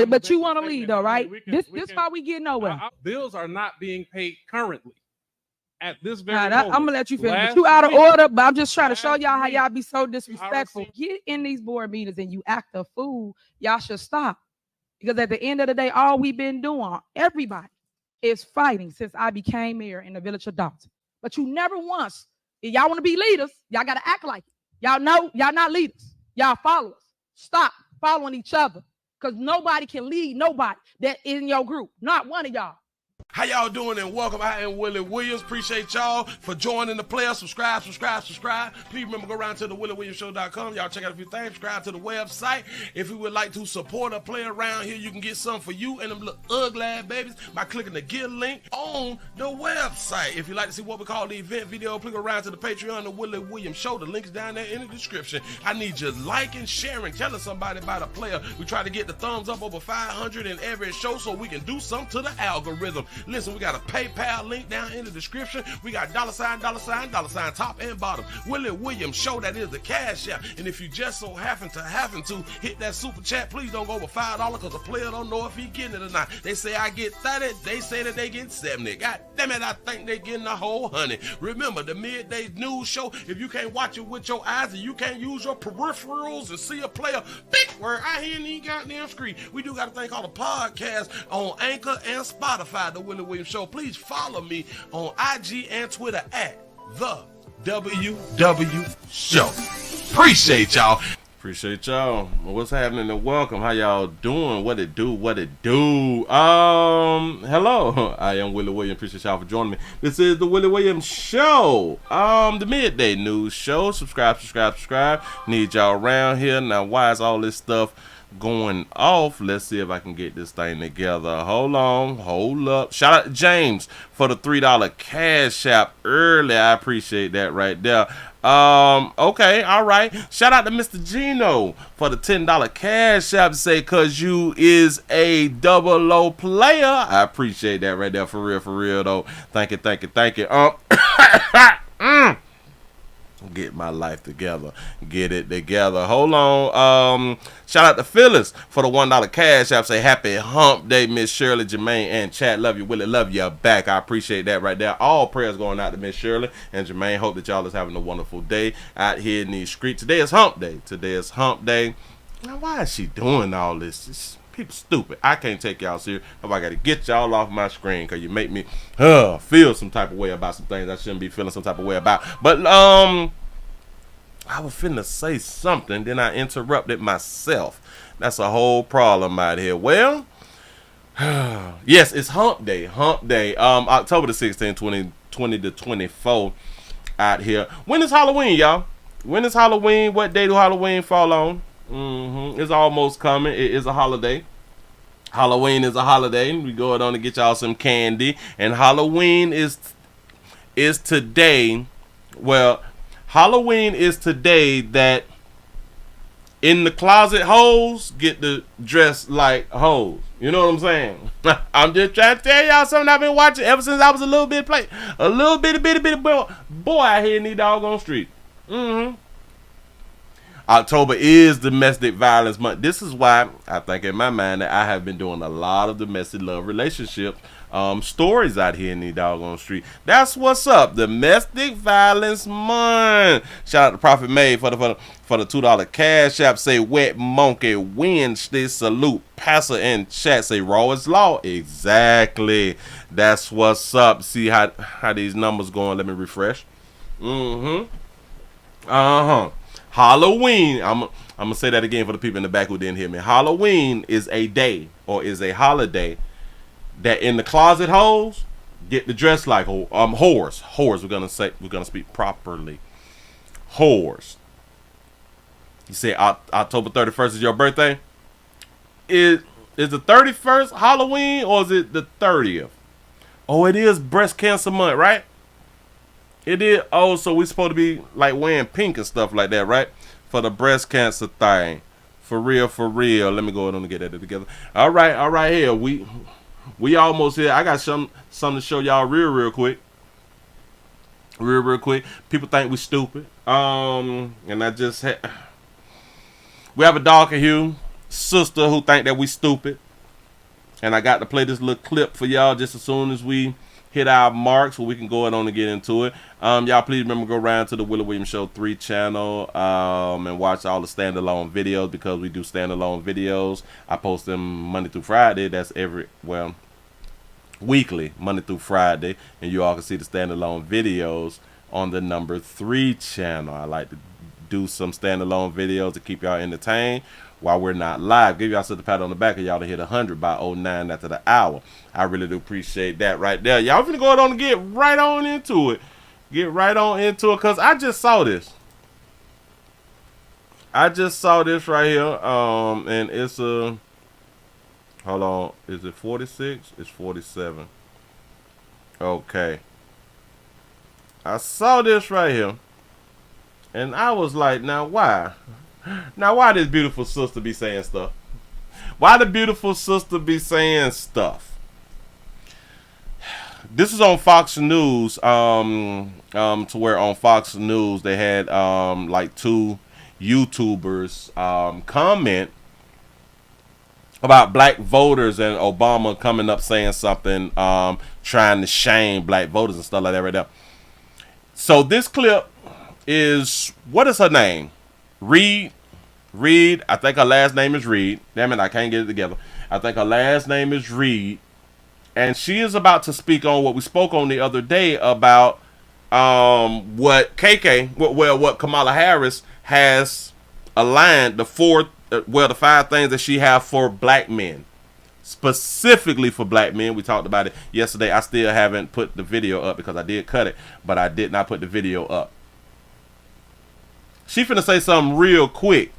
but you want to lead though, right? This why we get nowhere. Bills are not being paid currently. At this very moment. I'm gonna let you finish, but you out of order. But I'm just trying to show y'all how y'all be so disrespectful. Get in these board meetings and you act a fool. Y'all should stop, because at the end of the day, all we've been doing, everybody, is fighting since I became mayor in the village of Dalton. But you never once, if y'all want to be leaders, y'all gotta act like it. Y'all know y'all not leaders. Y'all followers. Stop following each other, because nobody can lead nobody that is in your group. Not one of y'all. How y'all doing, and welcome. I am Willie Williams. Appreciate y'all for joining the player. Subscribe. Please remember, go around to the WillieWilliamsShow.com. Y'all check out a few things. Subscribe to the website. If you would like to support a player around here, you can get some for you and them little ugly ass babies by clicking the Get link on the website. If you'd like to see what we call the event video, please go around to the Patreon, the Willie Williams Show. The link's down there in the description. I need you liking, sharing, telling somebody about a player. We try to get the thumbs up over 500 in every show so we can do something to the algorithm. Listen, we got a PayPal link down in the description. We got $, top and bottom. Willie Williams Show, that is the cash app. And if you just so happen to hit that super chat, please don't go over $5 because the player don't know if he getting it or not. They say I get 30, they say that they get 70. God damn it, I think they getting the whole 100. Remember, the midday news show, if you can't watch it with your eyes and you can't use your peripherals and see a player, big word, I hear any goddamn screen. We do got a thing called a podcast on Anchor and Spotify, the Willie Williams Show. Please follow me on IG and Twitter at the WW Show. Appreciate y'all. What's happening, and welcome. How y'all doing? What it do? Hello. I am Willie Williams. Appreciate y'all for joining me. This is the Willie Williams Show. The midday news show. Subscribe. Need y'all around here. Now, why is all this stuff going off? Let's see if I can get this thing together. Hold up. Shout out to James for the $3 cash app early. I appreciate that right there. Okay, all right. Shout out to Mr. Gino for the $10 cash app. Say, cause you is a double O player. I appreciate that right there, for real though. Thank you. Get my life together. Get it together. Hold on. Shout out to Phyllis for the $1 cash app. Say happy hump day, Miss Shirley, Jermaine, and Chad. Love you, Willie. Love you back. I appreciate that right there. All prayers going out to Miss Shirley and Jermaine. Hope that y'all is having a wonderful day out here in these streets. Today is hump day. Now, why is she doing all this? People stupid. I can't take y'all serious. I got to get y'all off my screen because you make me feel some type of way about some things I shouldn't be feeling some type of way about. But I was finna say something, then I interrupted myself. That's a whole problem out here. Well, yes, it's hump day. October the 16th, 2020 to 24 out here. When is Halloween, y'all? When is Halloween? What day do Halloween fall on? It's almost coming. It is a holiday. Halloween is a holiday. We going on to get y'all some candy. And Halloween is today. Well, Halloween is today that in the closet hoes get to dress like hoes. You know what I'm saying? I'm just trying to tell y'all something I've been watching ever since I was a little bitty boy out here in these doggone street. October is Domestic Violence Month. This is why I think in my mind that I have been doing a lot of domestic love relationships stories out here in the doggone street. That's what's up. Domestic Violence Month. Shout out to Prophet May for the $2 cash app. Say Wet Monkey Wednesday. Salute Pastor and chat. Say raw is law. Exactly. That's what's up. See how these numbers going. Let me refresh. Halloween. I'm gonna say that again for the people in the back who didn't hear me. Halloween is a day or is a holiday that in the closet hoes get to dress like whores. Whores. We're gonna speak properly. Whores. You say October 31st is your birthday. Is the 31st Halloween or is it the 30th? Oh, it is breast cancer month, right? It is. Oh, so we supposed to be like wearing pink and stuff like that, right? For the breast cancer thing. For real. Let me go ahead and get that together. All right. Here we almost here. I got something to show y'all real quick. Real quick. People think we stupid. And I just we have a darker hue sister who think that we stupid. And I got to play this little clip for y'all just as soon as we hit our marks, so we can go ahead on and get into it. Y'all please remember, go around to the Willie Williams Show 3 channel and watch all the standalone videos, because we do standalone videos. I post them Monday through Friday. That's weekly, Monday through Friday, and you all can see the standalone videos on the number 3 channel. I like to do some standalone videos to keep y'all entertained while we're not live. Give y'all a pat on the back of y'all to hit 100 by 09 after the hour. I really do appreciate that right there. Y'all finna go on and get right on into it. Get right on into it, because I just saw this. I just saw this right here. And it's a, hold on, is it 46? It's 47. Okay. I saw this right here, and I was like, now why? Now why this beautiful sister be saying stuff? Why the beautiful sister be saying stuff? This is on Fox News, to where on Fox News they had like 2 YouTubers comment about black voters and Obama coming up saying something, trying to shame black voters and stuff like that right there. So this clip is, what is her name? Reed, I think her last name is Reed. Damn it, I can't get it together. I think her last name is Reed. And she is about to speak on what we spoke on the other day about what Kamala Harris has aligned, the 5 things that she have for black men. Specifically for black men. We talked about it yesterday. I still haven't put the video up because I did cut it, but I did not put the video up. She finna say something real quick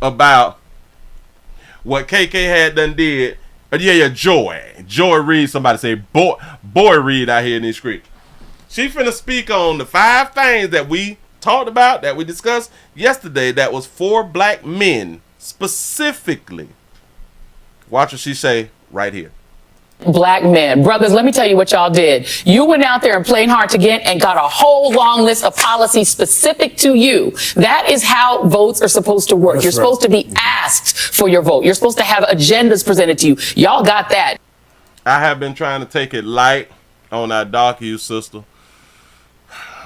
about what KK had done did. Joy Reed. Somebody say boy Reed out here in these streets. She finna speak on the 5 things that we talked about, that we discussed yesterday, that was for black men specifically. Watch what she say right here. Black men. Brothers, let me tell you what y'all did. You went out there and played hard to get and got a whole long list of policies specific to you. That is how votes are supposed to work. That's You're right. supposed to be asked for your vote. You're supposed to have agendas presented to you. Y'all got that. I have been trying to take it light on our docu sister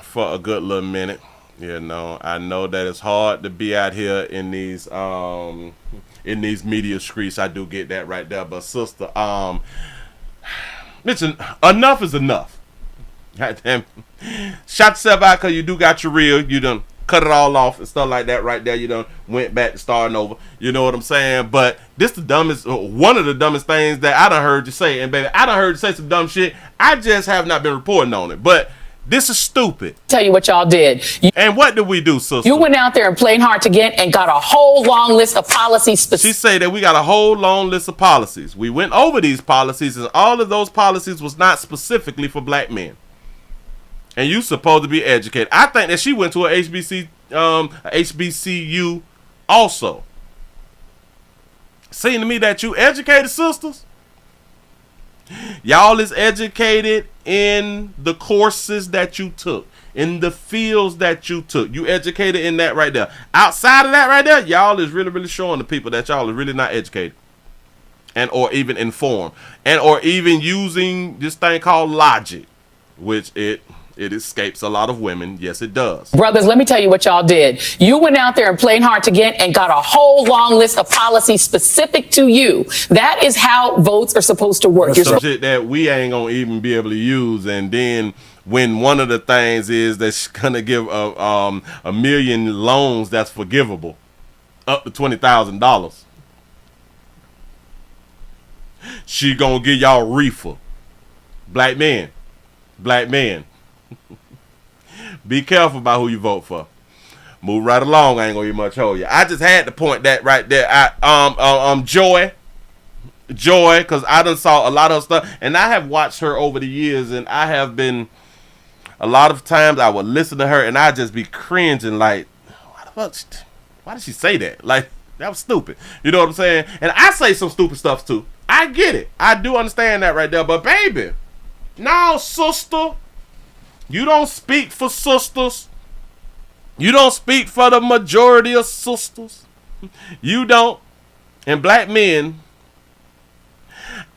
for a good little minute. You know, I know that it's hard to be out here in these media streets. I do get that right there. But sister, listen, enough is enough. Goddamn. Shot yourself out because you do got your reel. You done cut it all off and stuff like that right there. You done went back to starting over. You know what I'm saying? But this the dumbest, one of the dumbest things that I done heard you say. And baby, I done heard you say some dumb shit. I just have not been reporting on it. But this is stupid. Tell you what y'all did. And what did we do, sister? You went out there and played hard to get and got a whole long list of policies. She said that we got a whole long list of policies. We went over these policies, and all of those policies was not specifically for black men. And you supposed to be educated. I think that she went to a HBCU also. Seem to me that you educated, sisters. Y'all is educated in the courses that you took, in the fields that you took. You educated in that right there. Outside of that right there, y'all is really, really showing the people that y'all are really not educated, and or even informed, and or even using this thing called logic, which it escapes a lot of women. Yes, it does. Brothers, let me tell you what y'all did. You went out there and played hard to get and got a whole long list of policies specific to you. That is how votes are supposed to work. Some shit that we ain't gonna even be able to use. And then when one of the things is that she's gonna give a million loans that's forgivable, up to $20,000. She gonna give y'all reefer. Black men. Be careful about who you vote for. Move right along. I ain't gonna be much hold you. I just had to point that right there. Joy, because I done saw a lot of stuff, and I have watched her over the years, and I have been, a lot of times I would listen to her, and I just be cringing like, why did she say that? Like, that was stupid. You know what I'm saying? And I say some stupid stuff too. I get it. I do understand that right there. But baby, now sister, you don't speak for sisters. You don't speak for the majority of sisters. You don't. And black men,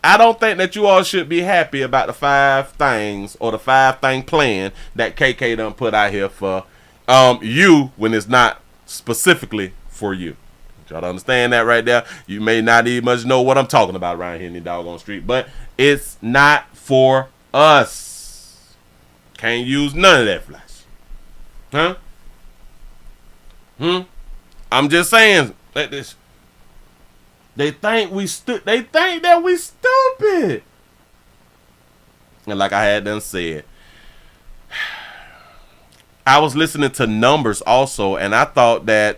I don't think that you all should be happy about the 5 things or the 5-thing plan that KK done put out here for you when it's not specifically for you. Y'all to understand that right there. You may not even much know what I'm talking about around here in the doggone street, but it's not for us. Can't use none of that flash. Huh? I'm just saying that this. They think that we stupid. And like I had done said, I was listening to numbers also, and I thought that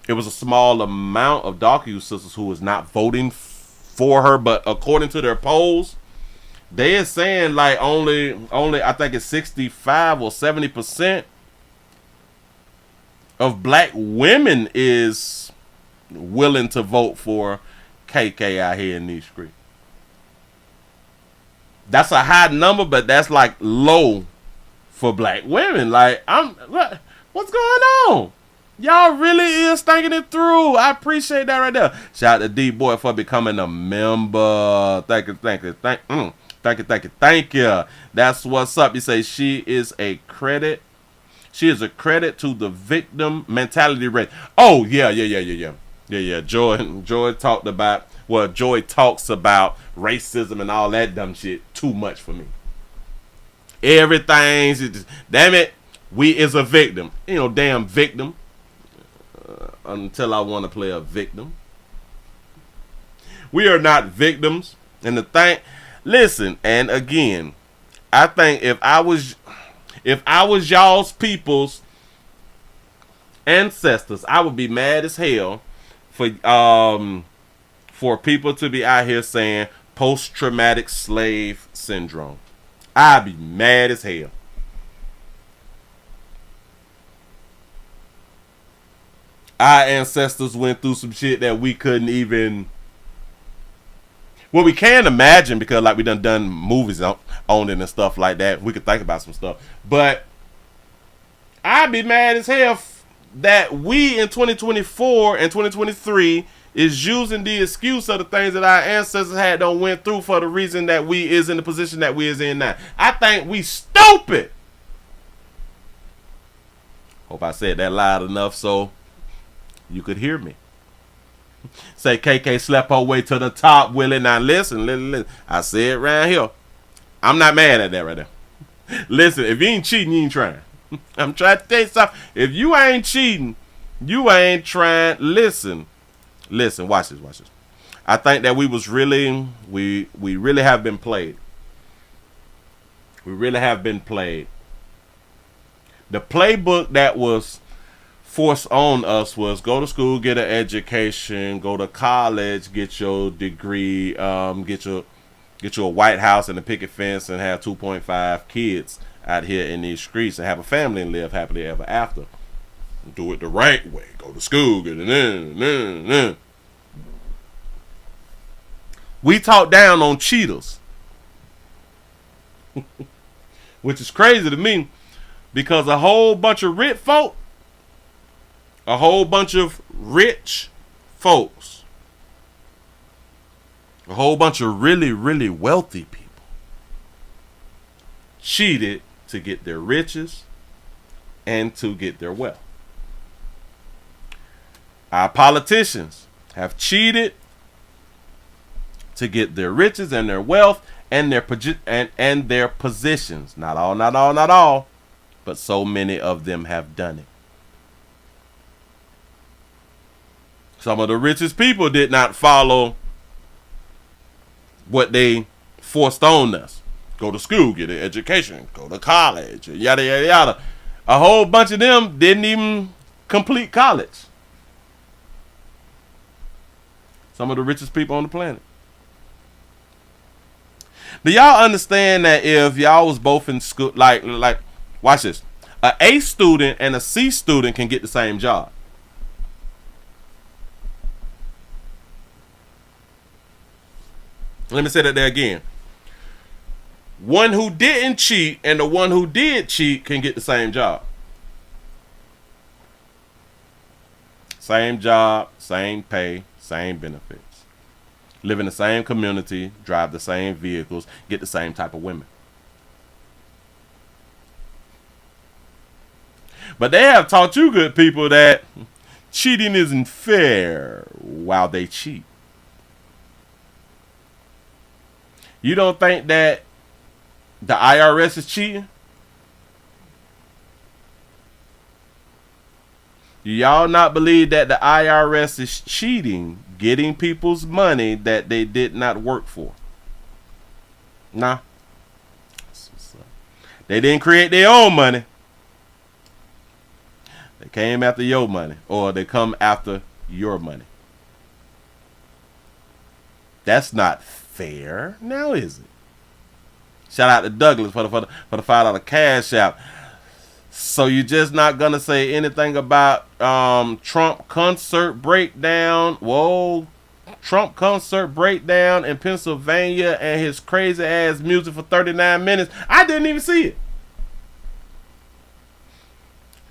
it was a small amount of docu-sisters who was not voting for her, but according to their polls, they is saying like only I think it's 65 or 70% of black women is willing to vote for KK out here in these streets. That's a high number, but that's like low for black women. Like, what's going on? Y'all really is thinking it through. I appreciate that right there. Shout out to D-Boy for becoming a member. Thank you. That's what's up. You say she is a credit. She is a credit to the victim mentality rate. Oh, yeah. Joy talked about, well, Joy talks about racism and all that dumb shit too much for me. Everything's just, damn it, we is a victim. You know, damn victim. Until I want to play a victim. We are not victims. And the thing, listen, and again, I think if I was y'all's people's ancestors, I would be mad as hell for people to be out here saying post-traumatic slave syndrome. I'd be mad as hell. Our ancestors went through some shit that we couldn't even, well, we can imagine because like we done movies on it and stuff like that. We could think about some stuff, but I'd be mad as hell that we in 2024 and 2023 is using the excuse of the things that our ancestors had done went through for the reason that we is in the position that we is in now. I think we stupid. Hope I said that loud enough so you could hear me. Say KK slept her way to the top, Willie. Now listen. I said right here. I'm not mad at that right there. Listen, if you ain't cheating, you ain't trying. I'm trying to tell you something. If you ain't cheating, you ain't trying. Listen, watch this. I think that we really have been played. We really have been played. The playbook that was forced on us was go to school, get an education, go to college, get your degree, get you a White House and a picket fence and have 2.5 kids out here in these streets and have a family and live happily ever after. Do it the right way. Go to school, get it in. We talk down on cheaters. Which is crazy to me because a whole bunch of rich folk, a whole bunch of rich folks, a whole bunch of really, really wealthy people cheated to get their riches and to get their wealth. Our politicians have cheated to get their riches and their wealth and their positions. Not all, but so many of them have done it. Some of the richest people did not follow what they forced on us. Go to school, get an education, go to college, yada, yada, yada. A whole bunch of them didn't even complete college. Some of the richest people on the planet. Do y'all understand that if y'all was both in school, like, watch this. An A student and a C student can get the same job. Let me say that there again. One who didn't cheat and the one who did cheat can get the same job. Same job, same pay, same benefits. live in the same community, drive the same vehicles, get the same type of women. But they have taught you good people that cheating isn't fair while they cheat. You don't think that the IRS is cheating? Do y'all not believe that the IRS is cheating, getting people's money that they did not work for? Nah. They didn't create their own money. They came after your money, or they come after your money. That's not fair, now is it? Shout out to Douglas for the $5 cash out. So you're just not gonna say anything about Trump concert breakdown? Whoa, Trump concert breakdown in Pennsylvania and his crazy ass music for 39 minutes. I didn't even see it.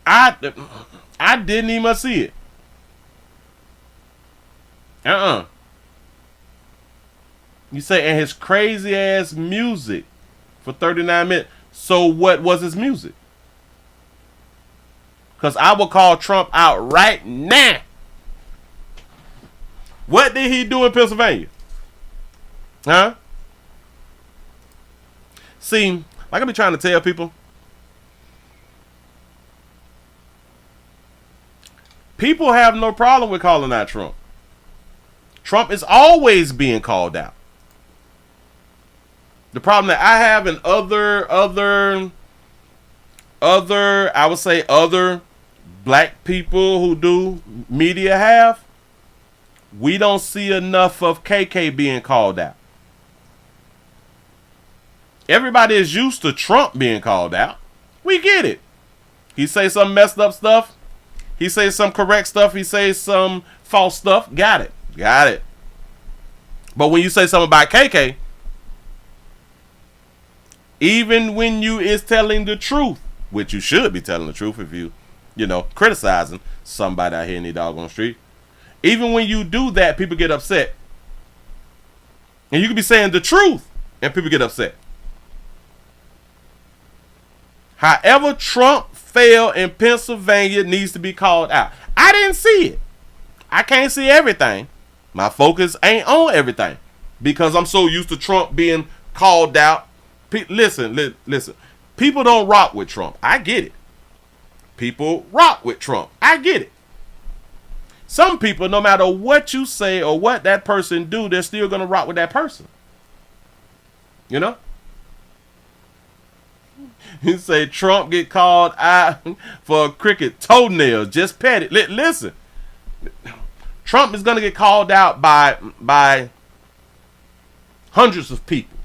I didn't even see it. You say and his crazy ass music for 39 minutes. So what was his music? Because I will call Trump out right now. What did he do in Pennsylvania? Huh? See, like I be trying to tell people, people have no problem with calling out Trump. Trump is always being called out. The problem that I have and other, I would say other black people who do media have, we don't see enough of KK being called out. Everybody is used to Trump being called out. We get it. He say some messed up stuff. He says some correct stuff. He says some false stuff. Got it. Got it. But when you say something about KK, even when you is telling the truth, which you should be telling the truth if you criticizing somebody out here in the doggone street. Even when you do that, people get upset. And you can be saying the truth and people get upset. However, Trump fell in Pennsylvania needs to be called out. I didn't see it. I can't see everything. My focus ain't on everything because I'm so used to Trump being called out. Listen. People don't rock with Trump. I get it. People rock with Trump. I get it. Some people, no matter what you say or what that person do, they're still going to rock with that person. You know? You say Trump get called out for a cricket toenail. Just pet it. Listen. Trump is going to get called out by hundreds of people.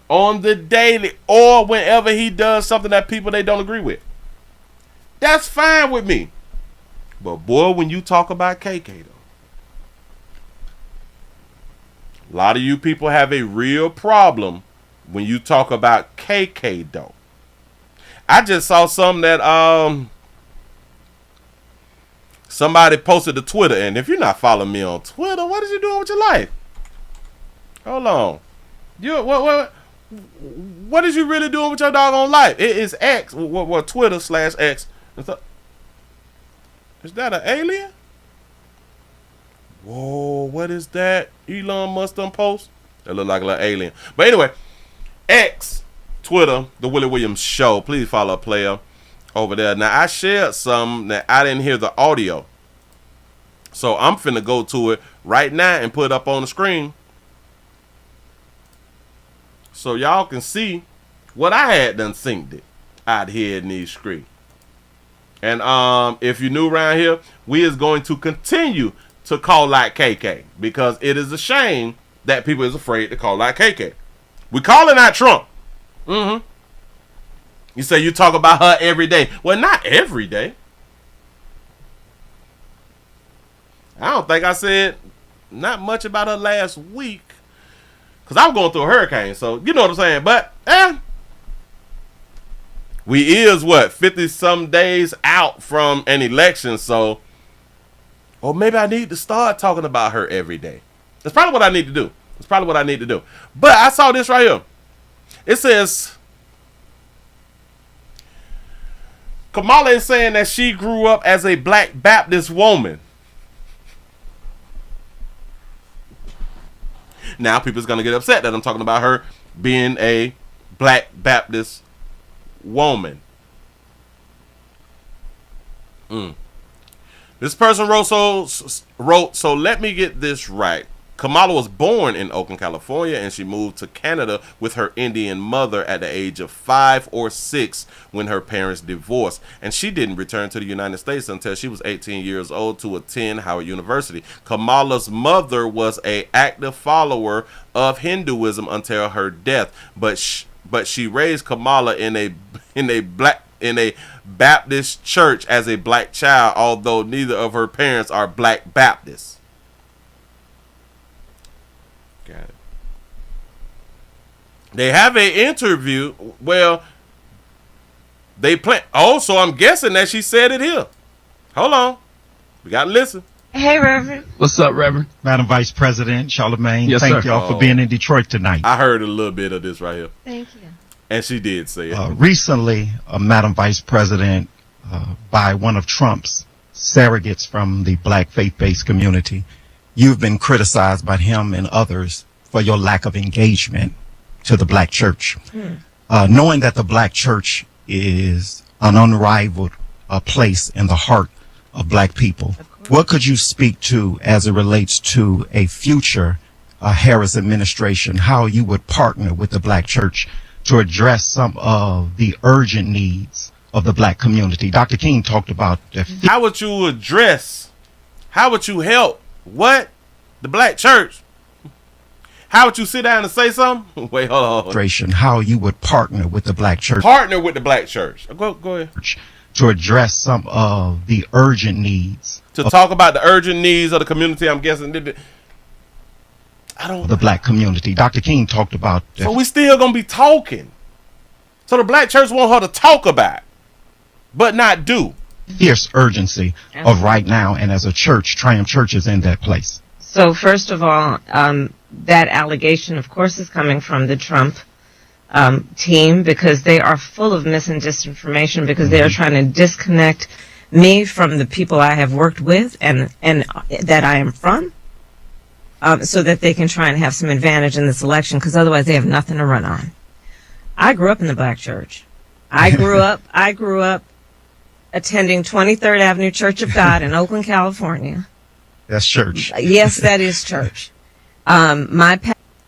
On the daily or whenever he does something that people they don't agree with. That's fine with me. But boy, when you talk about KK though, a lot of you people have a real problem when you talk about KK though. I just saw something that somebody posted to Twitter, and if you're not following me on Twitter, what is you doing with your life? Hold on. What is you really doing with your doggone life? It is X, what Twitter/X. Is that an alien? Whoa, what is that? Elon Musk done post? That look like a little alien. But anyway, X, Twitter, The Willie Williams Show. Please follow player over there. Now, I shared some that I didn't hear the audio. So I'm finna go to it right now and put it up on the screen. So y'all can see what I had done synced it out here in these streets. And if you're new around here, we is going to continue to call out KK because it is a shame that people is afraid to call out KK. We calling out Trump. You say you talk about her every day. Well, not every day. I don't think I said not much about her last week. Because I'm going through a hurricane, so you know what I'm saying. But, we is, 50-some days out from an election, so Or maybe I need to start talking about her every day. That's probably what I need to do. But I saw this right here. It says, Kamala is saying that she grew up as a Black Baptist woman. Now people's going to get upset that I'm talking about her being a Black Baptist woman. This person wrote, so let me get this right. Kamala was born in Oakland, California, and she moved to Canada with her Indian mother at the age of 5 or 6 when her parents divorced. And she didn't return to the United States until she was 18 years old to attend Howard University. Kamala's mother was an active follower of Hinduism until her death, but she raised Kamala in a Baptist church as a black child, although neither of her parents are Black Baptists. Got it. They have an interview. Well, they play. Oh, so I'm guessing that she said it here. Hold on. We got to listen. Hey, Reverend. What's up, Reverend? Madam Vice President Charlemagne, Yes, thank sir. y'all for being in Detroit tonight. I heard a little bit of this right here. Thank you. And she did say it. Recently, Madam Vice President, by one of Trump's surrogates from the black faith-based community, you've been criticized by him and others for your lack of engagement to the black church. Knowing that the black church is an unrivaled place in the heart of black people, what could you speak to as it relates to a future Harris administration, how you would partner with the black church to address some of the urgent needs of the black community? Dr. King talked about How would you address, how would you help, what? The black church? How would you sit down and say something? Wait, hold on. How you would partner with the black church. Partner with the black church. Go ahead. To address some of the urgent needs. To talk about the urgent needs of the community, I'm guessing. I don't. The black community. Dr. King talked about. So we still gonna be talking. So the black church want her to talk about, but not do. Fierce urgency of right now, and as a church, Triumph Church is in that place. So first of all, that allegation, of course, is coming from the Trump team, because they are full of mis and disinformation, because they are trying to disconnect me from the people I have worked with and that I am from, so that they can try and have some advantage in this election, because otherwise they have nothing to run on. I grew up in the black church. I grew up attending 23rd Avenue Church of God in Oakland, California. That's church. Yes, that is church. My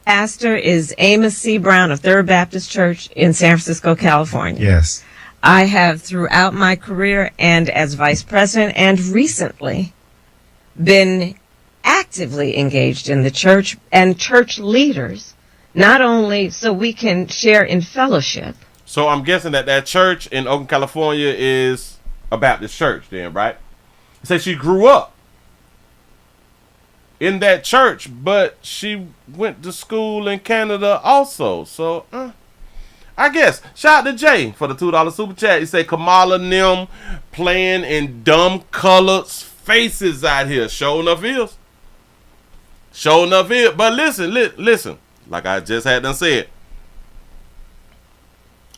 pastor is Amos C. Brown of Third Baptist Church in San Francisco, California. Yes. I have throughout my career and as vice president and recently been actively engaged in the church and church leaders, not only so we can share in fellowship. So I'm guessing that church in Oakland, California is a Baptist church then, right? It says she grew up in that church, but she went to school in Canada also. So I guess shout out to Jay for the $2 super chat. He said Kamala Nim playing in dumb colored faces out here. Sure enough is. But listen. Like I just had done said,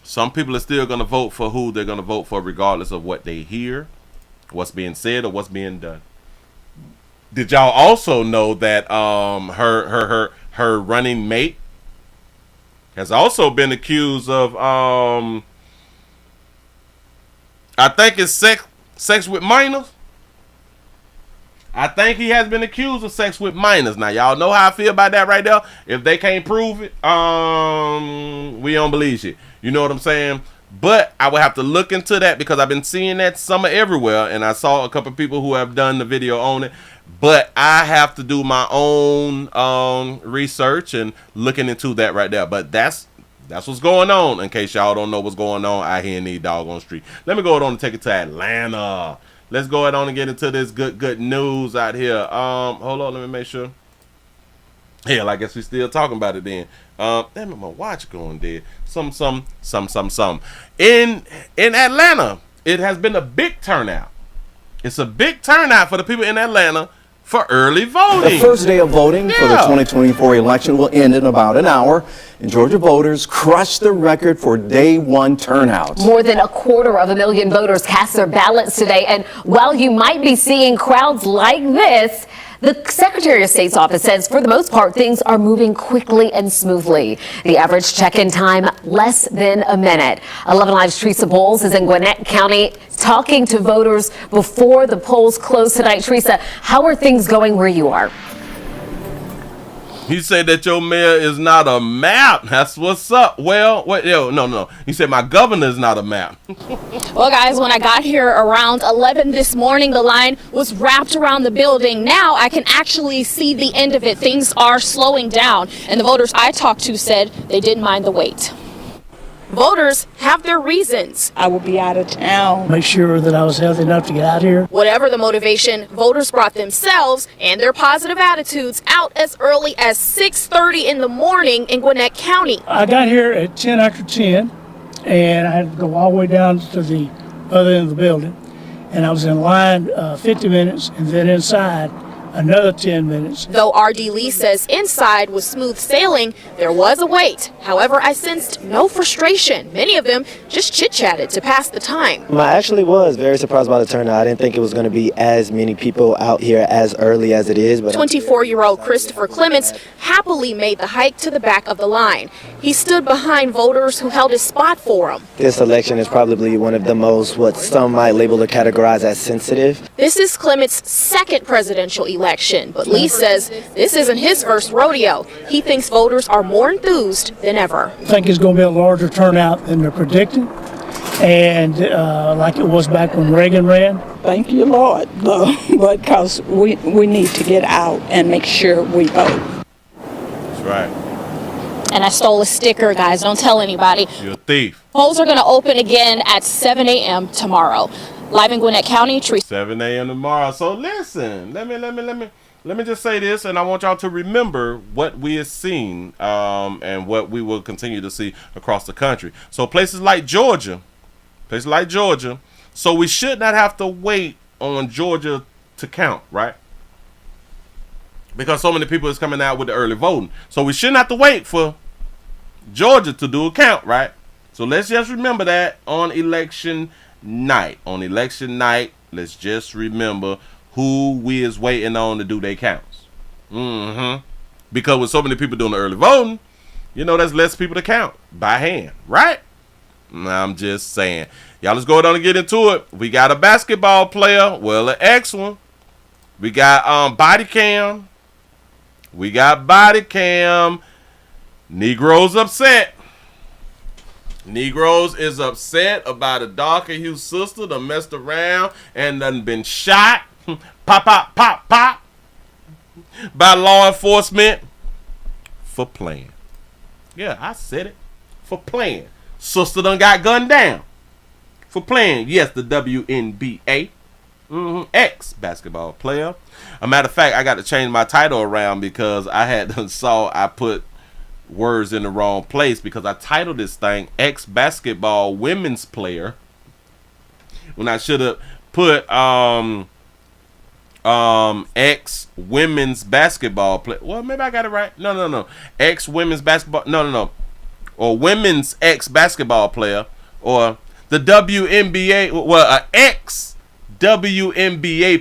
some people are still gonna vote for who they're gonna vote for, regardless of what they hear, what's being said, or what's being done. Did y'all also know that her running mate has also been accused of I think it's sex with minors? I think he has been accused of sex with minors. Now y'all know how I feel about that right there. If they can't prove it, we don't believe you. You know what I'm saying? But I would have to look into that, because I've been seeing that summer everywhere, and I saw a couple of people who have done the video on it. But I have to do my own research and looking into that right there. But that's what's going on. In case y'all don't know what's going on out here in the doggone street. Let me go on and take it to Atlanta. Let's go ahead on and get into this good news out here. Hold on, let me make sure. Hell, I guess we still talking about it then. Damn it, my watch going dead. Some. In Atlanta, it has been a big turnout. It's a big turnout for the people in Atlanta for early voting. The first day of voting for the 2024 election will end in about an hour, and Georgia voters crushed the record for day one turnout. More than 250,000 voters cast their ballots today, and while you might be seeing crowds like this, the Secretary of State's office says for the most part things are moving quickly and smoothly. The average check-in time less than a minute. 11 Live's Teresa Bowles is in Gwinnett County talking to voters before the polls close tonight. Teresa, how are things going where you are? He said that your mayor is not a map. That's what's up. Well, no. He said my governor is not a map. Well, guys, when I got here around 11 this morning, the line was wrapped around the building. Now I can actually see the end of it. Things are slowing down, and the voters I talked to said they didn't mind the wait. Voters have their reasons. I will be out of town. Make sure that I was healthy enough to get out here. Whatever the motivation, voters brought themselves and their positive attitudes out as early as 6:30 in the morning in Gwinnett County. I got here at 10 after 10, and I had to go all the way down to the other end of the building. And I was in line 50 minutes, and then inside another 10 minutes. Though R.D. Lee says inside was smooth sailing, there was a wait. However, I sensed no frustration. Many of them just chit-chatted to pass the time. I actually was very surprised by the turnout. I didn't think it was going to be as many people out here as early as it is. But 24-year-old Christopher Clements happily made the hike to the back of the line. He stood behind voters who held his spot for him. This election is probably one of the most, what some might label or categorize as sensitive. This is Clements' second presidential election, but Lee says this isn't his first rodeo. He thinks voters are more enthused than ever. I think it's going to be a larger turnout than they're predicting, and like it was back when Reagan ran. Thank you, Lord, because we need to get out and make sure we vote. That's right. And I stole a sticker, guys. Don't tell anybody. You're a thief. Polls are going to open again at 7 a.m. tomorrow. Live in Gwinnett County, 7 a.m. tomorrow. So listen, let me just say this, and I want y'all to remember what we have seen and what we will continue to see across the country. So places like Georgia, so we should not have to wait on Georgia to count, right? Because so many people is coming out with the early voting. So we shouldn't have to wait for Georgia to do a count, right? So let's just remember that on election night. Let's just remember who we is waiting on to do their counts. Because with so many people doing the early voting, there's less people to count by hand, right? I'm just saying. Y'all, let's go down and get into it. We got a basketball player, well, an ex one. We got body cam. Negroes upset. Negroes is upset about a darker hue sister that messed around and done been shot, pop, by law enforcement for playing. Yeah, I said it. For playing. Sister done got gunned down for playing. Yes, the WNBA. Ex-basketball player. A matter of fact, I got to change my title around because I put words in the wrong place because I titled this thing ex-basketball women's player when I should have put ex-women's basketball player. Well, maybe I got it right. No. Ex-women's basketball. No. Or women's ex-basketball player, or the WNBA. Well, an ex-WNBA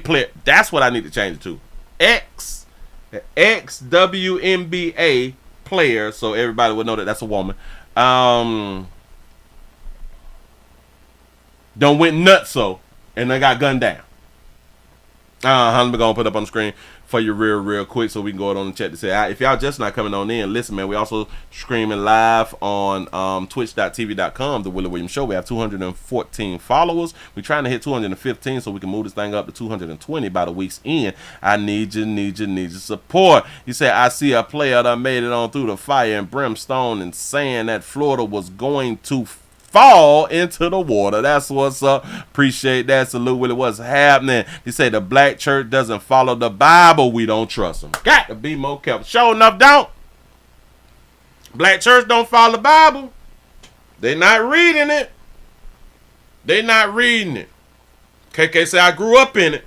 player. That's what I need to change it to. Ex-WNBA player, so everybody would know that that's a woman. Don't went nuts and they got gunned down. I'm gonna put up on the screen for you real quick so we can go on the chat to say, if y'all just not coming on in, listen, man, we also streaming live on twitch.tv.com, The Willie Williams Show. We have 214 followers. We're trying to hit 215 so we can move this thing up to 220 by the week's end. I need your support. You say, I see a player that made it on through the fire and brimstone and saying that Florida was going to fall into the water. That's what's up. Appreciate that. Salute, Willie. What's happening? He said the black church doesn't follow the Bible. We don't trust them. Got to be more careful. Sure enough, don't. Black church don't follow the Bible. They not reading it. KK say I grew up in it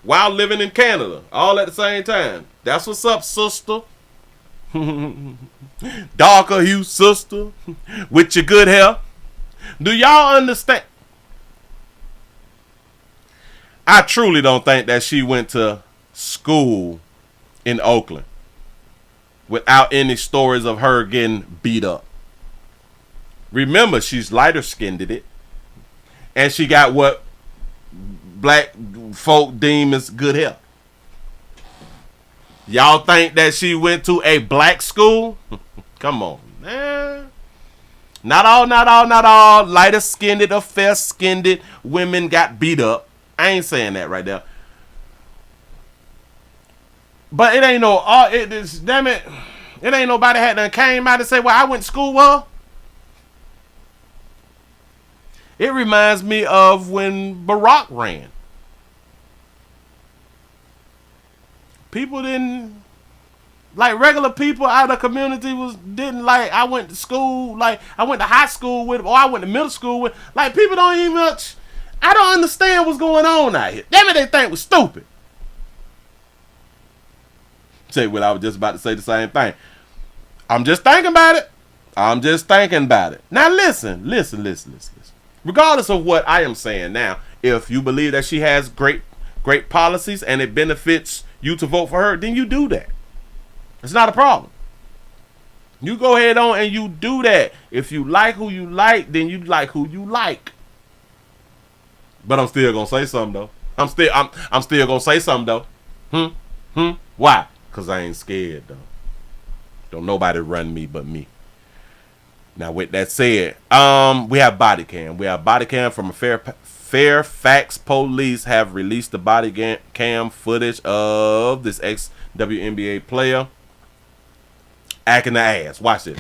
while living in Canada, all at the same time. That's what's up, sister. Darker hue sister with your good hair. Do y'all understand? I truly don't think that she went to school in Oakland without any stories of her getting beat up. Remember, she's lighter skinned it, and she got what black folk deem as good hair. Y'all think that she went to a black school? Come on, man. Not all lighter skinned or fair skinned women got beat up. I ain't saying that right there. But it ain't no, damn it, it ain't nobody had done came out and say, well, I went to school with her. It reminds me of when Barack ran. People didn't, like regular people out of the community didn't like, I went to school, like I went to high school with, or I went to middle school with. Like people don't even much, I don't understand what's going on out here. Damn it, they think we're stupid. Say, well, I was just about to say the same thing. I'm just thinking about it. Now listen. Regardless of what I am saying now, if you believe that she has great policies and it benefits you to vote for her, then you do that. It's not a problem. You go ahead on and you do that. If you like who you like, then you like who you like. But I'm still gonna say something though. I'm still gonna say something though. Why? Cause I ain't scared though. Don't nobody run me but me. Now with that said, we have body cam. We have body cam from a Fairfax police have released the body cam footage of this ex-WNBA player acting the ass. Watch this.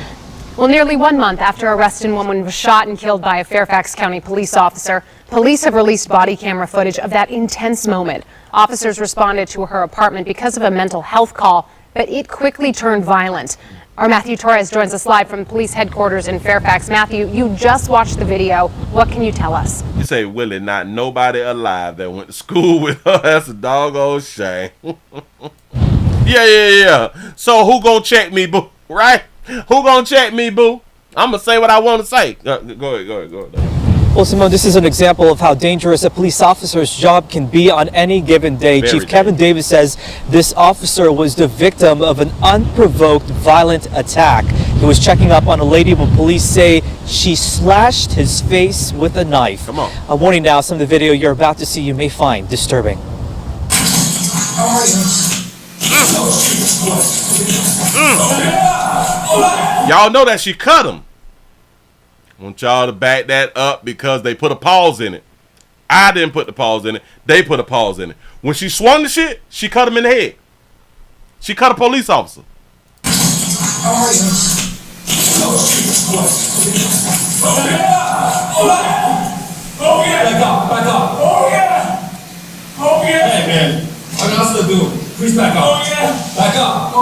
Well, nearly 1 month after arresting woman was shot and killed by a Fairfax County police officer, police have released body camera footage of that intense moment. Officers responded to her apartment because of a mental health call, but it quickly turned violent. Our Matthew Torres joins us live from police headquarters in Fairfax. Matthew, you just watched the video. What can you tell us? You say, Willie, not nobody alive that went to school with her. That's a doggone shame. Yeah. So who gonna check me, boo? Right? Who gonna check me, boo? I'm gonna say what I want to say. Go ahead. Well, Simone, this is an example of how dangerous a police officer's job can be on any given day. Chief Kevin Davis says this officer was the victim of an unprovoked violent attack. He was checking up on a lady, but police say she slashed his face with a knife. Come on. A warning now, some of the video you're about to see you may find disturbing. Y'all know that she cut him. I want y'all to back that up because they put a pause in it. I didn't put the pause in it. They put a pause in it. When she swung the shit, she cut him in the head. She cut a police officer. Back up. Oh yeah. Hey man, what else to do? Please back up. Oh yeah. Back up.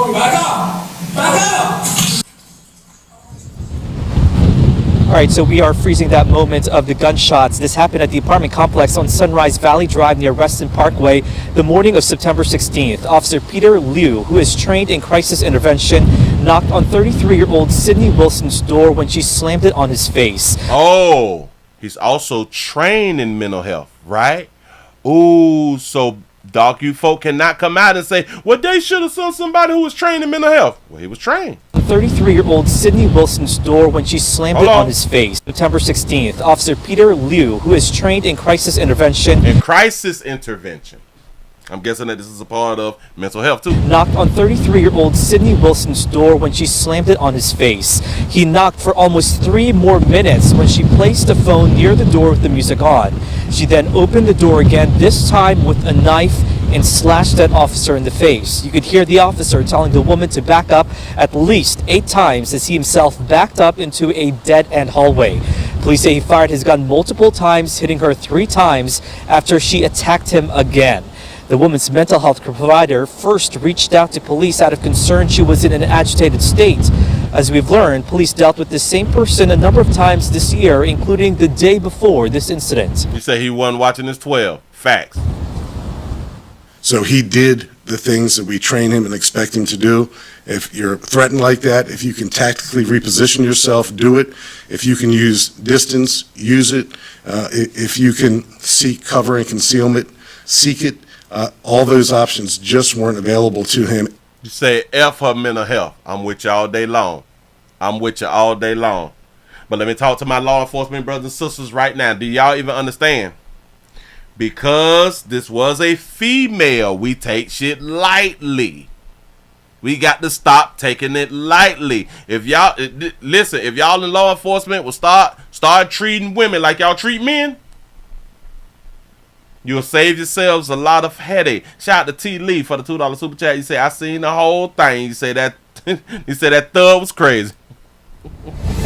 All right, so we are freezing that moment of the gunshots. This happened at the apartment complex on Sunrise Valley Drive near Reston Parkway the morning of September 16th. Officer Peter Liu, who is trained in crisis intervention, knocked on 33-year-old Sydney Wilson's door when she slammed it on his face. Oh, he's also trained in mental health, right? Ooh, so Doc, you folk cannot come out and say, well, they should have sent somebody who was trained in mental health. Well, he was trained. 33-year-old Sydney Wilson's door when she slammed it on his face. September 16th, Officer Peter Liu, who is trained in crisis intervention. I'm guessing that this is a part of mental health too. Knocked on 33-year-old Sydney Wilson's door when she slammed it on his face. He knocked for almost 3 more minutes when she placed the phone near the door with the music on. She then opened the door again, this time with a knife, and slashed that officer in the face. You could hear the officer telling the woman to back up at least 8 times as he himself backed up into a dead-end hallway. Police say he fired his gun multiple times, hitting her 3 times after she attacked him again. The woman's mental health provider first reached out to police out of concern she was in an agitated state. As we've learned, police dealt with the same person a number of times this year, including the day before this incident. You say he wasn't watching his 12. Facts. So he did the things that we train him and expect him to do. If you're threatened like that, if you can tactically reposition yourself, do it. If you can use distance, use it. If you can seek cover and concealment, seek it. All those options just weren't available to him. You say F her mental health. I'm with you all day long. I'm with you all day long. But let me talk to my law enforcement brothers and sisters right now. Do y'all even understand? Because this was a female, we take shit lightly. We got to stop taking it lightly. If y'all listen, if y'all in law enforcement will start treating women like y'all treat men, you'll save yourselves a lot of headache. Shout out to T. Lee for the $2 super chat. You say I seen the whole thing. You say that you said that thug was crazy.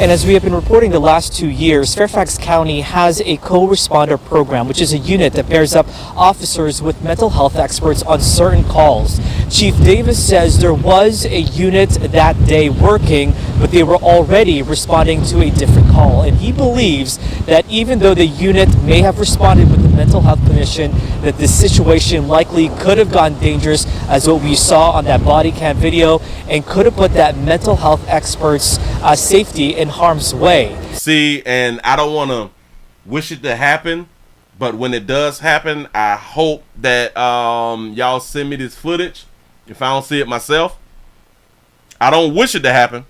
And as we have been reporting the last 2 years, Fairfax County has a co-responder program, which is a unit that pairs up officers with mental health experts on certain calls. Chief Davis says there was a unit that day working, but they were already responding to a different call. And he believes that even though the unit may have responded with the mental health clinician, that this situation likely could have gone dangerous, as what we saw on that body cam video, and could have put that mental health expert's safety in harm's way. See, and I don't want to wish it to happen, but when it does happen, I hope that y'all send me this footage if I don't see it myself. I don't wish it to happen,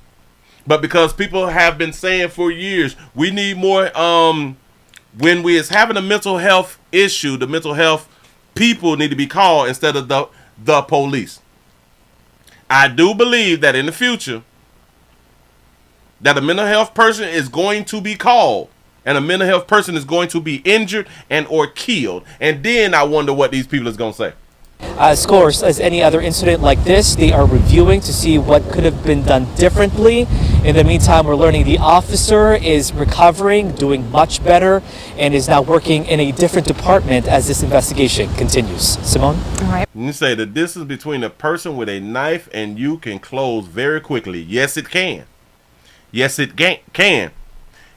but because people have been saying for years, we need more when we is having a mental health issue, the mental health people need to be called instead of the police. I do believe that in the future that a mental health person is going to be called and a mental health person is going to be injured and or killed. And then I wonder what these people is going to say. Of course, as any other incident like this, they are reviewing to see what could have been done differently. In the meantime, we're learning the officer is recovering, doing much better, and is now working in a different department as this investigation continues. Simone? All right. You say the distance between a person with a knife and you can close very quickly. Yes, it can. Yes, it can.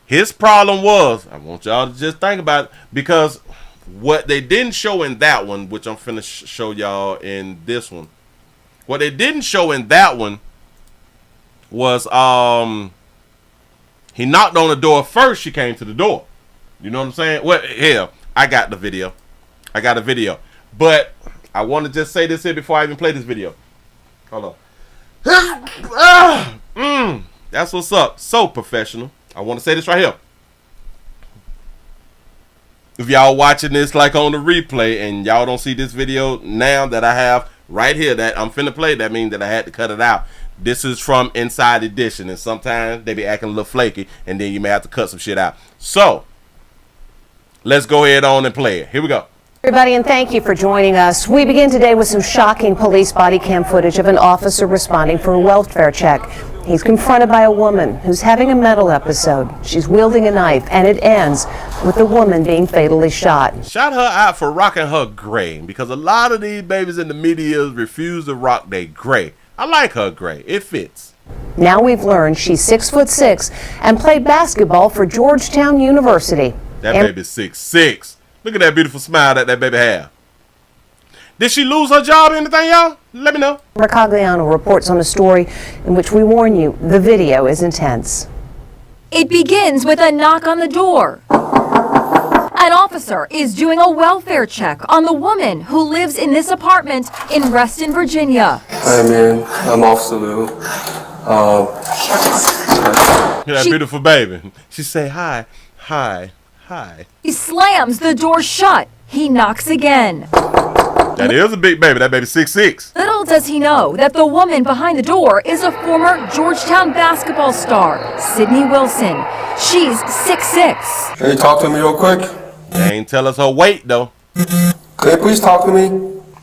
His problem was, I want y'all to just think about it, because what they didn't show in that one, which I'm finna show y'all in this one, what they didn't show in that one was he knocked on the door first. She came to the door. You know what I'm saying? Well, hell, I got the video. But I want to just say this here before I even play this video. Hold on. That's what's up. So professional. I want to say this right here. If y'all watching this like on the replay and y'all don't see this video now that I have right here that I'm finna play, that means that I had to cut it out. This is from Inside Edition, and sometimes they be acting a little flaky, and then you may have to cut some shit out. So let's go ahead on and play it. Here we go. Everybody, and thank you for joining us. We begin today with some shocking police body cam footage of an officer responding for a welfare check. He's confronted by a woman who's having a mental episode. She's wielding a knife, and it ends with the woman being fatally shot. Shout her out for rocking her gray, because a lot of these babies in the media refuse to rock their gray. I like her gray. It fits. Now we've learned she's 6'6" and played basketball for Georgetown University. That baby's 6'6". Look at that beautiful smile that baby has. Did she lose her job or anything, y'all? Let me know. Mercogliano reports on a story in which we warn you the video is intense. It begins with a knock on the door. An officer is doing a welfare check on the woman who lives in this apartment in Reston, Virginia. Hi, man. I'm Officer Lou. Look at that beautiful baby. She say hi, hi, hi. He slams the door shut. He knocks again. That is a big baby. That baby's 6'6". Little does he know that the woman behind the door is a former Georgetown basketball star, Sydney Wilson. She's 6'6". Can you talk to me real quick? They ain't tell us her weight, though. Can you please talk to me?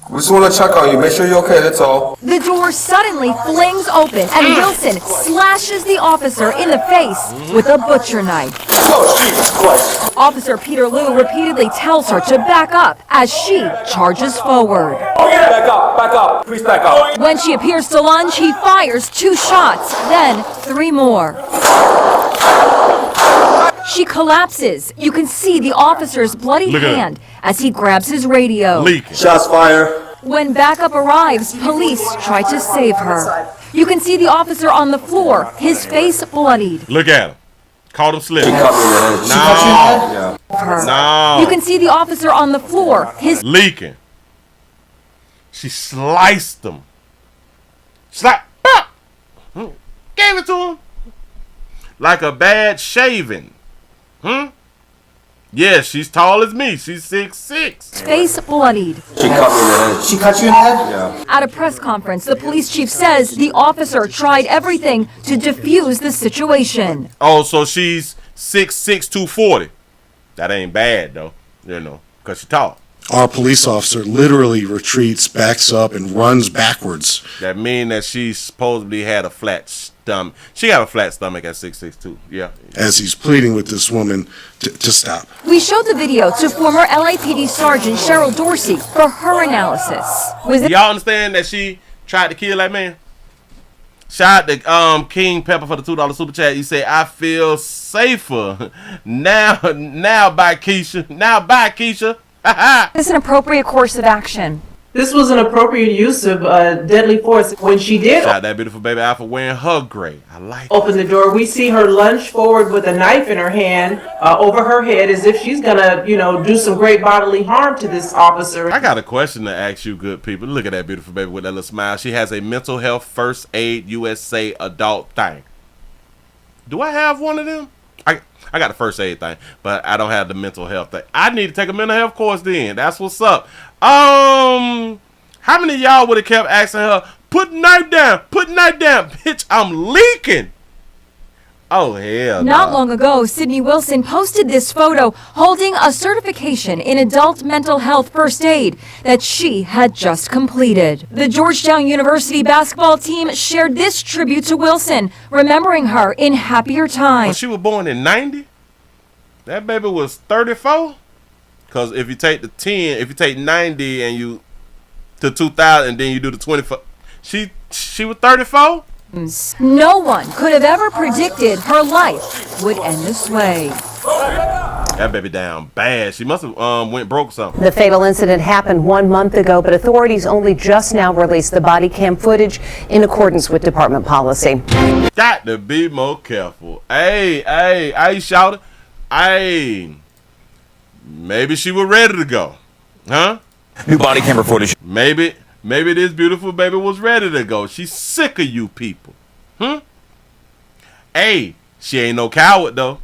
We just want to check on you. Make sure you're okay, that's all. The door suddenly flings open and Wilson slashes the officer in the face with a butcher knife. Oh, Jesus Christ. Officer Peter Liu repeatedly tells her to back up as she charges forward. Oh, yeah. Back up. Please back up. When she appears to lunge, he fires 2 shots, then 3 more. She collapses. You can see the officer's bloody hand as he grabs his radio. Shots fired. When backup arrives, police try to save her. You can see the officer on the floor, his face bloodied. Look at him. Caught him slipping. No. No. You can see the officer on the floor, his leaking. She sliced him. Gave it to him. Like a bad shaving. Yeah, she's tall as me. She's 6'6". Face bloodied. She cut you in the head? Yeah. At a press conference, the police chief says the officer tried everything to defuse the situation. Oh, so she's 6'6", 240. That ain't bad, though, because she's tall. Our police officer literally retreats, backs up, and runs backwards. That means that she supposedly had a flat stomach. She got a flat stomach at 6'6", too. Yeah. As he's pleading with this woman to stop. We showed the video to former LAPD Sergeant Cheryl Dorsey for her analysis. Y'all understand that she tried to kill that man? Shout out to King Pepper for the $2 super chat. He said, "I feel safer now. Bye, Keisha. Now, bye, Keisha." This is an appropriate course of action. This was an appropriate use of deadly force. When she did Shout out that beautiful baby Alpha wearing her gray. I like it. Open the door, we see her lunge forward with a knife in her hand over her head as if she's gonna, do some great bodily harm to this officer. I got a question to ask you good people. Look at that beautiful baby with that little smile. She has a mental health first aid USA adult thing. Do I have one of them? I got the first aid thing, but I don't have the mental health thing. I need to take a mental health course then. That's what's up. How many of y'all would have kept asking her, put the knife down, bitch, I'm leaking. Oh, hell no. Not long ago, Sydney Wilson posted this photo holding a certification in adult mental health first aid that she had just completed. The Georgetown University basketball team shared this tribute to Wilson, remembering her in happier times. Well, she was born in 90. That baby was 34. Because if you take the 10, if you take 90 and you to 2000 and then you do the 24, she was 34. No one could have ever predicted her life would end this way. That baby down bad. She must have went broke something. The fatal incident happened 1 month ago, but authorities only just now released the body cam footage in accordance with department policy. Got to be more careful. Hey, I shouted. Hey, maybe she was ready to go. Huh? New body camera footage. Maybe this beautiful baby was ready to go. She's sick of you people. Hey, she ain't no coward, though.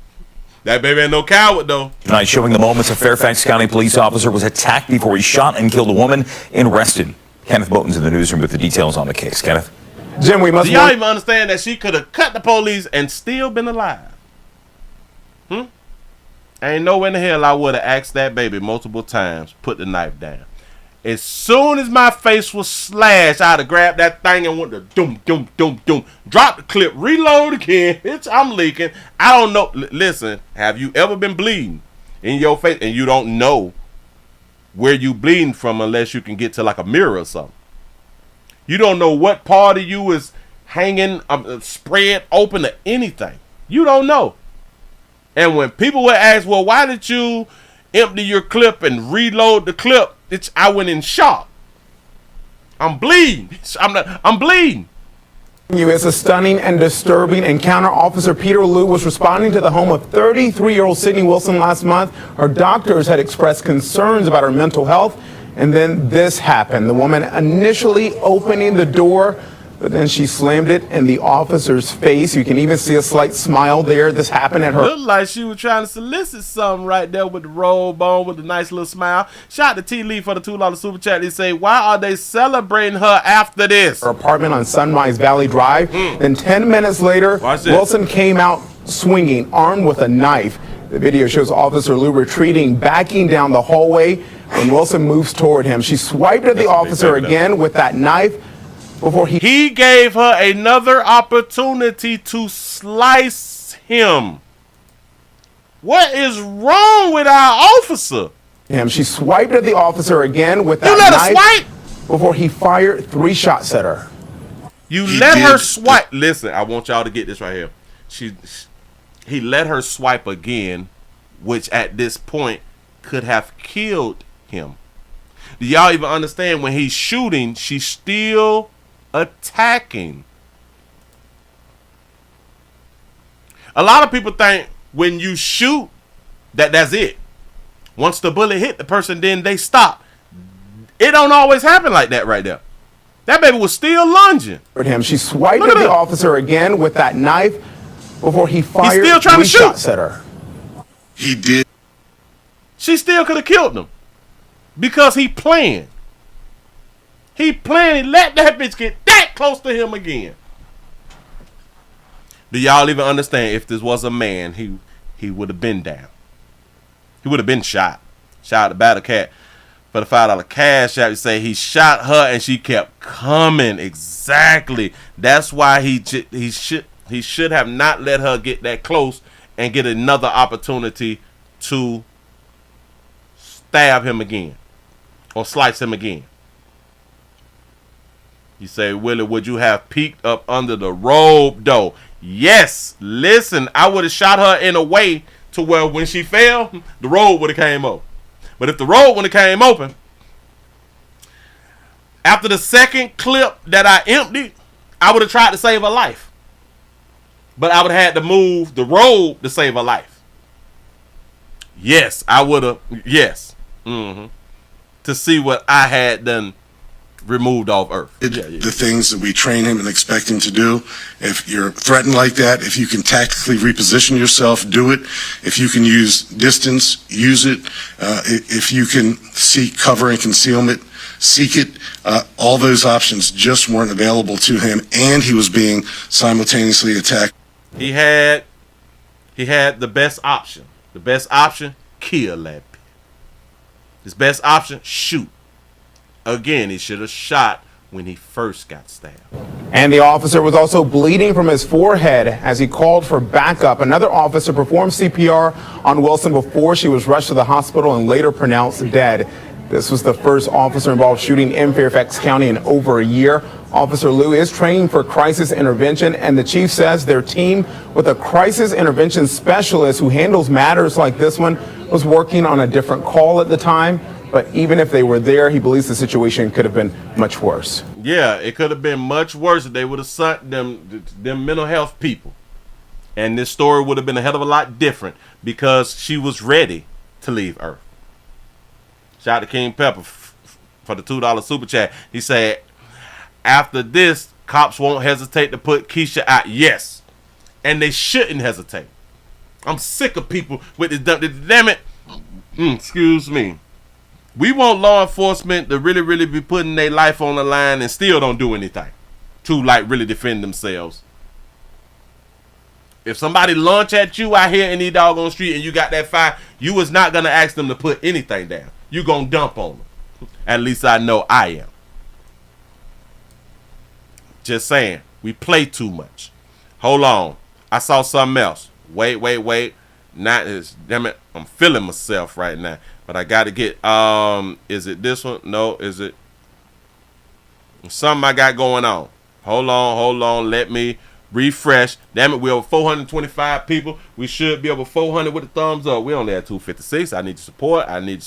That baby ain't no coward, though. Tonight showing the moments a Fairfax County police officer was attacked before he shot and killed a woman in Reston. Kenneth Bowden's in the newsroom with the details on the case. Kenneth? Jim, we must. Do y'all even understand that she could have cut the police and still been alive? Ain't no way in the hell I would have asked that baby multiple times, put the knife down. As soon as my face was slashed, I'd have grabbed that thing and went to doom, doom, doom, doom. Drop the clip, reload again. Bitch, I'm leaking. I don't know. Listen, have you ever been bleeding in your face and you don't know where you bleeding from unless you can get to like a mirror or something? You don't know what part of you is hanging, spread open to anything. You don't know. And when people would ask, well, why did you empty your clip and reload the clip? I went in shock. I'm bleeding. I'm bleeding. It's a stunning and disturbing encounter. Officer Peter Liu was responding to the home of 33-year-old Sydney Wilson last month. Her doctors had expressed concerns about her mental health, and then this happened. The woman initially opening the door, but then she slammed it in the officer's face. You can even see a slight smile there. This happened at her. Looked like she was trying to solicit something right there with the robe on, with a nice little smile. Shout out to T. Lee for the $2 super chat. They say, why are they celebrating her after this? Her apartment on Sunrise Valley Drive. Then 10 minutes later, Wilson came out swinging, armed with a knife. The video shows Officer Liu retreating, backing down the hallway. When Wilson moves toward him, she swiped at the officer again with that knife before he gave her another opportunity to slice him. What is wrong with our officer? She swiped at the officer again with that knife before he fired 3 shots at her. You let her swipe. Listen, I want y'all to get this right here. He let her swipe again, which at this point could have killed him. Do y'all even understand when he's shooting, she's still attacking? A lot of people think when you shoot that's it. Once the bullet hit the person, then they stop. It don't always happen like that right there. That baby was still lunging. She swiped at the officer again with that knife before he fired 3 shots at her. He did. She still could have killed him because he playing. He playing. He let that bitch get that close to him again. Do y'all even understand? If this was a man, he would have been down. He would have been shot. Shot the battle cat for the $5 cash app. You say he shot her and she kept coming. Exactly. That's why he should have not let her get that close and get another opportunity to stab him again or slice him again. You say, Willie, would you have peeked up under the robe though? Yes. Listen, I would have shot her in a way to where when she fell, the robe would have came open. But if the robe would have came open, after the second clip that I emptied, I would have tried to save her life. But I would have had to move the robe to save her life. Yes, I would have. Yes. To see what I had done removed off earth. The things that we train him and expect him to do. If you're threatened like that, if you can tactically reposition yourself, do it. If you can use distance, use it. If you can seek cover and concealment, seek it. All those options just weren't available to him, and he was being simultaneously attacked. He had the best option. The best option, kill that bitch. His best option, shoot. Again, he should have shot when he first got stabbed. And the officer was also bleeding from his forehead as he called for backup. Another officer performed CPR on Wilson before she was rushed to the hospital and later pronounced dead. This was the first officer-involved shooting in Fairfax County in over a year. Officer Liu is training for crisis intervention, and the chief says their team with a crisis intervention specialist who handles matters like this one was working on a different call at the time. But even if they were there, he believes the situation could have been much worse. Yeah, it could have been much worse if they would have sent them mental health people. And this story would have been a hell of a lot different because she was ready to leave Earth. Shout out to King Pepper for the $2 super chat. He said, after this, cops won't hesitate to put Keisha out. Yes. And they shouldn't hesitate. I'm sick of people with this. Damn it. Excuse me. We want law enforcement to really be putting their life on the line and still don't do anything to like really defend themselves. If somebody launch at you out here in the doggone street and you got that fire, you was not going to ask them to put anything down. You going to dump on them. At least I know I am. Just saying. We play too much. Hold on. I saw something else. Wait. Not this. Damn it. I'm feeling myself right now. But I got to get, is it this one? No, is it something I got going on? Hold on. Let me refresh. Damn it, we're over 425 people. We should be over 400 with a thumbs up. We only had 256. I need your support. I need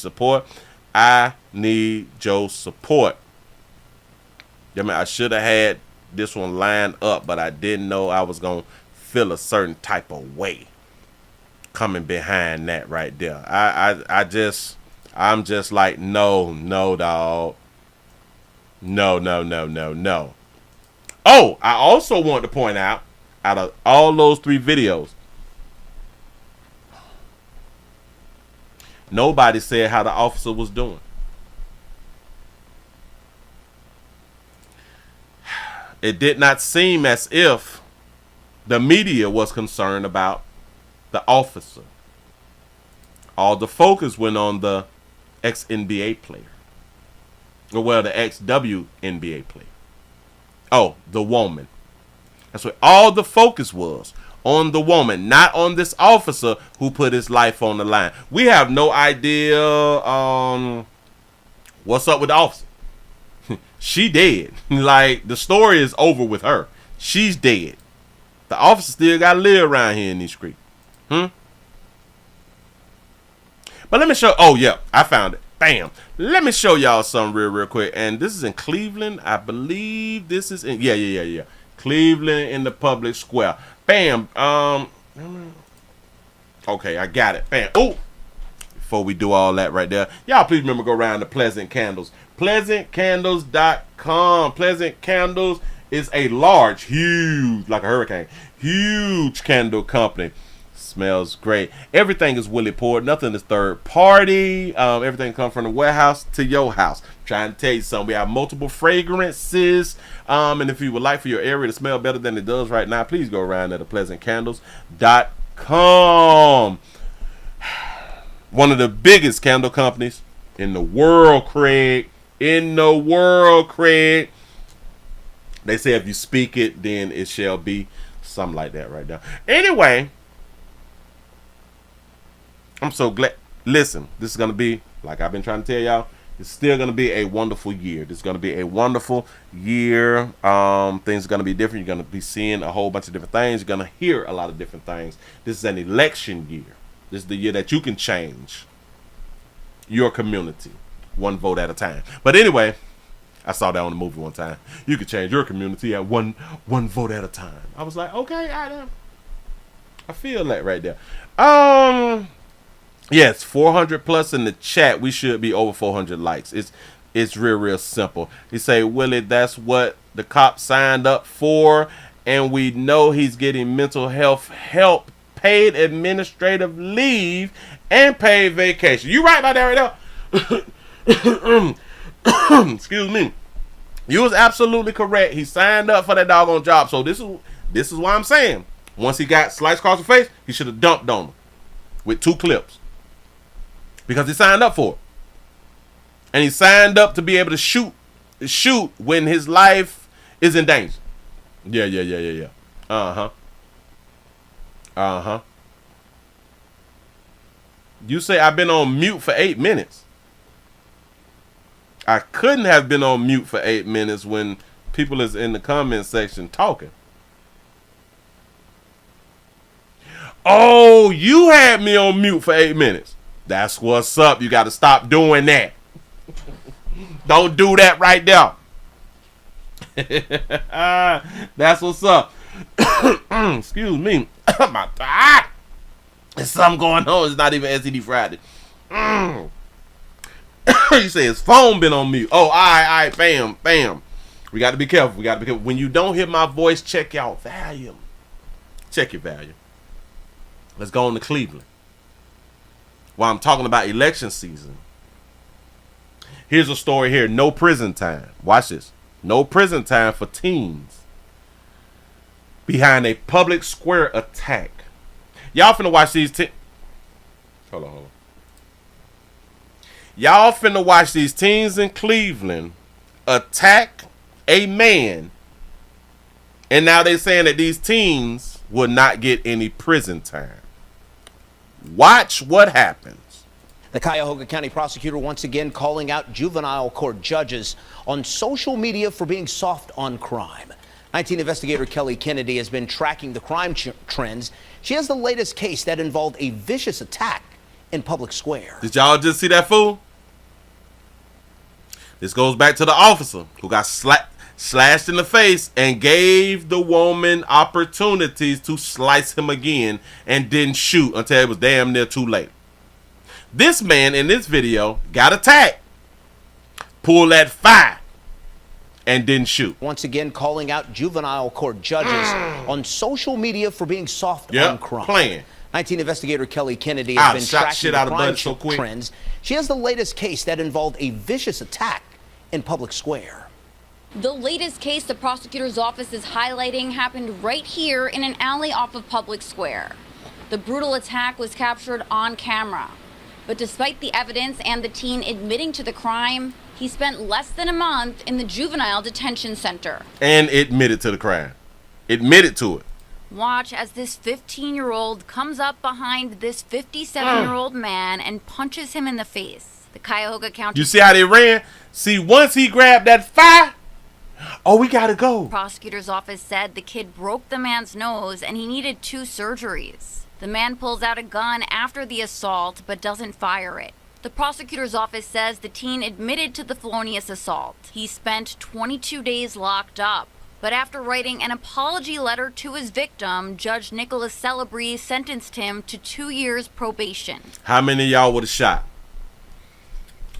your support. Damn it, I should have had this one lined up, but I didn't know I was going to feel a certain type of way coming behind that right there. I'm just like, no, dog. No. Oh, I also want to point out of all those 3 videos, nobody said how the officer was doing. It did not seem as if the media was concerned about the officer. All the focus went on the ex-NBA player. Well, the ex-WNBA player. Oh, the woman. That's what all the focus was, on the woman, not on this officer who put his life on the line. We have no idea what's up with the officer. She dead. Like, the story is over with her. She's dead. The officer still got to live around here in these streets. But let me show. Oh, yeah. I found it. Bam. Let me show y'all something real quick. And this is in Cleveland. I believe this is in. Yeah. Cleveland in the public square. Bam. Okay, I got it. Bam. Oh. Before we do all that right there, y'all please remember go around to Pleasant Candles. PleasantCandles.com. Pleasant Candles is a large, huge, like a hurricane, huge candle company. Smells great. Everything is Willie poured. Nothing is third party. Everything comes from the warehouse to your house. I'm trying to tell you something. We have multiple fragrances. And if you would like for your area to smell better than it does right now, please go around to PleasantCandles.com. One of the biggest candle companies in the world, Craig. In the world, Craig. They say if you speak it, then it shall be. Something like that right now. Anyway, I'm so glad. Listen, this is going to be, like I've been trying to tell y'all, it's still going to be a wonderful year. This is going to be a wonderful year. Things are going to be different. You're going to be seeing a whole bunch of different things. You're going to hear a lot of different things. This is an election year. This is the year that you can change your community one vote at a time. But anyway, I saw that on the movie one time. You can change your community at one vote at a time. I was like, okay, I feel that right there. Yes, 400 plus in the chat. We should be over 400 likes. It's real simple. He say, Willie, that's what the cop signed up for, and we know he's getting mental health help, paid administrative leave, and paid vacation. You right about that right now? Excuse me. You was absolutely correct. He signed up for that doggone job. So this is why I'm saying, once he got sliced across the face, he should have dumped on him with 2 clips. Because he signed up for it. And he signed up to be able to shoot when his life is in danger. Yeah. You say I've been on mute for 8 minutes. I couldn't have been on mute for 8 minutes when people is in the comment section talking. Oh, you had me on mute for 8 minutes. That's what's up. You got to stop doing that. Don't do that right there. That's what's up. Excuse me. There's something going on. It's not even STD Friday. You say his phone been on mute. Oh, all right, bam. We got to be careful. When you don't hear my voice, check your volume. Check your volume. Let's go on to Cleveland. While I'm talking about election season, here's a story here. No prison time. Watch this. No prison time for teens behind a public square attack. Y'all finna watch these Hold on. Y'all finna watch these teens in Cleveland attack a man, and now they're saying that these teens will not get any prison time. Watch what happens. The Cuyahoga County prosecutor once again calling out juvenile court judges on social media for being soft on crime. 19 investigator Kelly Kennedy has been tracking the crime trends. She has the latest case that involved a vicious attack in public square. Did y'all just see that fool? This goes back to the officer who got slashed in the face and gave the woman opportunities to slice him again and didn't shoot until it was damn near too late. This man in this video got attacked, pulled that fire, and didn't shoot. Once again calling out juvenile court judges on social media for being soft on crime. Playing. 19 investigator Kelly Kennedy has been tracking the crime trends. She has the latest case that involved a vicious attack in public square. The latest case the prosecutor's office is highlighting happened right here in an alley off of Public Square. The brutal attack was captured on camera. But despite the evidence and the teen admitting to the crime, he spent less than a month in the juvenile detention center. And admitted to the crime. Admitted to it. Watch as this 15-year-old comes up behind this 57-year-old man and punches him in the face. The Cuyahoga County... You see how they ran? See, once he grabbed that fire, oh, we gotta go. Prosecutor's office said the kid broke the man's nose and he needed 2 surgeries. The man pulls out a gun after the assault but doesn't fire it. The prosecutor's office says the teen admitted to the felonious assault. He spent 22 days locked up. But after writing an apology letter to his victim, Judge Nicholas Celebree sentenced him to 2 years probation. How many of y'all would have shot?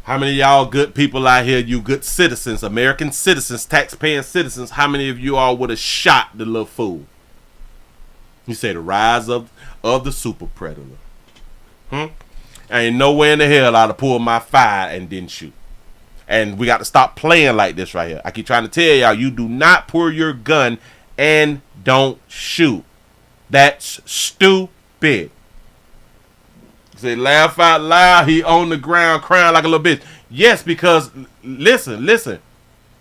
How many of y'all good people out here, you good citizens, American citizens, taxpaying citizens, how many of you all would have shot the little fool? You say the rise of the super predator. Ain't nowhere in the hell I'd have pulled my fire and didn't shoot. And we got to stop playing like this right here. I keep trying to tell y'all, you do not pull your gun and don't shoot. That's stupid. Say, laugh out loud, he on the ground crying like a little bitch. Yes, because, listen.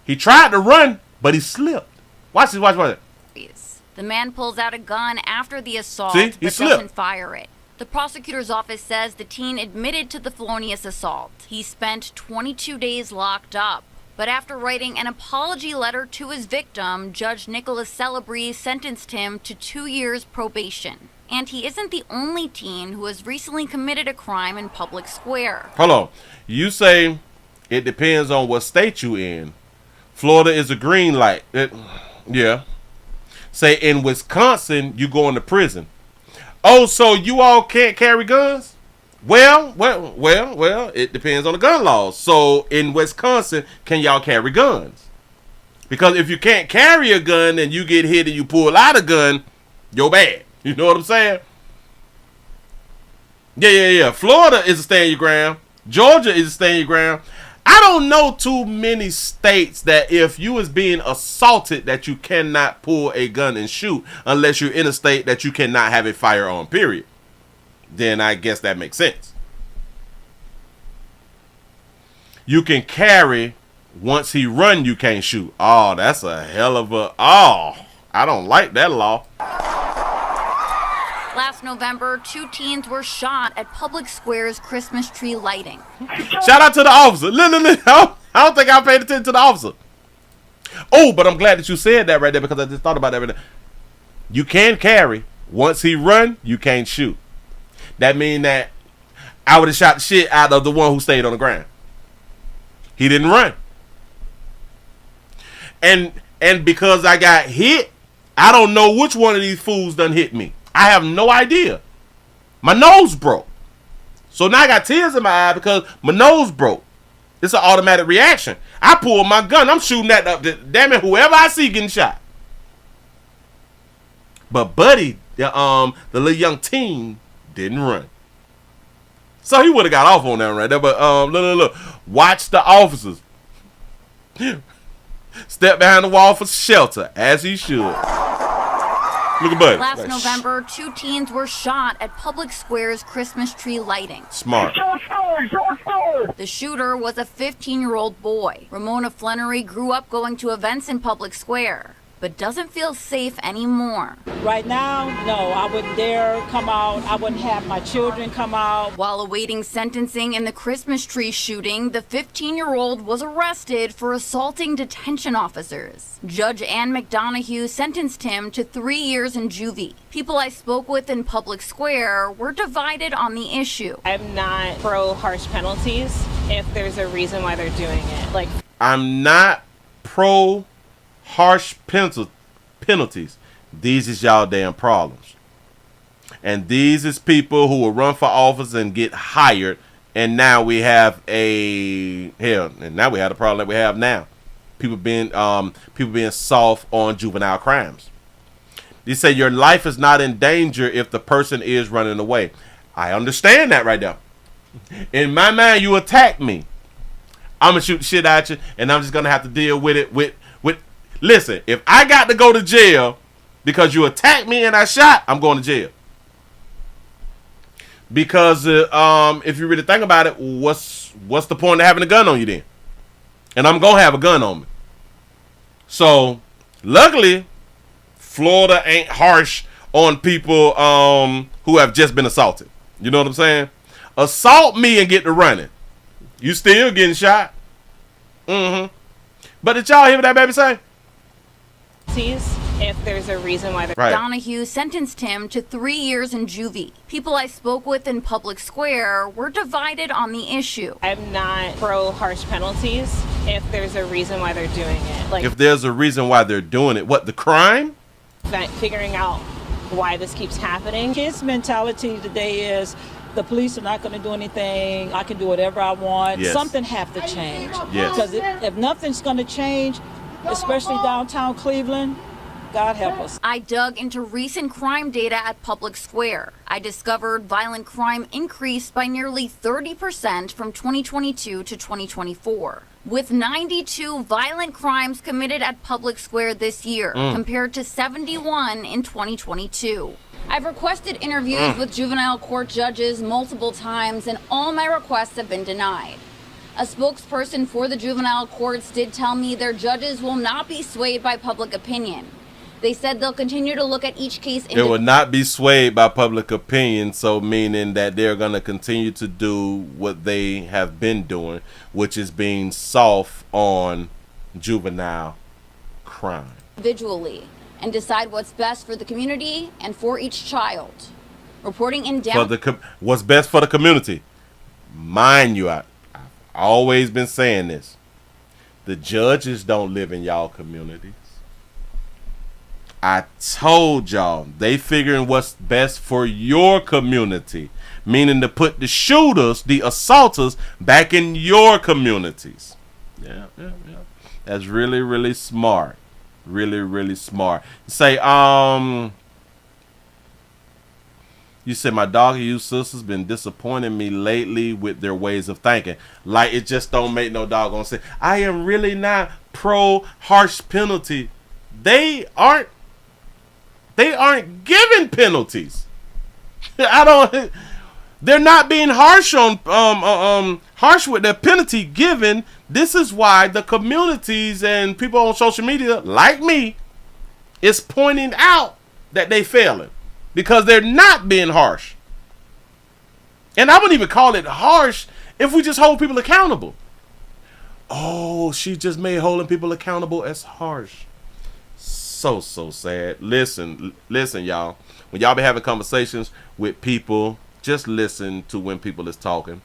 He tried to run, but he slipped. Watch this, watch this. The man pulls out a gun after the assault, See? He but slipped. doesn't fire it. The prosecutor's office says the teen admitted to the felonious assault. He spent 22 days locked up. But after writing an apology letter to his victim, Judge Nicholas Celebree sentenced him to 2 years probation. And he isn't the only teen who has recently committed a crime in public square. Hold on. You say it depends on what state you in. Florida is a green light. Yeah. Say in Wisconsin, you going to prison. Oh, so you all can't carry guns? Well, it depends on the gun laws. So in Wisconsin, can y'all carry guns? Because if you can't carry a gun and you get hit and you pull out a gun, you're bad. You know what I'm saying? Yeah. Florida is a stand your ground. Georgia is a stand your ground. I don't know too many states that if you is being assaulted that you cannot pull a gun and shoot unless you're in a state that you cannot have a firearm, period. Then I guess that makes sense. You can carry, once he run, you can't shoot. Oh, that's a hell of a, I don't like that law. Last November, 2 teens were shot at Public Square's Christmas tree lighting. Shout out to the officer. I don't think I paid attention to the officer. Oh, but I'm glad that you said that right there because I just thought about that right there. You can carry. Once he run, you can't shoot. That mean that I would have shot the shit out of the one who stayed on the ground. He didn't run. And because I got hit, I don't know which one of these fools done hit me. I have no idea. My nose broke. So now I got tears in my eye because my nose broke. It's an automatic reaction. I pulled my gun. I'm shooting that up. Damn it, whoever I see getting shot. But Buddy, the little young teen, didn't run. So he would have got off on that right there. But look. Watch the officers. Step behind the wall for shelter, as he should. Look at Buddy. Last November, 2 teens were shot at Public Square's Christmas tree lighting. Smart. The shooter was a 15-year-old boy. Ramona Flannery grew up going to events in Public Square, but doesn't feel safe anymore. Right now, no, I wouldn't dare come out. I wouldn't have my children come out. While awaiting sentencing in the Christmas tree shooting, the 15-year-old was arrested for assaulting detention officers. Judge Ann McDonough sentenced him to 3 years in juvie. People I spoke with in Public Square were divided on the issue. I'm not pro harsh penalties if there's a reason why they're doing it. I'm not pro harsh penalties. These is y'all damn problems. And these is people who will run for office and get hired. And now we have the problem that we have now. People being soft on juvenile crimes. They say your life is not in danger if the person is running away. I understand that right now. In my mind, you attack me, I'm gonna shoot the shit at you, and I'm just gonna have to deal with it with. Listen, if I got to go to jail because you attacked me and I shot, I'm going to jail. Because if you really think about it, what's the point of having a gun on you then? And I'm gonna have a gun on me. So luckily, Florida ain't harsh on people who have just been assaulted. You know what I'm saying? Assault me and get to running. You still getting shot. But did y'all hear what that baby say? If there's a reason why they're Right. Donahue sentenced him to 3 years in juvie. People I spoke with in public square were divided on the issue. I'm not pro harsh penalties if there's a reason why they're doing it. Like If there's a reason why they're doing it, what, the crime? figuring out why this keeps happening. Kids' mentality today is the police are not going to do anything. I can do whatever I want. Yes. Something have to change. Yes. Because if nothing's going to change, especially downtown Cleveland, God help us. I dug into recent crime data at Public Square. I discovered violent crime increased by nearly 30% from 2022 to 2024, with 92 violent crimes committed at Public Square this year, compared to 71 in 2022. I've requested interviews with juvenile court judges multiple times, and all my requests have been denied. A spokesperson for the juvenile courts did tell me their judges will not be swayed by public opinion. They said they'll continue to look at each case. It will not be swayed by public opinion, so meaning that they're going to continue to do what they have been doing, which is being soft on juvenile crime. Individually and decide what's best for the community and for each child. Reporting in down. What's best for the community? Mind you, I've always been saying this. The judges don't live in y'all communities. I told y'all, they figuring what's best for your community, meaning to put the shooters, the assaulters, back in your communities. Yeah. That's really, really smart. Really, really smart. Say, you said my dog you sisters been disappointing me lately with their ways of thinking. Like it just don't make no doggone sense. I am really not pro harsh penalty. They aren't giving penalties. They're not being harsh on harsh with their penalty given. This is why the communities and people on social media like me is pointing out that they failing because they're not being harsh. And I wouldn't even call it harsh if we just hold people accountable. Oh, she just made holding people accountable as harsh. So sad. Listen, y'all. When y'all be having conversations with people, just listen to when people is talking.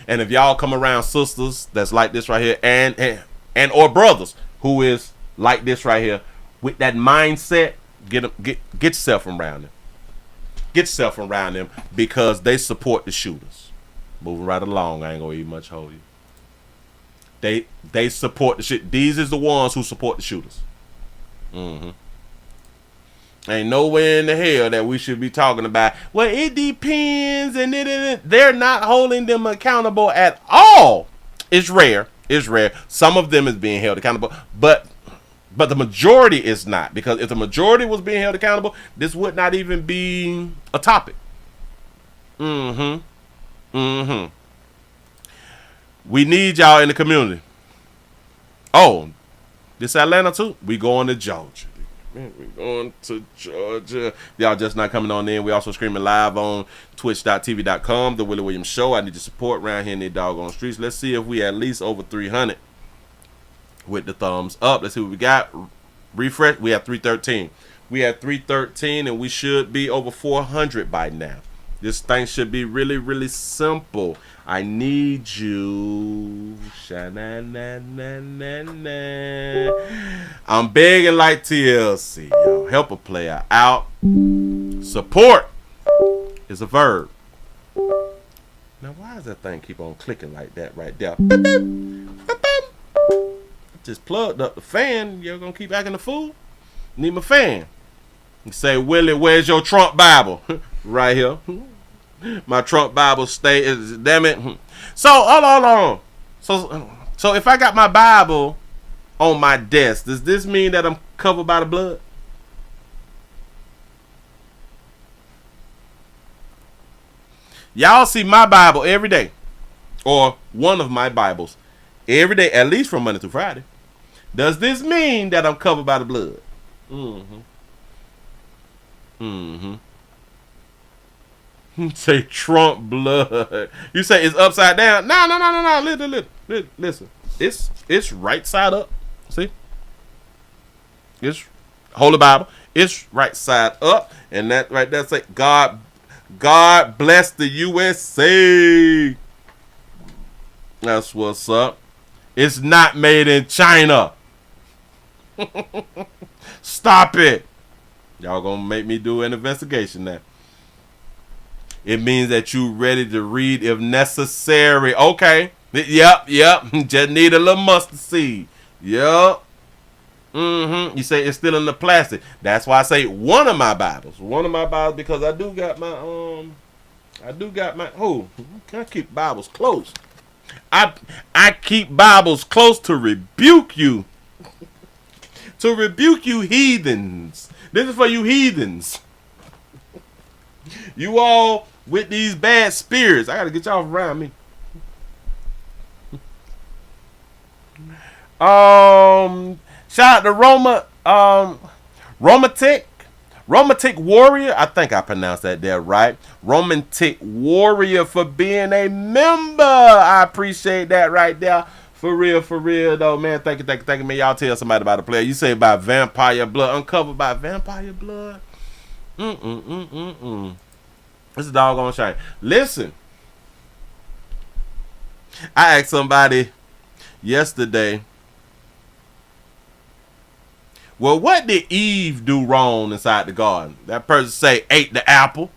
And if y'all come around sisters that's like this right here, and or brothers who is like this right here, with that mindset, get yourself around them. Get yourself around them because they support the shooters. Moving right along, I ain't gonna eat much hold you. They support the shit. These is the ones who support the shooters. Ain't nowhere in the hell that we should be talking about, well, it depends, and they're not holding them accountable at all. It's rare. Some of them is being held accountable, but the majority is not, because if the majority was being held accountable, this would not even be a topic. We need y'all in the community. Oh, this Atlanta too? We going to Georgia. Man, we going to Georgia. Y'all just not coming on in. We also streaming live on twitch.tv.com, The Willie Williams Show. I need your support around here in the doggone streets. Let's see if we at least over 300 with the thumbs up. Let's see what we got. Refresh. We have 313. We have 313, and we should be over 400 by now. This thing should be really, really simple. I need you. I'm begging like TLC. Yo, help a player out. Support is a verb. Now, why does that thing keep on clicking like that right there? Just plugged up the fan. You're going to keep acting a fool? Need my fan. You say, Willie, where's your Trump Bible? Right here. My Trump Bible is, damn it. So, hold on. So if I got my Bible on my desk, does this mean that I'm covered by the blood? Y'all see my Bible every day, or one of my Bibles every day, at least from Monday through Friday. Does this mean that I'm covered by the blood? Say Trump blood. You say it's upside down? No. Listen. It's right side up. See? It's Holy Bible. It's right side up, and that right there say God bless the USA. That's what's up. It's not made in China. Stop it. Y'all gonna make me do an investigation now. It means that you ready to read if necessary. Okay. Yep. Just need a little mustard seed. Yep. You say it's still in the plastic. That's why I say one of my Bibles. Because I do got my I keep Bibles close. I keep Bibles close to rebuke you. To rebuke you heathens. This is for you heathens. You all with these bad spirits. I gotta get y'all around me. Shout out to Roma, Romantic Warrior. I think I pronounced that there right. Romantic Warrior for being a member. I appreciate that right there. For real though, man. Thank you, man. Y'all tell somebody about the player. You say about vampire blood, uncovered by vampire blood. This is doggone shame. Listen, I asked somebody yesterday, well, what did Eve do wrong inside the garden? That person say ate the apple.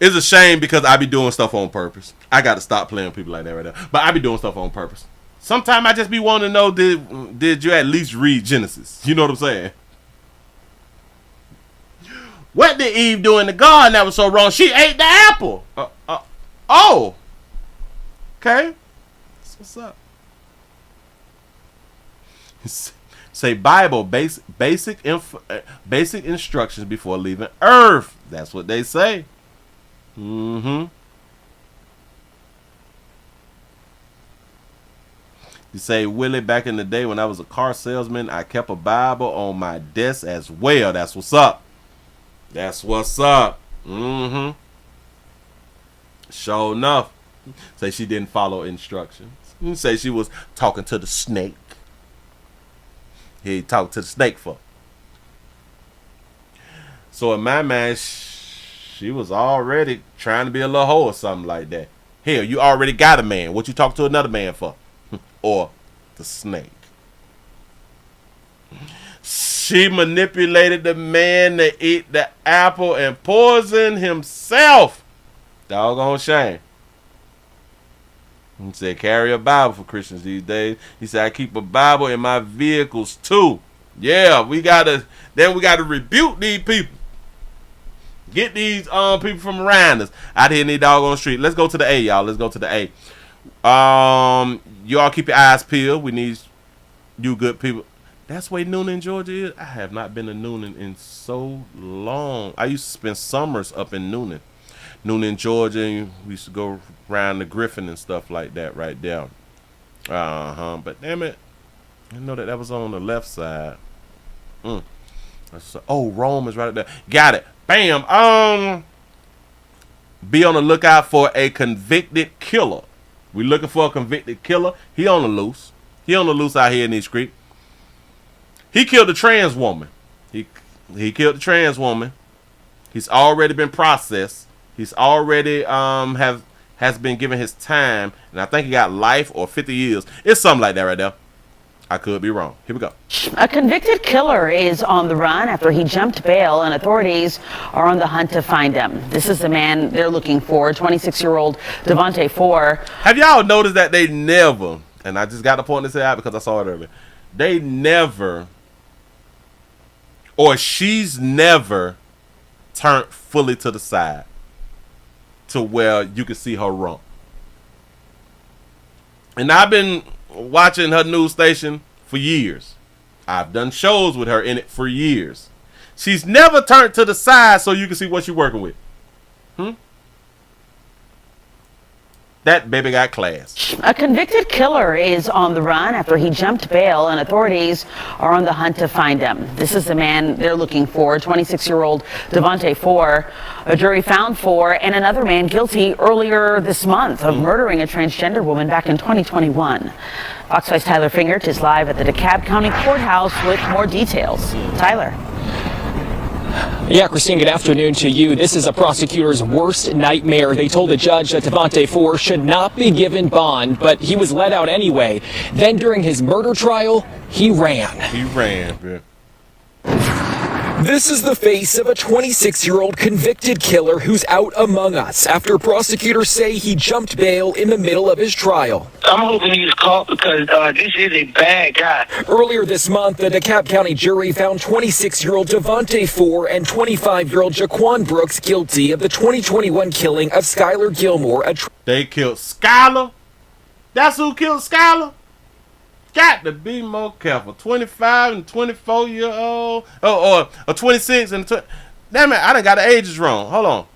It's a shame because I be doing stuff on purpose. I got to stop playing with people like that right now. But I be doing stuff on purpose. Sometimes I just be wanting to know, did you at least read Genesis? You know what I'm saying? What did Eve do in the garden that was so wrong? She ate the apple. Oh. Okay. That's what's up. Say Bible, basic instructions before leaving Earth. That's what they say. You say, Willie, back in the day when I was a car salesman, I kept a Bible on my desk as well. That's what's up. Sure enough. Say she didn't follow instructions. Say she was talking to the snake. He talked to the snake for. So in my mind, she was already trying to be a little hoe or something like that. Hell, you already got a man. What you talk to another man for? Or the snake. She manipulated the man to eat the apple and poison himself. Doggone shame. He said, carry a Bible for Christians these days. He said, I keep a Bible in my vehicles too. Yeah, we gotta rebuke these people. Get these people from around us out here in the doggone street. Let's go to the A, y'all. Let's go to the A. You all keep your eyes peeled. We need you good people. That's where Noonan, Georgia is. I have not been to Noonan in so long. I used to spend summers up in Noonan, Georgia. And we used to go around the Griffin and stuff like that right there. But damn it, I know that was on the left side. Oh, Rome is right there. Got it. Bam. Be on the lookout for a convicted killer. We looking for a convicted killer. He on the loose. He on the loose out here in these streets. He killed a trans woman. He killed a trans woman. He's already been processed. He's already has been given his time, and I think he got life or 50 years. It's something like that right there. I could be wrong. Here we go. A convicted killer is on the run after he jumped bail, and authorities are on the hunt to find him. This is the man they're looking for, 26-year-old Devontae Four. Have y'all noticed that they never, and I just got to point this out because I saw it earlier, they never, or she's never turned fully to the side to where you can see her rump. And I've been watching her news station for years. I've done shows with her in it for years. She's never turned to the side so you can see what she's working with. That baby got class. A convicted killer is on the run after he jumped bail, and authorities are on the hunt to find him. This is the man they're looking for, 26-year-old Devontae Four. A jury found Four and another man guilty earlier this month of murdering a transgender woman back in 2021. Fox 5's Tyler Fingert is live at the DeKalb County Courthouse with more details. Tyler. Yeah, Christine, good afternoon to you. This is a prosecutor's worst nightmare. They told the judge that Devontae Four should not be given bond, but he was let out anyway. Then during his murder trial, he ran. He ran, man. This is the face of a 26-year-old convicted killer who's out among us after prosecutors say he jumped bail in the middle of his trial. I'm hoping he's caught because this is a bad guy. Earlier this month, the DeKalb County jury found 26-year-old Devontae Four and 25-year-old Jaquan Brooks guilty of the 2021 killing of Skylar Gilmore. They killed Skylar? That's who killed Skylar? Got to be more careful. 25 and 24-year-old. Or a 26 and a 20. Damn it, I done got the ages wrong. Hold on.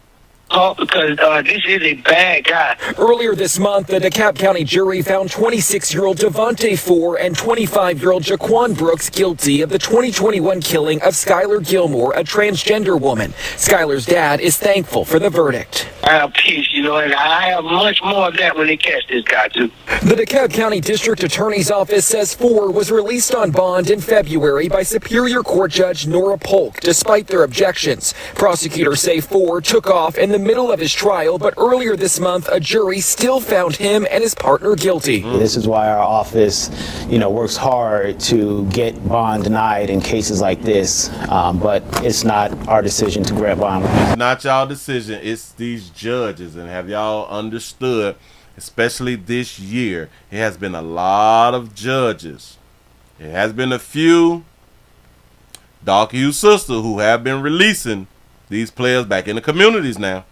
Because this is a bad guy. Earlier this month, the DeKalb County jury found 26-year-old Devontae Four and 25-year-old Jaquan Brooks guilty of the 2021 killing of Skylar Gilmore, a transgender woman. Skylar's dad is thankful for the verdict. I have peace, and I have much more of that when they catch this guy, too. The DeKalb County District Attorney's Office says Four was released on bond in February by Superior Court Judge Nora Polk, despite their objections. Prosecutors say Four took off in the middle of his trial, but earlier this month, a jury still found him and his partner guilty. This is why our office, works hard to get bond denied in cases like this, but it's not our decision to grant bond. It's not y'all decision, it's these judges. And have y'all understood, especially this year, it has been a lot of judges. It has been a few Dark Hue Sister who have been releasing these players back in the communities now.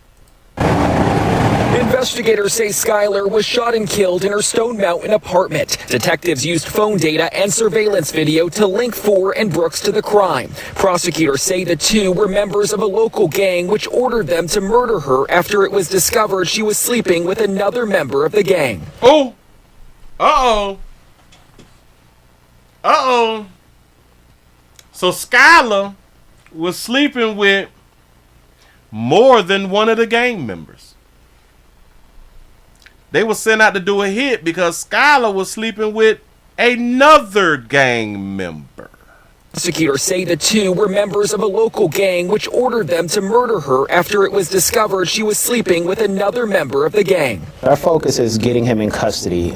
Investigators say Skylar was shot and killed in her Stone Mountain apartment. Detectives used phone data and surveillance video to link Four and Brooks to the crime. Prosecutors say the two were members of a local gang which ordered them to murder her after it was discovered she was sleeping with another member of the gang. Oh! Uh-oh! Uh-oh! So Skylar was sleeping with more than one of the gang members. They were sent out to do a hit because Skylar was sleeping with another gang member. Prosecutors say the two were members of a local gang which ordered them to murder her after it was discovered she was sleeping with another member of the gang. Our focus is getting him in custody.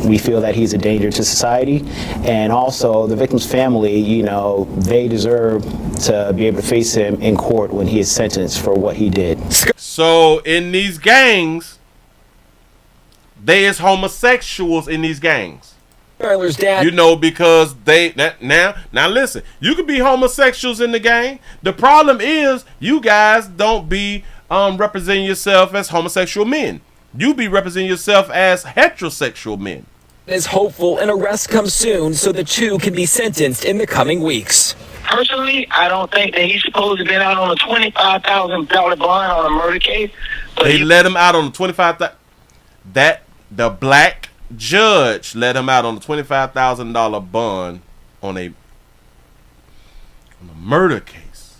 We feel that he's a danger to society, and also the victim's family, they deserve to be able to face him in court when he is sentenced for what he did. So in these gangs, there is homosexuals in these gangs. Skylar's dad. Because now listen, you could be homosexuals in the gang. The problem is you guys don't be representing yourself as homosexual men. You be representing yourself as heterosexual men. Is hopeful an arrest comes soon so the two can be sentenced in the coming weeks. Personally, I don't think that he's supposed to have been out on a $25,000 bond on a murder case. They let him out on the $25,000. That the black judge let him out on a $25,000 bond on a murder case.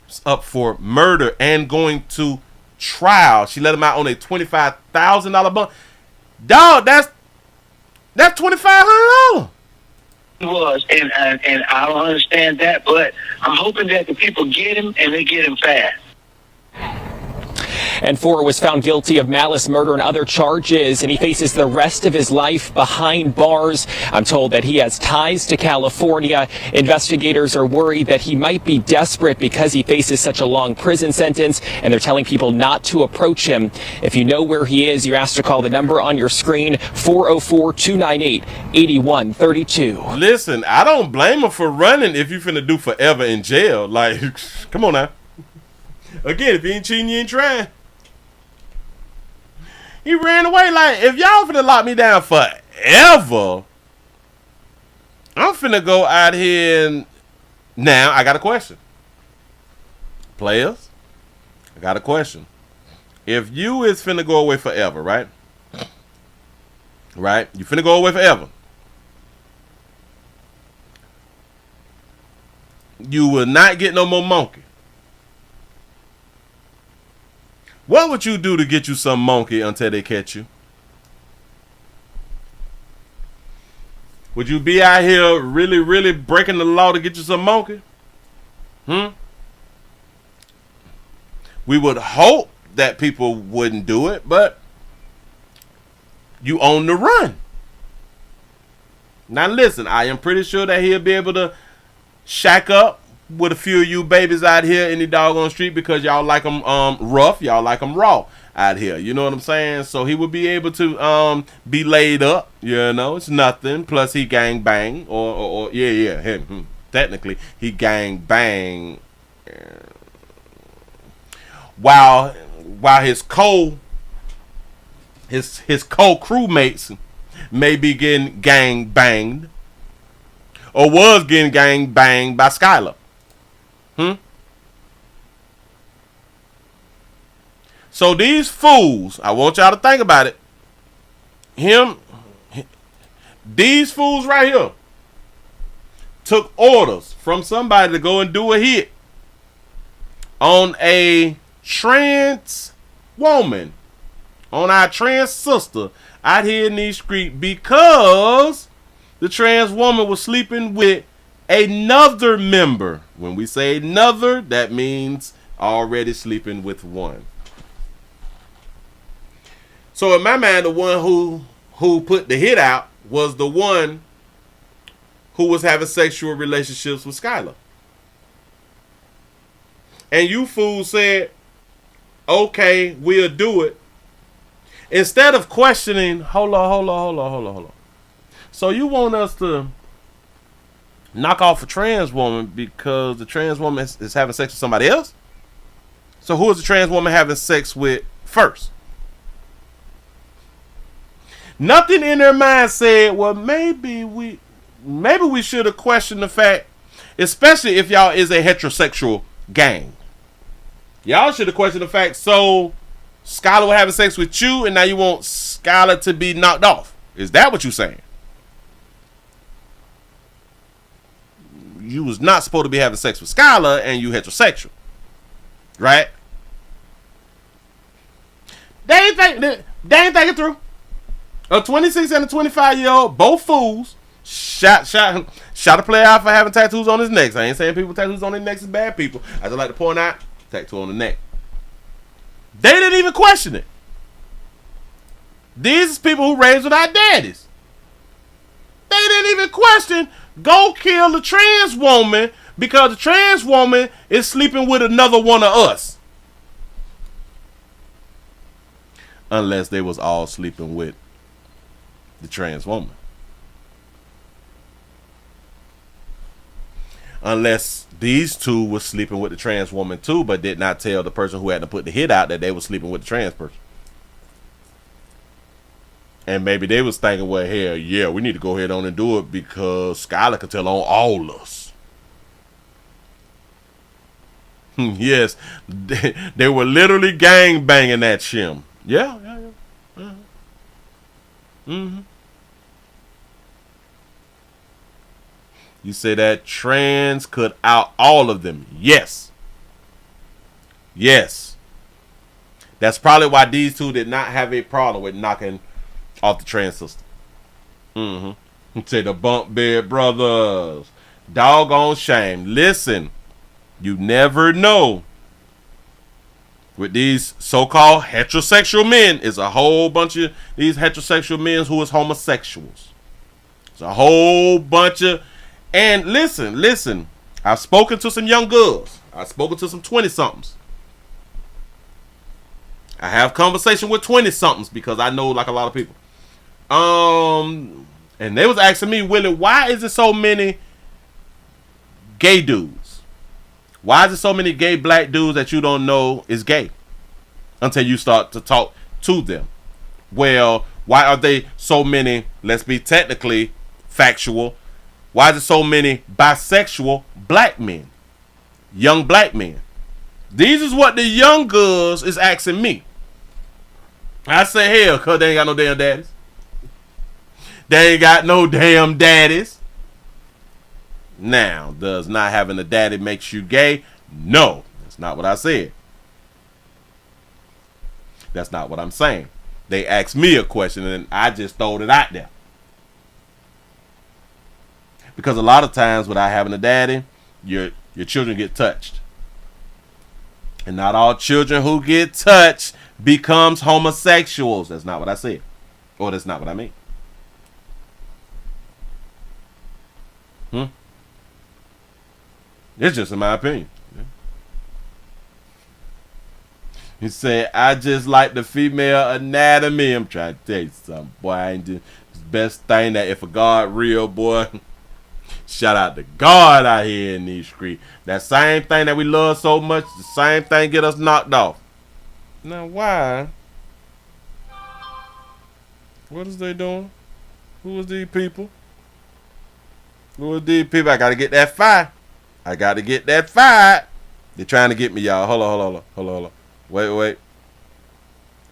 It's up for murder and going to trial. She let him out on a $25,000 bond. Dog, that's $2,500. He was, and I don't understand that, but I'm hoping that the people get him and they get him fast. And Four was found guilty of malice, murder, and other charges, and he faces the rest of his life behind bars. I'm told that he has ties to California. Investigators are worried that he might be desperate because he faces such a long prison sentence, and they're telling people not to approach him. If you know where he is, you're asked to call the number on your screen, 404-298-8132. Listen, I don't blame him for running if you finna do forever in jail. Like, come on now. Again, if you ain't cheating, you ain't trying. He ran away. Like, if y'all finna lock me down forever, I'm finna go out here and... Now, I got a question. Players, I got a question. If you is finna go away forever, right? Right? You finna go away forever. You will not get no more monkey. What would you do to get you some monkey until they catch you? Would you be out here really, really breaking the law to get you some monkey? We would hope that people wouldn't do it, but you on the run. Now listen, I am pretty sure that he'll be able to shack up with a few of you babies out here in the doggone street because y'all like them rough, y'all like them raw out here. You know what I'm saying? So he would be able to be laid up. You know, it's nothing. Plus he gang bang or him. Technically he gang bang. While his co-crewmates may be getting gang banged or was getting gang banged by Skylar. So these fools, I want y'all to think about it. These fools right here took orders from somebody to go and do a hit on a trans woman, on our trans sister out here in these streets because the trans woman was sleeping with another member. When we say another, that means already sleeping with one. So in my mind, the one who put the hit out was the one who was having sexual relationships with Skylar. And you fools said, okay, we'll do it. Instead of questioning, hold on. So you want us to knock off a trans woman because the trans woman is having sex with somebody else? So who is the trans woman having sex with first? Nothing in their mind said, well, maybe we should have questioned the fact, especially if y'all is a heterosexual gang. Y'all should have questioned the fact, so Skylar was having sex with you and now you want Skylar to be knocked off. Is that what you're saying? You was not supposed to be having sex with Skylar and you heterosexual. Right? They ain't think it through. A 26 and a 25-year-old, both fools, shot a player out for having tattoos on his neck. I ain't saying people with tattoos on their necks is bad people. I just like to point out, tattoo on the neck. They didn't even question it. These is people who raised without daddies. They didn't even question, go kill the trans woman because the trans woman is sleeping with another one of us. Unless they was all sleeping with the trans woman. Unless these two were sleeping with the trans woman too, but did not tell the person who had to put the hit out that they were sleeping with the trans person. And maybe they was thinking, well, hell yeah, we need to go ahead on and do it because Skylar can tell on all us. Yes, they were literally gang banging that shim. Yeah. You say that trans could out all of them. Yes. That's probably why these two did not have a problem with knocking off the trans sister. Say the bump bed brothers. Doggone shame. Listen, you never know. With these so-called heterosexual men, is a whole bunch of these heterosexual men who is homosexuals. It's a whole bunch of, and listen, I've spoken to some young girls. I've spoken to some 20-somethings. I have conversation with 20-somethings because I know like a lot of people. And they was asking me, Willie, why is there so many gay dudes? Why is there so many gay black dudes that you don't know is gay until you start to talk to them? Well, why are they so many, let's be technically factual, why is there so many bisexual black men, young black men? These is what the young girls is asking me. I say, hell, cause they ain't got no damn daddies. They ain't got no damn daddies. Now, does not having a daddy makes you gay? No, that's not what I said. That's not what I'm saying. They asked me a question and I just throwed it out there. Because a lot of times without having a daddy, your children get touched. And not all children who get touched becomes homosexuals. That's not what I said. Or that's not what I mean. It's just in my opinion. He said, I just like the female anatomy. I'm trying to tell you something, boy. I ain't doing the best thing that if a God real, boy. Shout out to God out here in these streets. That same thing that we love so much, the same thing get us knocked off. Now why? What is they doing? Who is these people? Who is these people? I gotta get that fire. I gotta get that fire. They're trying to get me, y'all. Hold on. Wait.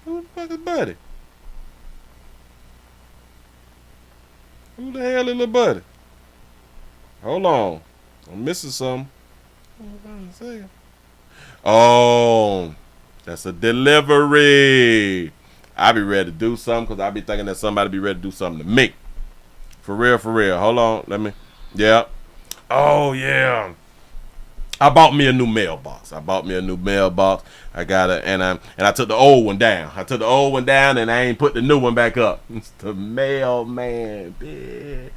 Who the fuck is Buddy? Who the hell is little Buddy? Hold on. I'm missing something. Oh, that's a delivery. I be ready to do something because I be thinking that somebody be ready to do something to me. For real. Hold on. Yeah. Oh, yeah. I bought me a new mailbox. I got it, and I took the old one down. And I ain't put the new one back up. It's the mailman, bitch.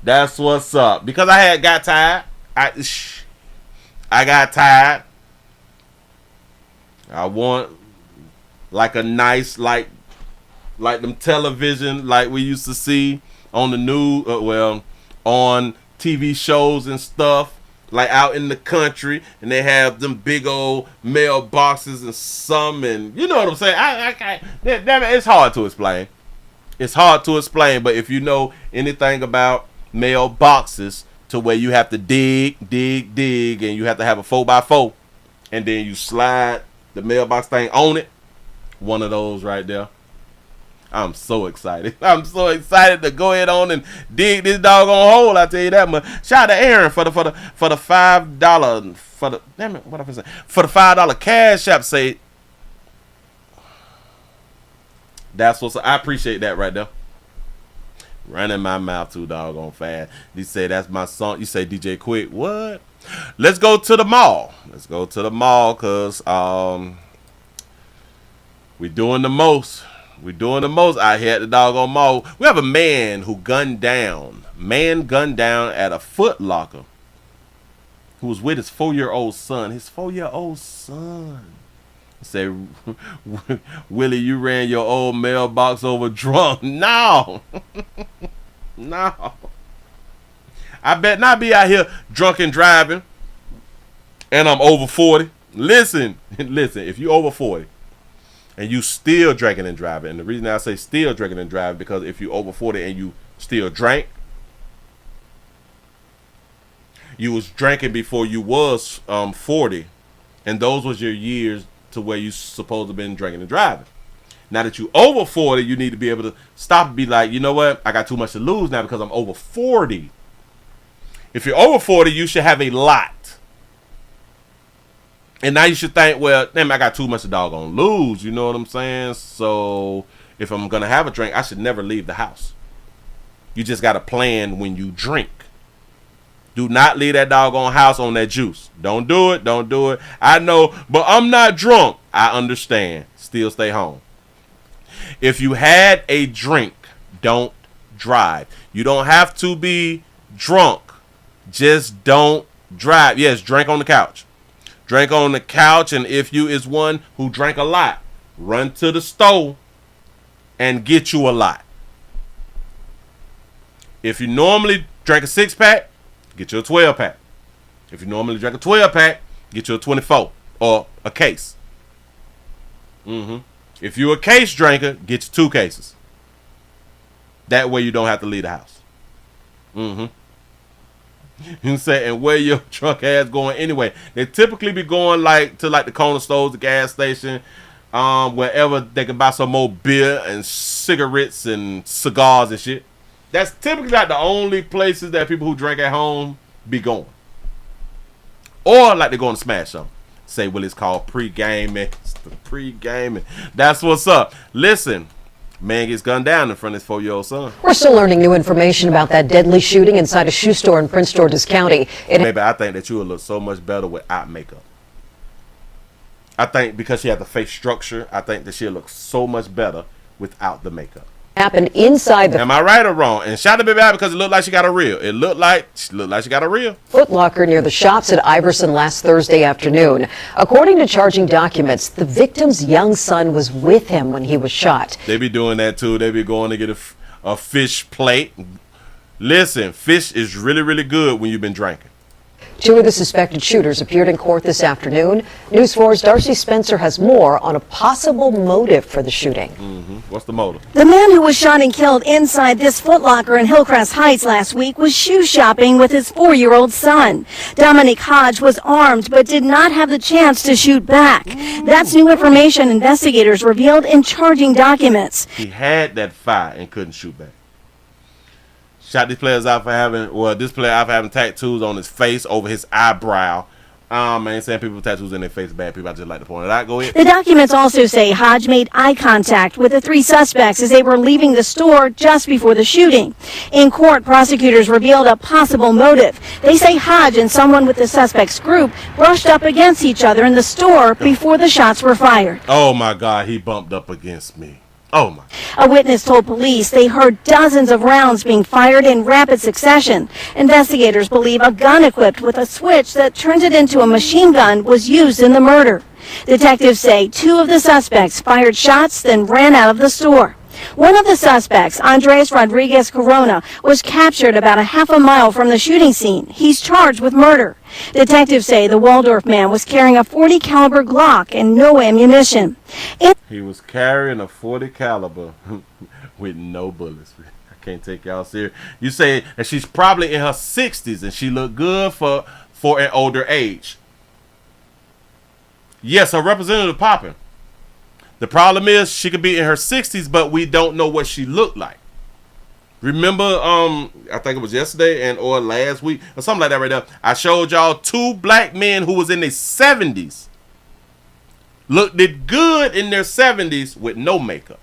That's what's up. Because I got tired. I got tired. I want like a nice like them television like we used to see on the news. On TV shows and stuff. Like out in the country, and they have them big old mailboxes and some, and you know what I'm saying. Damn it, it's hard to explain. But if you know anything about mailboxes, to where you have to dig, and you have to have a 4x4, and then you slide the mailbox thing on it. One of those right there. I'm so excited. To go ahead on and dig this doggone hole. I tell you that much. Shout out to Aaron for the $5 for the $5 cash app. Say that's what's. I appreciate that right there. Running my mouth too doggone fast. You say that's my song. You say DJ Quick. What? Let's go to the mall. Cause we doing the most. We're doing the most out here at the doggone mall. We have a man who gunned down at a Foot Locker who was with his 4-year-old son. He said, Willie, you ran your old mailbox over drunk. No. No. I bet not be out here drunk and driving and I'm over 40. Listen, if you over 40, and you still drinking and driving. And the reason I say still drinking and driving, because if you over 40 and you still drank, you was drinking before you was 40. And those was your years to where you supposed to have been drinking and driving. Now that you over 40, you need to be able to stop and be like, you know what? I got too much to lose now because I'm over 40. If you're over 40, you should have a lot. And now you should think, well, damn, I got too much to doggone lose. You know what I'm saying? So if I'm going to have a drink, I should never leave the house. You just got to plan when you drink. Do not leave that doggone house on that juice. Don't do it. I know, but I'm not drunk. I understand. Still stay home. If you had a drink, don't drive. You don't have to be drunk. Just don't drive. Yes, drink on the couch. Drink on the couch, and if you is one who drank a lot, run to the store and get you a lot. If you normally drink a 6-pack, get you a 12-pack. If you normally drink a 12-pack, get you a 24 or a case. If you're a case drinker, get you 2 cases. That way you don't have to leave the house. You say, and where your drunk ass going anyway? They typically be going to the corner stores, the gas station, wherever they can buy some more beer and cigarettes and cigars and shit. That's typically like the only places that people who drink at home be going. Or like they're going to smash something. Say, well, it's called pre-gaming. It's the pre-gaming. That's what's up. Listen, man gets gunned down in front of his 4-year-old son. We're still learning new information about that deadly shooting inside a shoe store in Prince George's County. Maybe I think that you would look so much better without makeup. I think because she had the face structure, I think that she'll look so much better without the makeup. Happened inside the Am I right or wrong? And shout out to Baby out because it looked like she got a reel. It looked like she got a reel. Foot Locker near the shops at Iverson last Thursday afternoon. According to charging documents, the victim's young son was with him when he was shot. They be doing that too. They be going to get a fish plate. Listen, fish is really, really good when you've been drinking. 2 of the suspected shooters appeared in court this afternoon. News 4's Darcy Spencer has more on a possible motive for the shooting. What's the motive? The man who was shot and killed inside this Foot Locker in Hillcrest Heights last week was shoe shopping with his 4-year-old son. Dominic Hodge was armed but did not have the chance to shoot back. That's new information investigators revealed in charging documents. He had that fire and couldn't shoot back. Shot these players out for this player out for having tattoos on his face over his eyebrow. I ain't saying people with tattoos in their face are bad people. I just like to point it out. Go ahead. The documents also say Hodge made eye contact with the 3 suspects as they were leaving the store just before the shooting. In court, prosecutors revealed a possible motive. They say Hodge and someone with the suspects' group brushed up against each other in the store before the shots were fired. Oh my God, he bumped up against me. Oh my. A witness told police they heard dozens of rounds being fired in rapid succession. Investigators believe a gun equipped with a switch that turns it into a machine gun was used in the murder. Detectives say 2 of the suspects fired shots, then ran out of the store. One of the suspects, Andres Rodriguez Corona, was captured about a half a mile from the shooting scene. He's charged with murder. Detectives say the Waldorf man was carrying a .40 caliber Glock and no ammunition. He was carrying a .40 caliber with no bullets. I can't take y'all serious. You say that she's probably in her 60s and she looked good for an older age. Yes, her representative popping. The problem is she could be in her 60s, but we don't know what she looked like. Remember, I think it was yesterday or last week or something like that right there. I showed y'all 2 black men who was in their 70s. Looked good in their 70s with no makeup.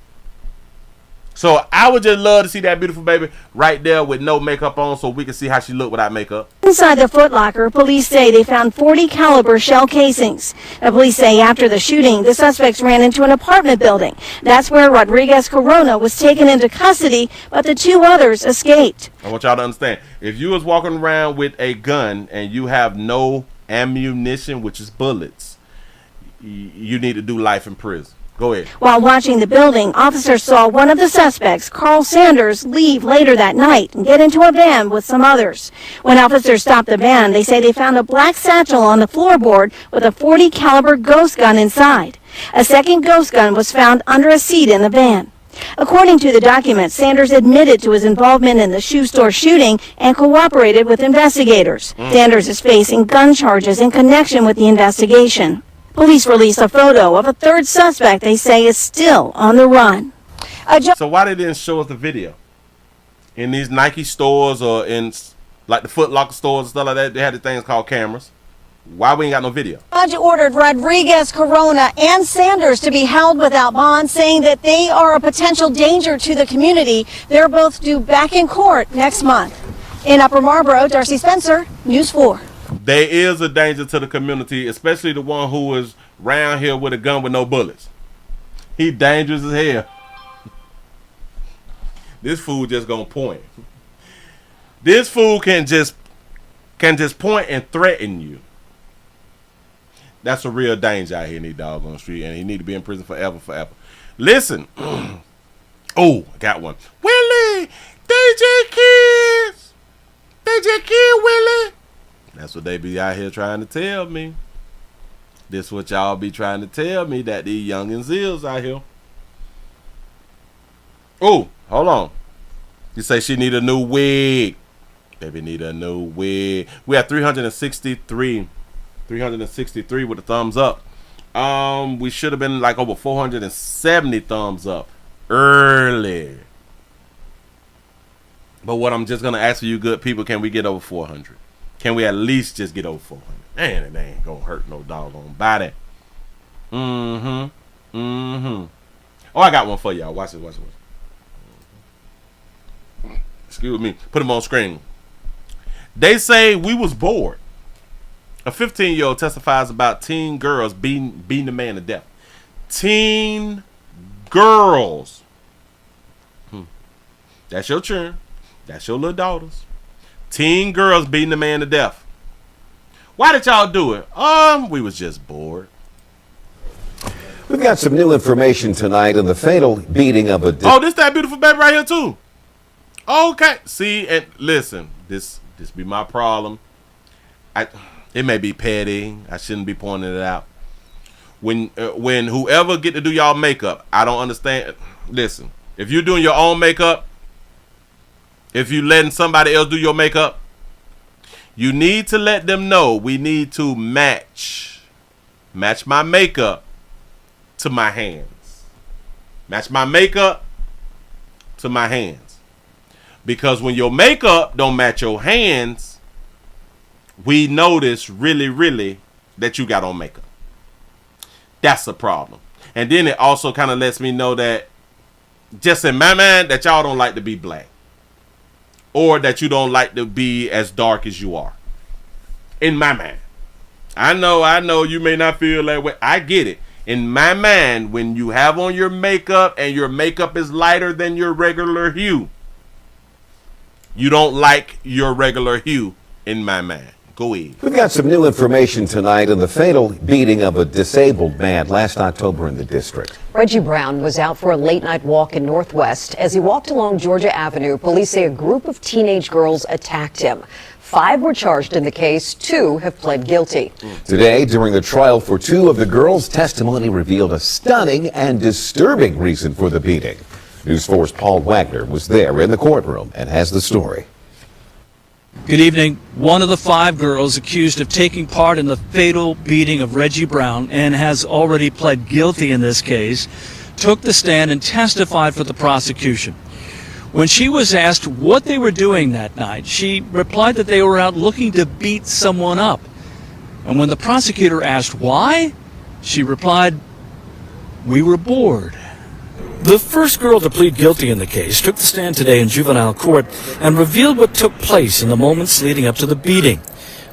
So I would just love to see that beautiful baby right there with no makeup on so we can see how she looked without makeup. Inside the Foot Locker, police say they found .40 caliber shell casings. The police say after the shooting, the suspects ran into an apartment building. That's where Rodriguez Corona was taken into custody, but the 2 others escaped. I want y'all to understand, if you was walking around with a gun and you have no ammunition, which is bullets, you need to do life in prison. Go ahead. While watching the building, officers saw one of the suspects, Carl Sanders, leave later that night and get into a van with some others. When officers stopped the van, they say they found a black satchel on the floorboard with a .40 caliber ghost gun inside. A second ghost gun was found under a seat in the van. According to the documents, Sanders admitted to his involvement in the shoe store shooting and cooperated with investigators. Sanders is facing gun charges in connection with the investigation. Police released a photo of a 3rd suspect they say is still on the run. So why they didn't show us the video? In these Nike stores or in like the Foot Locker stores and stuff like that, they had the things called cameras. Why we ain't got no video? Judge ordered Rodriguez Corona and Sanders to be held without bond, saying that they are a potential danger to the community. They're both due back in court next month. In Upper Marlboro, Darcy Spencer, News 4. There is a danger to the community, especially the one who is round here with a gun with no bullets. He dangerous as hell. This fool just gonna point. This fool can just point and threaten you. That's a real danger out here in these doggone street, and he need to be in prison forever. Listen. Oh, I got one. Willie, DJ Kids. DJ Kid Willie. That's what they be out here trying to tell me. This what y'all be trying to tell me, that these youngins is out here. Oh, hold on. You say she need a new wig. Baby need a new wig. We have 363 with a thumbs up. We should have been like over 470 thumbs up early. But what I'm just gonna ask for you good people, can we get over 400? Can we at least just get over 400? Man, it ain't gonna hurt no doggone body. Oh, I got one for y'all. Watch this. Excuse me. Put them on screen. They say we was bored. A 15-year-old testifies about teen girls beating the man to death. Teen girls. That's your children. That's your little daughters. Teen girls beating the man to death. Why did y'all do it? We was just bored. We've got some new information tonight on the fatal beating of a... this that beautiful baby right here too. Okay. See, and listen, this be my problem. It may be petty. I shouldn't be pointing it out. When whoever get to do y'all makeup, I don't understand. Listen, if you're doing your own makeup, if you letting somebody else do your makeup, you need to let them know we need to match my makeup to my hands. Match my makeup to my hands. Because when your makeup don't match your hands, we notice really that you got on makeup. That's the problem. And then it also kind of lets me know that just in my mind that y'all don't like to be black. Or that you don't like to be as dark as you are. In my mind. I know you may not feel that way. I get it. In my mind, when you have on your makeup and your makeup is lighter than your regular hue, you don't like your regular hue in my mind. Go ahead. We've got some new information tonight on the fatal beating of a disabled man last October in the district. Reggie Brown was out for a late-night walk in Northwest. As he walked along Georgia Avenue, police say a group of teenage girls attacked him. 5 were charged in the case. 2 have pled guilty. Today, during the trial for 2 of the girls, testimony revealed a stunning and disturbing reason for the beating. News 4's Paul Wagner was there in the courtroom and has the story. Good evening. One of the 5 girls accused of taking part in the fatal beating of Reggie Brown and has already pled guilty in this case, took the stand and testified for the prosecution. When she was asked what they were doing that night, she replied that they were out looking to beat someone up. And when the prosecutor asked why, she replied, "We were bored." The first girl to plead guilty in the case took the stand today in juvenile court and revealed what took place in the moments leading up to the beating.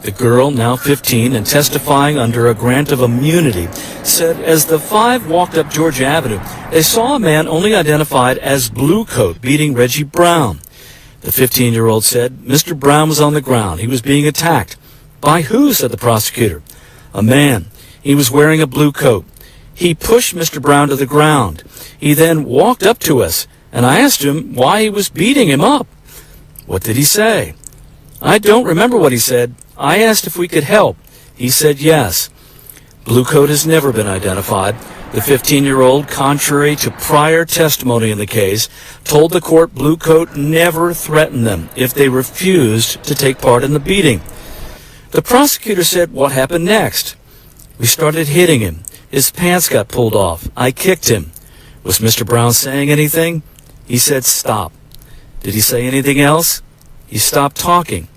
The girl, now 15 and testifying under a grant of immunity, said as the 5 walked up Georgia Avenue, they saw a man only identified as Blue Coat beating Reggie Brown. The 15-year-old said Mr. Brown was on the ground. He was being attacked. By who? Said the prosecutor. A man. He was wearing a blue coat. He pushed Mr. Brown to the ground. He then walked up to us, and I asked him why he was beating him up. What did he say? I don't remember what he said. I asked if we could help. He said yes. Blue Coat has never been identified. The 15-year-old, contrary to prior testimony in the case, told the court Blue Coat never threatened them if they refused to take part in the beating. The prosecutor said, what happened next? We started hitting him. His pants got pulled off. I kicked him. Was Mr. Brown saying anything? He said stop. Did he say anything else? He stopped talking.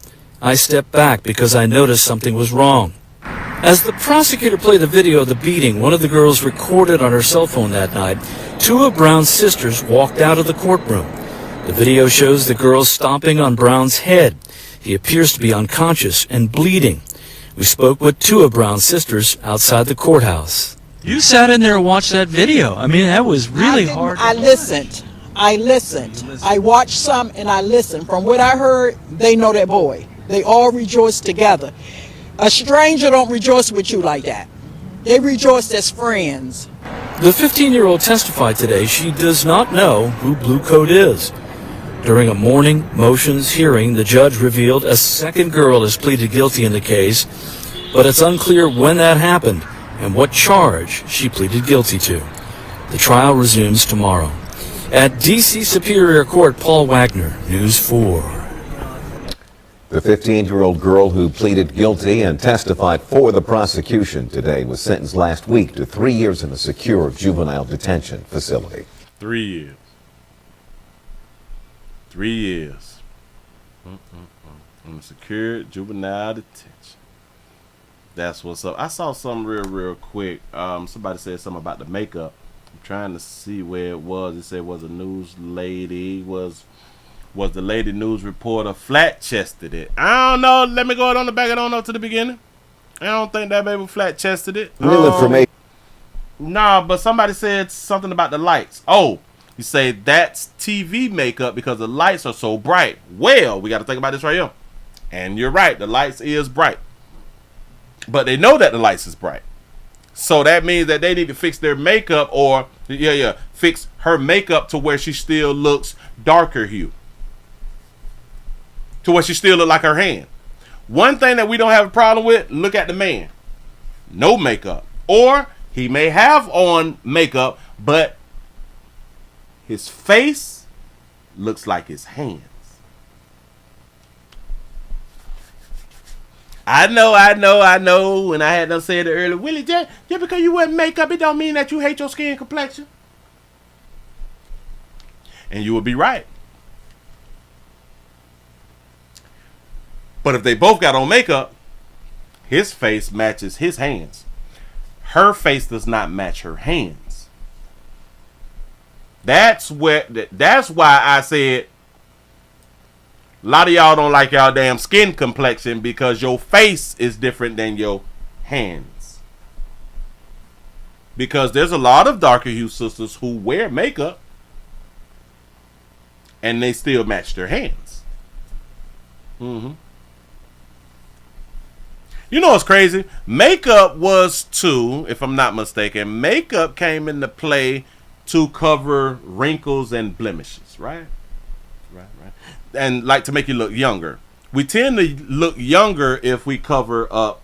I stepped back because I noticed something was wrong. As the prosecutor played the video of the beating one of the girls recorded on her cell phone that night, 2 of Brown's sisters walked out of the courtroom. The video shows the girl stomping on Brown's head. He appears to be unconscious and bleeding. We spoke with 2 of Brown's sisters outside the courthouse. You sat in there and watched that video. I mean, that was really hard. I listened. I watched some and I listened. From what I heard, they know that boy. They all rejoiced together. A stranger don't rejoice with you like that. They rejoiced as friends. The 15-year-old testified today she does not know who Blue Coat is. During a morning motions hearing, the judge revealed a second girl has pleaded guilty in the case, but it's unclear when that happened and what charge she pleaded guilty to. The trial resumes tomorrow. At D.C. Superior Court, Paul Wagner, News 4. The 15-year-old girl who pleaded guilty and testified for the prosecution today was sentenced last week to 3 years in a secure juvenile detention facility. 3 years. 3 years. In a secure juvenile detention. That's what's up. I saw something real quick. Somebody said something about the makeup. I'm trying to see where it was. It said it was a news lady. Was the lady news reporter flat-chested it? I don't know. Let me go on the back. I don't know to the beginning. I don't think that baby flat-chested it. Real information. Nah, but somebody said something about the lights. Oh, you say that's TV makeup because the lights are so bright. Well, we got to think about this right here. And you're right. The lights is bright. But they know that the lights is bright. So that means that they need to fix their makeup or, fix her makeup to where she still looks darker hue. To where she still look like her hand. One thing that we don't have a problem with, look at the man. No makeup. Or he may have on makeup, but his face looks like his hands. I know. When I had them said it earlier, Willie, just because you wear makeup, it don't mean that you hate your skin complexion. And you would be right. But if they both got on makeup, his face matches his hands. Her face does not match her hands. That's why I said a lot of y'all don't like y'all damn skin complexion because your face is different than your hands. Because there's a lot of darker hue sisters who wear makeup and they still match their hands. You know what's crazy? Makeup was if I'm not mistaken, makeup came into play to cover wrinkles and blemishes, right? Right. And like to make you look younger. We tend to look younger if we cover up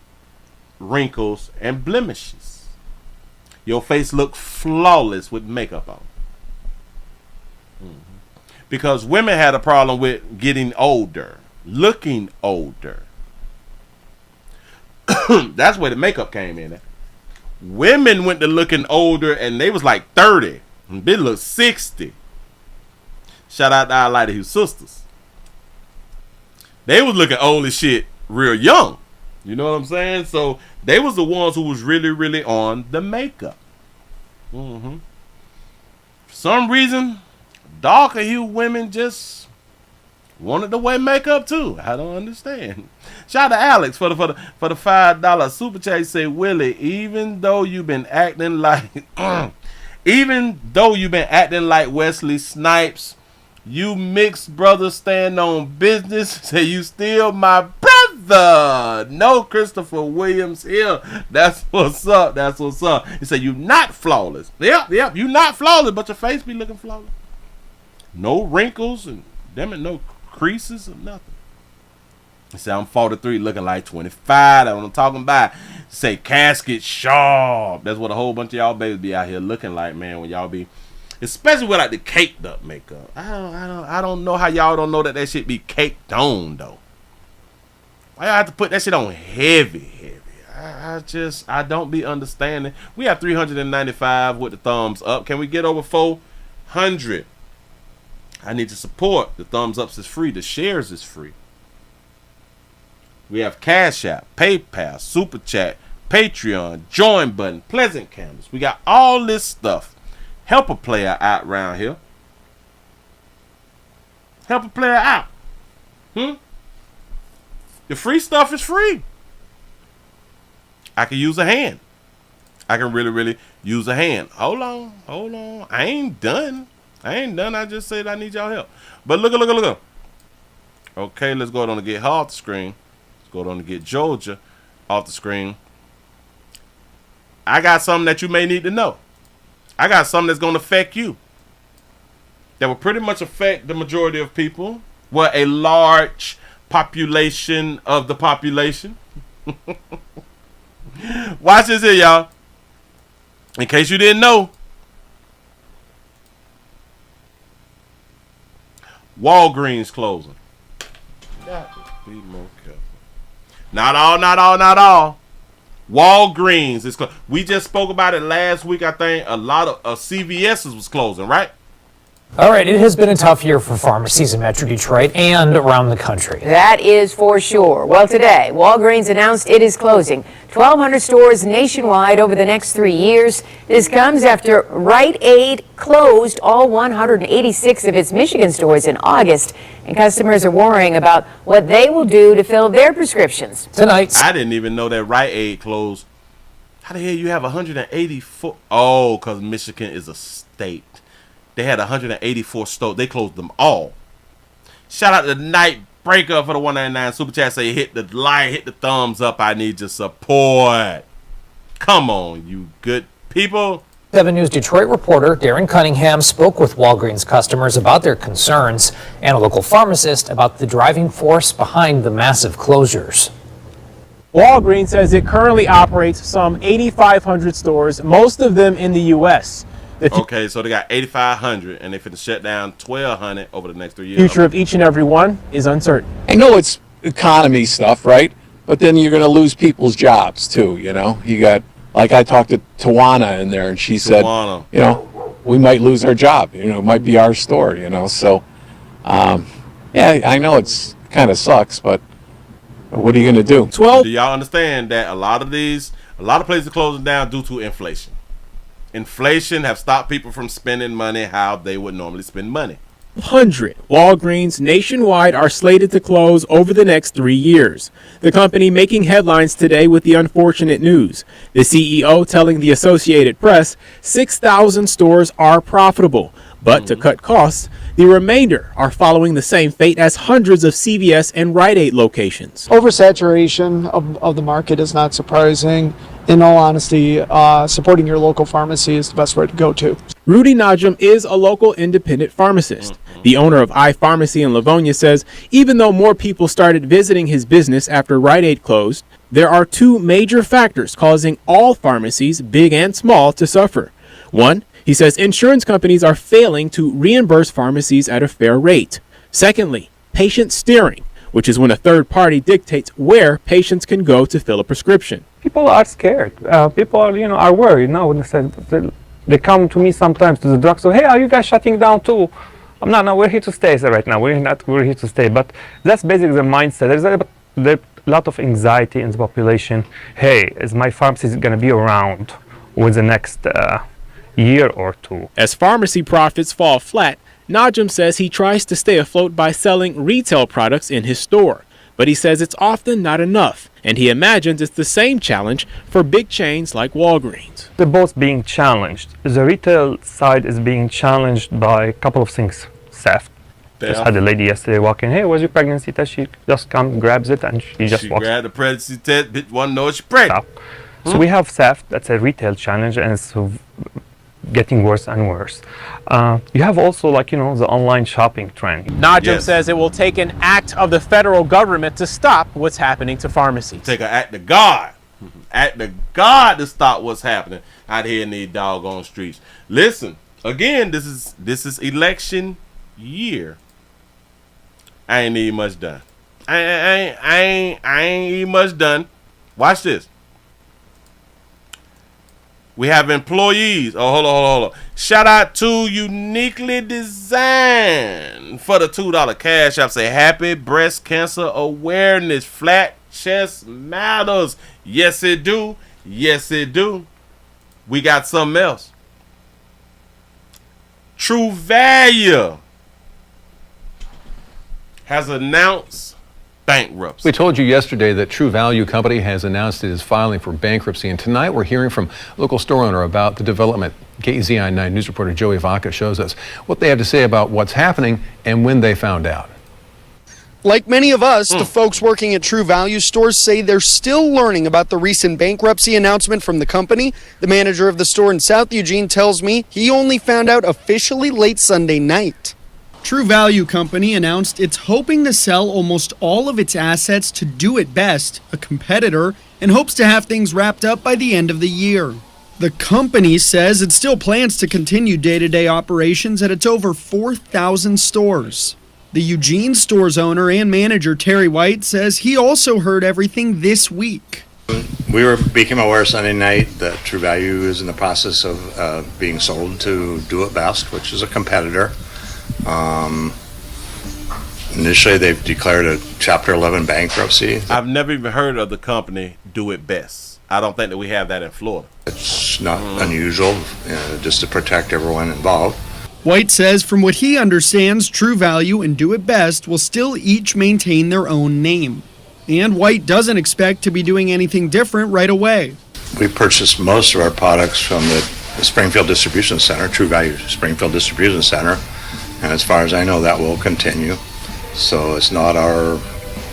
wrinkles and blemishes. Your face look flawless with makeup on. Because women had a problem with getting older, looking older. That's where the makeup came in. Women went to looking older and they was like 30 and they look 60. Shout out to our Lighter Hue sisters. They was looking old as shit real young. You know what I'm saying? So they was the ones who was really on the makeup. For some reason, darker hue women just wanted to wear makeup too. I don't understand. Shout out to Alex for the $5 super chat. He say, Willie, even though you've been acting like Wesley Snipes, you mixed brothers stand on business. Say you still my brother. No Christopher Williams here. That's what's up. He said you not flawless. Yep, you not flawless, but your face be looking flawless. No wrinkles and no creases or nothing. He said I'm 43 looking like 25. That's what I'm talking about. Say casket sharp. That's what a whole bunch of y'all babies be out here looking like, man, when y'all be, especially with like the caked up makeup. I don't know how y'all don't know that shit be caked on though. Why y'all have to put that shit on heavy? I don't be understanding. We have 395 with the thumbs up. Can we get over 400? I need to support. The thumbs ups is free. The shares is free. We have Cash App, PayPal, Super Chat, Patreon, Join Button, Pleasant Candles. We got all this stuff. Help a player out around here. Help a player out. The free stuff is free. I can use a hand. I can really use a hand. Hold on. I ain't done. I just said I need y'all help. But look. Okay, let's go on and get her off the screen. Let's go on and get Georgia off the screen. I got something that you may need to know. I got something that's going to affect you. That will pretty much affect the majority of people. Well, a large population of the population. Watch this here, y'all. In case you didn't know. Walgreens closing. Be more careful. Not all. Walgreens is closed. We just spoke about it last week. I think a lot of CVS's was closing, right? All right, it has been a tough year for pharmacies in Metro Detroit and around the country. That is for sure. Well, today, Walgreens announced it is closing 1,200 stores nationwide over the next 3 years. This comes after Rite Aid closed all 186 of its Michigan stores in August, and customers are worrying about what they will do to fill their prescriptions. Tonight, I didn't even know that Rite Aid closed. How the hell you have 184? Oh, because Michigan is a state. They had 184 stores. They closed them all. Shout out to Night Breaker for the 199 Super Chat. Say hit the like, hit the thumbs up. I need your support. Come on, you good people. 7 News Detroit reporter Darren Cunningham spoke with Walgreens customers about their concerns and a local pharmacist about the driving force behind the massive closures. Walgreens says it currently operates some 8,500 stores, most of them in the U.S. Okay, so they got 8,500, and they finna shut down 1,200 over the next 3 years. The future of each and every one is uncertain. I know it's economy stuff, right? But then you're going to lose people's jobs too, you know? You got, like I talked to Tawana in there, and she said, you know, we might lose our job. You know, it might be our store, you know? So, yeah, I know it's kind of sucks, but what are you going to do? Do y'all understand that a lot of places are closing down due to inflation? Inflation have stopped people from spending money how they would normally spend money. 100 Walgreens nationwide are slated to close over the next 3 years. The company making headlines today with the unfortunate news. The CEO telling the Associated Press 6,000 stores are profitable, but to cut costs, the remainder are following the same fate as hundreds of CVS and Rite Aid locations. Oversaturation of the market is not surprising. In all honesty, supporting your local pharmacy is the best way to go to. Rudy Najum is a local independent pharmacist. The owner of iPharmacy in Livonia says even though more people started visiting his business after Rite Aid closed, there are two major factors causing all pharmacies, big and small, to suffer. One, he says insurance companies are failing to reimburse pharmacies at a fair rate. Secondly, patient steering, which is when a third party dictates where patients can go to fill a prescription. People are scared. People are, are worried. No, they come to me sometimes to the drugstore. Hey, are you guys shutting down too? No, we're here to stay right now. We're here to stay. But that's basically the mindset. There's a lot of anxiety in the population. Hey, is my pharmacy going to be around with the next year or two? As pharmacy profits fall flat, Najum says he tries to stay afloat by selling retail products in his store. But he says it's often not enough, and he imagines it's the same challenge for big chains like Walgreens. They're both being challenged. The retail side is being challenged by a couple of things. Theft. Just had a lady yesterday walk in. Hey, where's your pregnancy test? She just comes, grabs it, and she just walks. She grabbed the pregnancy test, bitch want to know she's pregnant. So we have theft. That's a retail challenge, and it's getting worse and worse. You have also, the online shopping trend. Najum says it will take an act of the federal government to stop what's happening to pharmacies. Take an act of God. Act of God to stop what's happening out here in these doggone streets. Listen, again, this is election year. I ain't need much done. I ain't need much done. Watch this. We have employees. Oh, hold on. Shout out to Uniquely Designed for the $2 cash app. Say happy breast cancer awareness. Flat chest matters. Yes, it do. Yes, it do. We got something else. True Value has announced bankruptcy. We told you yesterday that True Value Company has announced it is filing for bankruptcy, and tonight we're hearing from a local store owner about the development. KEZI 9 news reporter Joey Vaca shows us what they have to say about what's happening and when they found out. Like many of us, the folks working at True Value stores say they're still learning about the recent bankruptcy announcement from the company. The manager of the store in South Eugene tells me he only found out officially late Sunday night. True Value Company announced it's hoping to sell almost all of its assets to Do It Best, a competitor, and hopes to have things wrapped up by the end of the year. The company says it still plans to continue day-to-day operations at its over 4,000 stores. The Eugene store's owner and manager Terry White says he also heard everything this week. We became aware Sunday night that True Value is in the process of being sold to Do It Best, which is a competitor. Initially, they've declared a Chapter 11 bankruptcy. I've never even heard of the company Do It Best. I don't think that we have that in Florida. It's not unusual, just to protect everyone involved. White says from what he understands, True Value and Do It Best will still each maintain their own name. And White doesn't expect to be doing anything different right away. We purchased most of our products from the Springfield Distribution Center, True Value Springfield Distribution Center, and as far as I know, that will continue. So it's not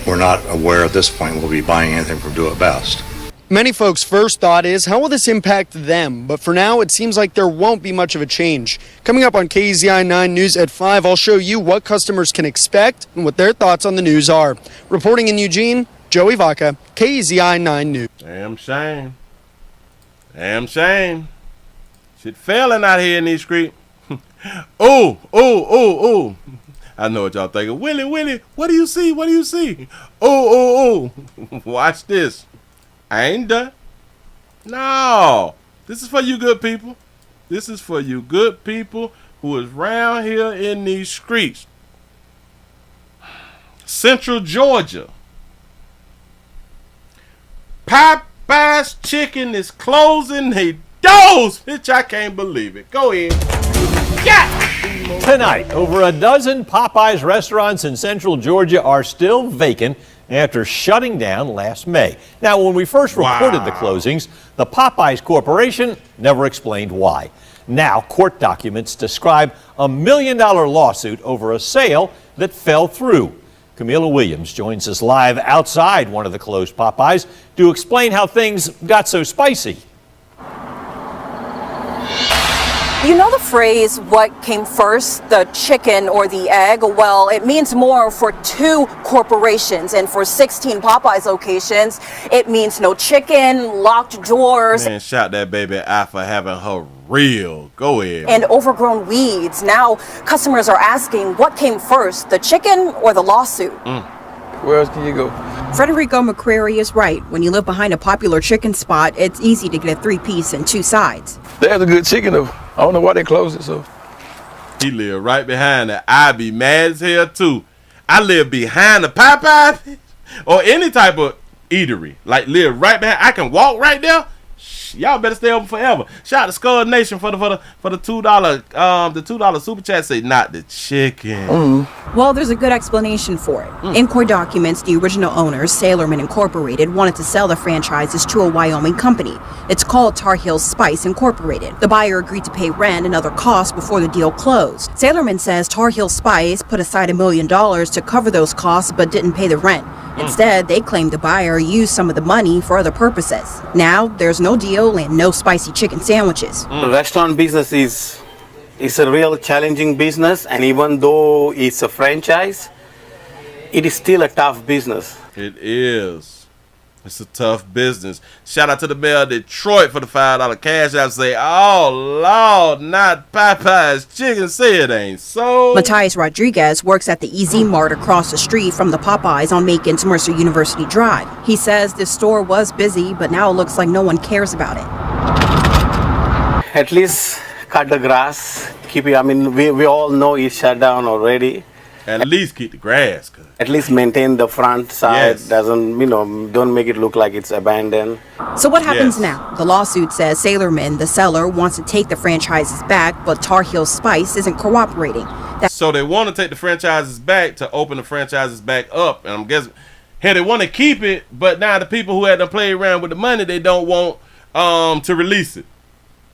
we're not aware at this point we'll be buying anything from Do It Best. Many folks' first thought is, how will this impact them? But for now, it seems like there won't be much of a change. Coming up on KEZI 9 News at 5, I'll show you what customers can expect and what their thoughts on the news are. Reporting in Eugene, Joey Vaca, KEZI 9 News. Damn shame. Damn shame. Shit failing out here in these streets. Oh. I know what y'all thinking. Willie, what do you see? What do you see? Oh. Watch this. I ain't done. No. This is for you good people. This is for you good people who is round here in these streets. Central Georgia. Popeyes Chicken is closing their doors. Bitch, I can't believe it. Go ahead. Yeah. Tonight, over a dozen Popeyes restaurants in Central Georgia are still vacant after shutting down last May. Now, when we first reported the closings, the Popeyes Corporation never explained why. Now, court documents describe a $1 million lawsuit over a sale that fell through. Camila Williams joins us live outside one of the closed Popeyes to explain how things got so spicy. You know the phrase, what came first, the chicken or the egg? Well, it means more for two corporations, and for 16 Popeyes locations, it means no chicken, locked doors. Man, shout that baby out for having her real. Go ahead. And overgrown weeds. Now, customers are asking, what came first, the chicken or the lawsuit? Where else can you go? Frederico McCrary is right. When you live behind a popular chicken spot, it's easy to get a 3-piece and 2 sides. There's a good chicken though. I don't know why they closed it, so. He live right behind it. I be mad as hell too. I live behind the Popeyes or any type of eatery. Like live right behind. I can walk right there. Y'all better stay open forever. Shout out to Skull Nation for the $2 super chat. Say not the chicken. Well, there's a good explanation for it. In court documents, the original owners, Sailorman Incorporated, wanted to sell the franchises to a Wyoming company. It's called Tar Heel Spice Incorporated. The buyer agreed to pay rent and other costs before the deal closed. Sailorman says Tar Heel Spice put aside $1 million to cover those costs but didn't pay the rent. Instead, they claimed the buyer used some of the money for other purposes. Now, there's no deal and no spicy chicken sandwiches. The restaurant business is a real challenging business, and even though it's a franchise, it is still a tough business. It is. It's a tough business. Shout out to the mayor of Detroit for the $5 cash out. Say, oh, Lord, not Popeyes chicken. Say it ain't so. Matthias Rodriguez works at the EZ Mart across the street from the Popeyes on Macon's Mercer University Drive. He says the store was busy, but now it looks like no one cares about it. At least cut the grass. Keep it. I mean, we all know it's shut down already. At least keep the grass. At least maintain the front side. Yes. Don't make it look like it's abandoned. So what happens now? The lawsuit says Sailorman, the seller, wants to take the franchises back, but Tar Heel Spice isn't cooperating. So they want to take the franchises back to open the franchises back up. And I'm guessing, hey, they want to keep it, but now the people who had to play around with the money, they don't want to release it.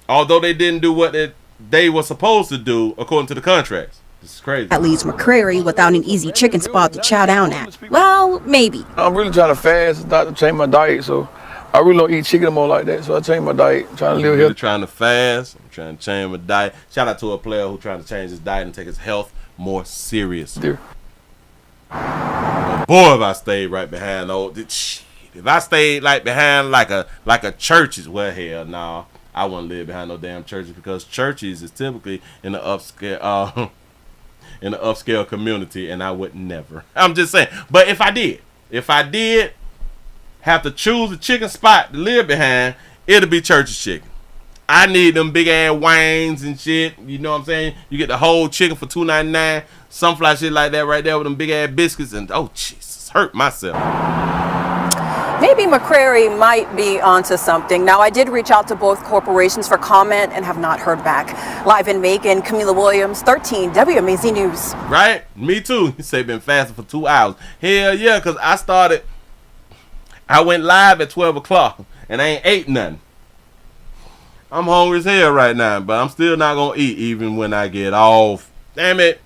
Although they didn't do what they were supposed to do according to the contracts. This is crazy. That leaves McCrary without an easy chicken spot to chow down at. Well, maybe. I'm really trying to fast, not to change my diet, so I really don't eat chicken no more like that, so I changed my diet, trying to live Really here. trying to fast. I'm trying to change my diet. Shout out to a player who's trying to change his diet and take his health more seriously. Boy, if I stayed right behind if I stayed like behind like a churches, well, hell no, I wouldn't live behind no damn churches, because churches is typically in the upscale in the upscale community, and I would never. I'm just saying. But if I did have to choose a chicken spot to live behind, it'll be Church's Chicken. I need them big ass wings and shit. You know what I'm saying? You get the whole chicken for $2.99. Some fly shit like that right there with them big ass biscuits. And oh Jesus, hurt myself. Maybe McCrary might be onto something. Now, I did reach out to both corporations for comment and have not heard back. Live in Macon, Camila Williams, 13 WMAZ News. Right? Me too. You say been fasting for 2 hours. Hell yeah, because I went live at 12 o'clock and I ain't ate nothing. I'm hungry as hell right now, but I'm still not going to eat even when I get off. Damn it.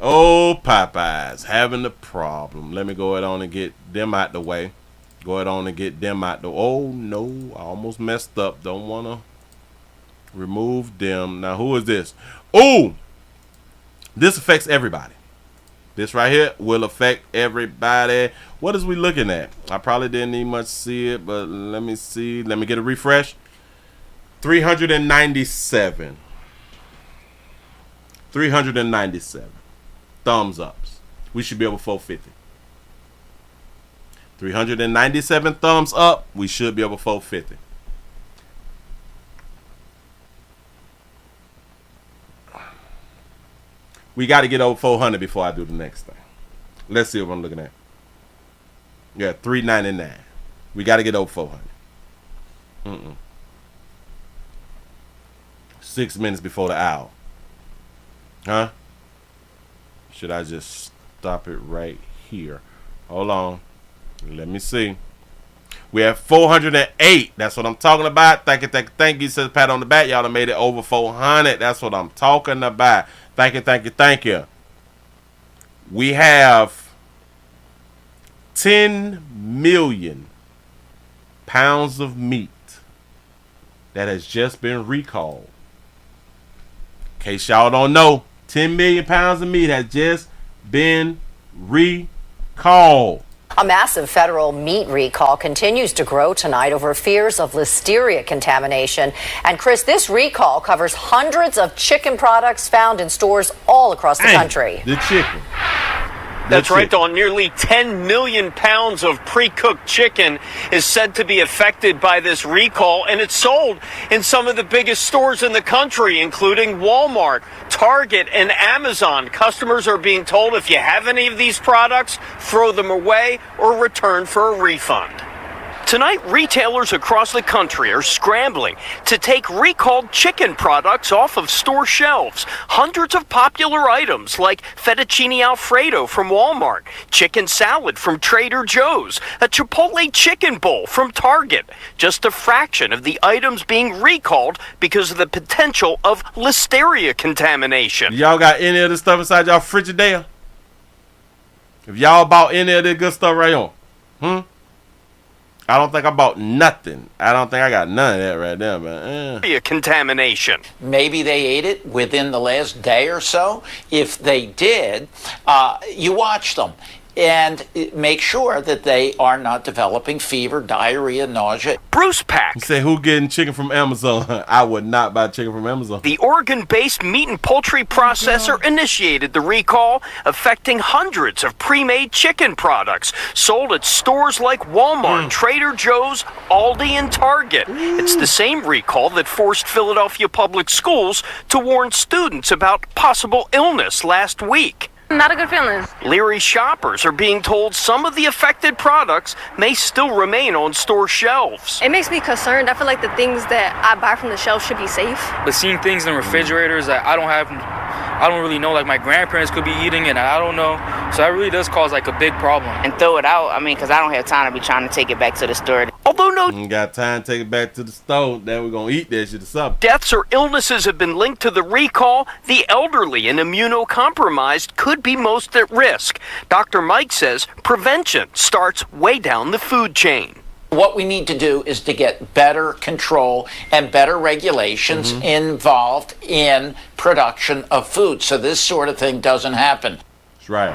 Oh, Popeyes, having the problem. Let me go ahead on and get them out the way. Go ahead on and get them out the way. Oh, no, I almost messed up. Don't want to remove them. Now, who is this? Oh, this affects everybody. This right here will affect everybody. What is we looking at? I probably didn't even much see it, but let me see. Let me get a refresh. 397. 397 thumbs ups. We should be over 450. 397 thumbs up. We should be over 450. We got to get over 400 before I do the next thing. Let's see what I'm looking at. Yeah, 399. We got to get over 400. 6 minutes before the hour. Huh? Should I just stop it right here? Hold on. Let me see. We have 408. That's what I'm talking about. Thank you. Says pat on the back. Y'all done made it over 400. That's what I'm talking about. Thank you. We have 10 million pounds of meat that has just been recalled. In case y'all don't know, 10 million pounds of meat has just been recalled. A massive federal meat recall continues to grow tonight over fears of listeria contamination. And Chris, this recall covers hundreds of chicken products found in stores all across the country. The chicken. That's right, Dawn. Nearly 10 million pounds of pre-cooked chicken is said to be affected by this recall, and it's sold in some of the biggest stores in the country, including Walmart, Target, and Amazon. Customers are being told if you have any of these products, throw them away or return for a refund. Tonight, retailers across the country are scrambling to take recalled chicken products off of store shelves. Hundreds of popular items like fettuccine alfredo from Walmart, chicken salad from Trader Joe's, a Chipotle chicken bowl from Target. Just a fraction of the items being recalled because of the potential of listeria contamination. Y'all got any of this stuff inside y'all Frigidaire? If y'all bought any of this good stuff right on, I don't think I bought nothing. I don't think I got none of that right there, man. Contamination. Maybe they ate it within the last day or so. If they did, you watch them and make sure that they are not developing fever, diarrhea, nausea. Bruce Pack. You say who getting chicken from Amazon? I would not buy chicken from Amazon. The Oregon-based meat and poultry processor initiated the recall, affecting hundreds of pre-made chicken products sold at stores like Walmart, Trader Joe's, Aldi, and Target. It's the same recall that forced Philadelphia public schools to warn students about possible illness last week. Not a good feeling. Leery shoppers are being told some of the affected products may still remain on store shelves. It makes me concerned. I feel like the things that I buy from the shelf should be safe. But seeing things in refrigerators that I don't really know, like my grandparents could be eating it and I don't know. So that really does cause like a big problem. And throw it out, because I don't have time to be trying to take it back to the store. Although no ain't got time to take it back to the store, then we're going to eat that shit or something. Deaths or illnesses have been linked to the recall, the elderly and immunocompromised could be most at risk. Dr. Mike says prevention starts way down the food chain. What we need to do is to get better control and better regulations involved in production of food so this sort of thing doesn't happen. That's right.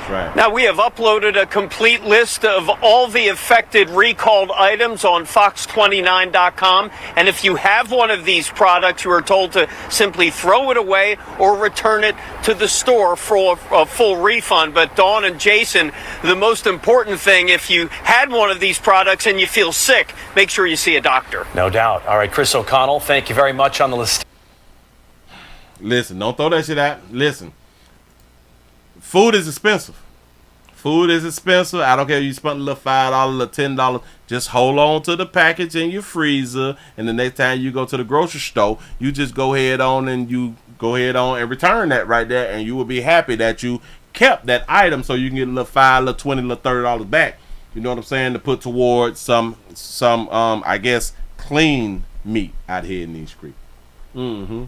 That's right. Now, we have uploaded a complete list of all the affected recalled items on fox29.com. And if you have one of these products, you are told to simply throw it away or return it to the store for a full refund. But Dawn and Jason, the most important thing, if you had one of these products and you feel sick, make sure you see a doctor. No doubt. All right, Chris O'Connell, thank you very much on the list. Listen, don't throw that shit out. Listen. Food is expensive. Food is expensive. I don't care if you spent a little $5, a little $10. Just hold on to the package in your freezer, and the next time you go to the grocery store, you just go ahead on and return that right there, and you will be happy that you kept that item so you can get a little $5, a little $20, a little $30 back. You know what I'm saying? To put towards some I guess clean meat out here in these streets. Y'all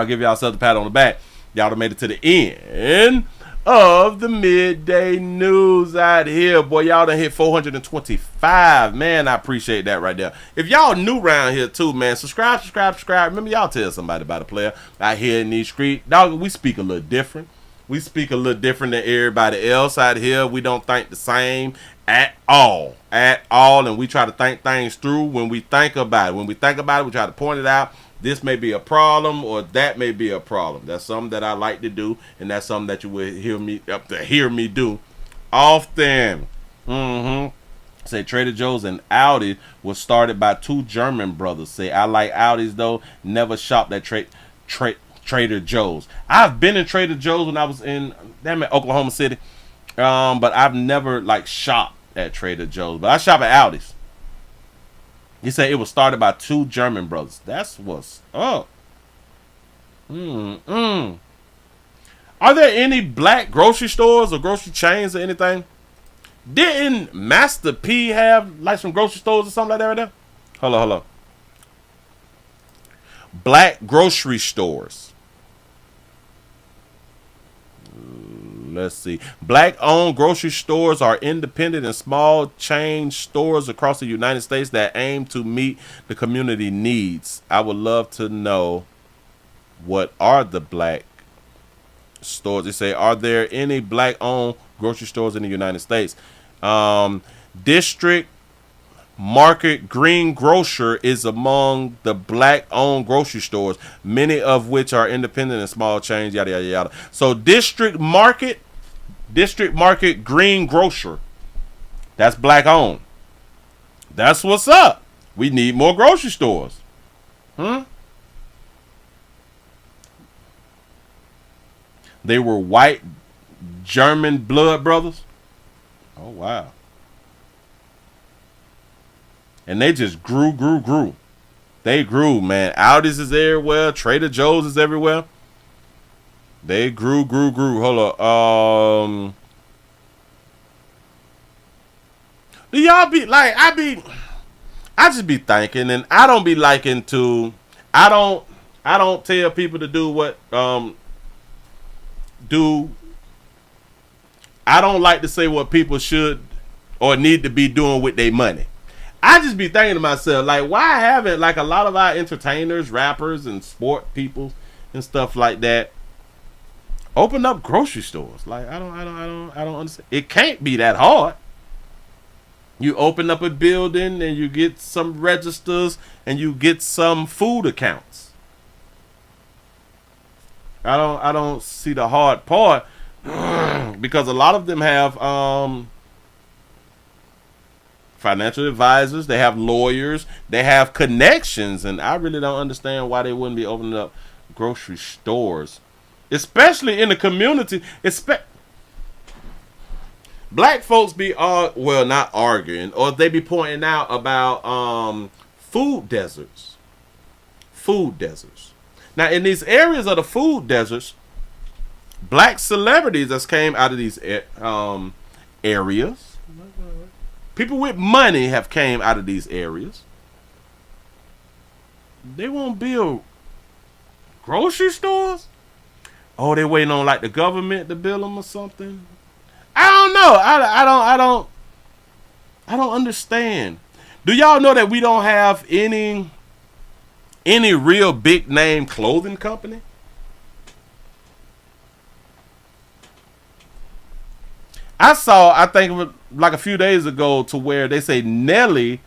give yourself a pat on the back. Y'all done made it to the end of the midday news out here. Boy, y'all done hit 425. Man, I appreciate that right there. If y'all new around here too, man, subscribe. Remember, y'all tell somebody about a player out here in these streets. Dog, we speak a little different. We speak a little different than everybody else out here. We don't think the same at all. And we try to think things through when we think about it. When we think about it, we try to point it out. This may be a problem, or that may be a problem. That's something that I like to do, and that's something that you will hear me do often. Say Trader Joe's and Audi was started by two German brothers. Say, I like Audis though. Never shopped at Trader Joe's. I've been in Trader Joe's when I was in Oklahoma City, but I've never shopped at Trader Joe's. But I shop at Audi's. He said it was started by two German brothers. That's what's up. Are there any black grocery stores or grocery chains or anything? Didn't Master P have some grocery stores or something like that right there? Hold on. Black grocery stores. Let's see. Black-owned grocery stores are independent and small chain stores across the United States that aim to meet the community needs. I would love to know, what are the black stores? They say, are there any black-owned grocery stores in the United States? District Market Green Grocer is among the black-owned grocery stores, many of which are independent and small chains, yada, yada, yada. So District Market Green Grocer, that's black-owned. That's what's up. We need more grocery stores. They were white German blood brothers. Oh, wow. And they just grew. They grew, man. Aldi's is everywhere. Trader Joe's is everywhere. They grew. Hold on. Do y'all be like, I just be thinking, and I don't be liking to, I don't tell people to do what, I don't like to say what people should or need to be doing with their money. I just be thinking to myself, why haven't a lot of our entertainers, rappers, and sport people and stuff like that open up grocery stores? I don't understand. It can't be that hard. You open up a building and you get some registers and you get some food accounts. I don't see the hard part because a lot of them have financial advisors, they have lawyers, they have connections, and I really don't understand why they wouldn't be opening up grocery stores, especially in the community. Black folks be not arguing, or they be pointing out about food deserts. Now, in these areas of the food deserts, black celebrities that came out of these areas, people with money have came out of these areas. They won't build grocery stores? Oh, they waiting on the government to build them or something? I don't know. I don't understand. Do y'all know that we don't have any real big name clothing company? I saw, I think it was like a few days ago, to where they say Nelly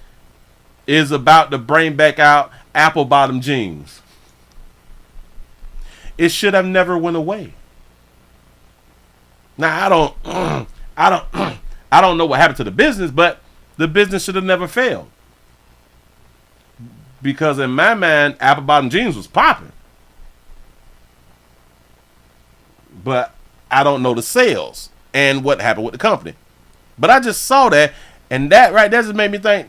is about to bring back out apple bottom jeans. It should have never went away. Now I don't know what happened to the business, but the business should have never failed. Because in my mind, apple bottom jeans was popping. But I don't know the sales and what happened with the company. But I just saw that, and that right there just made me think,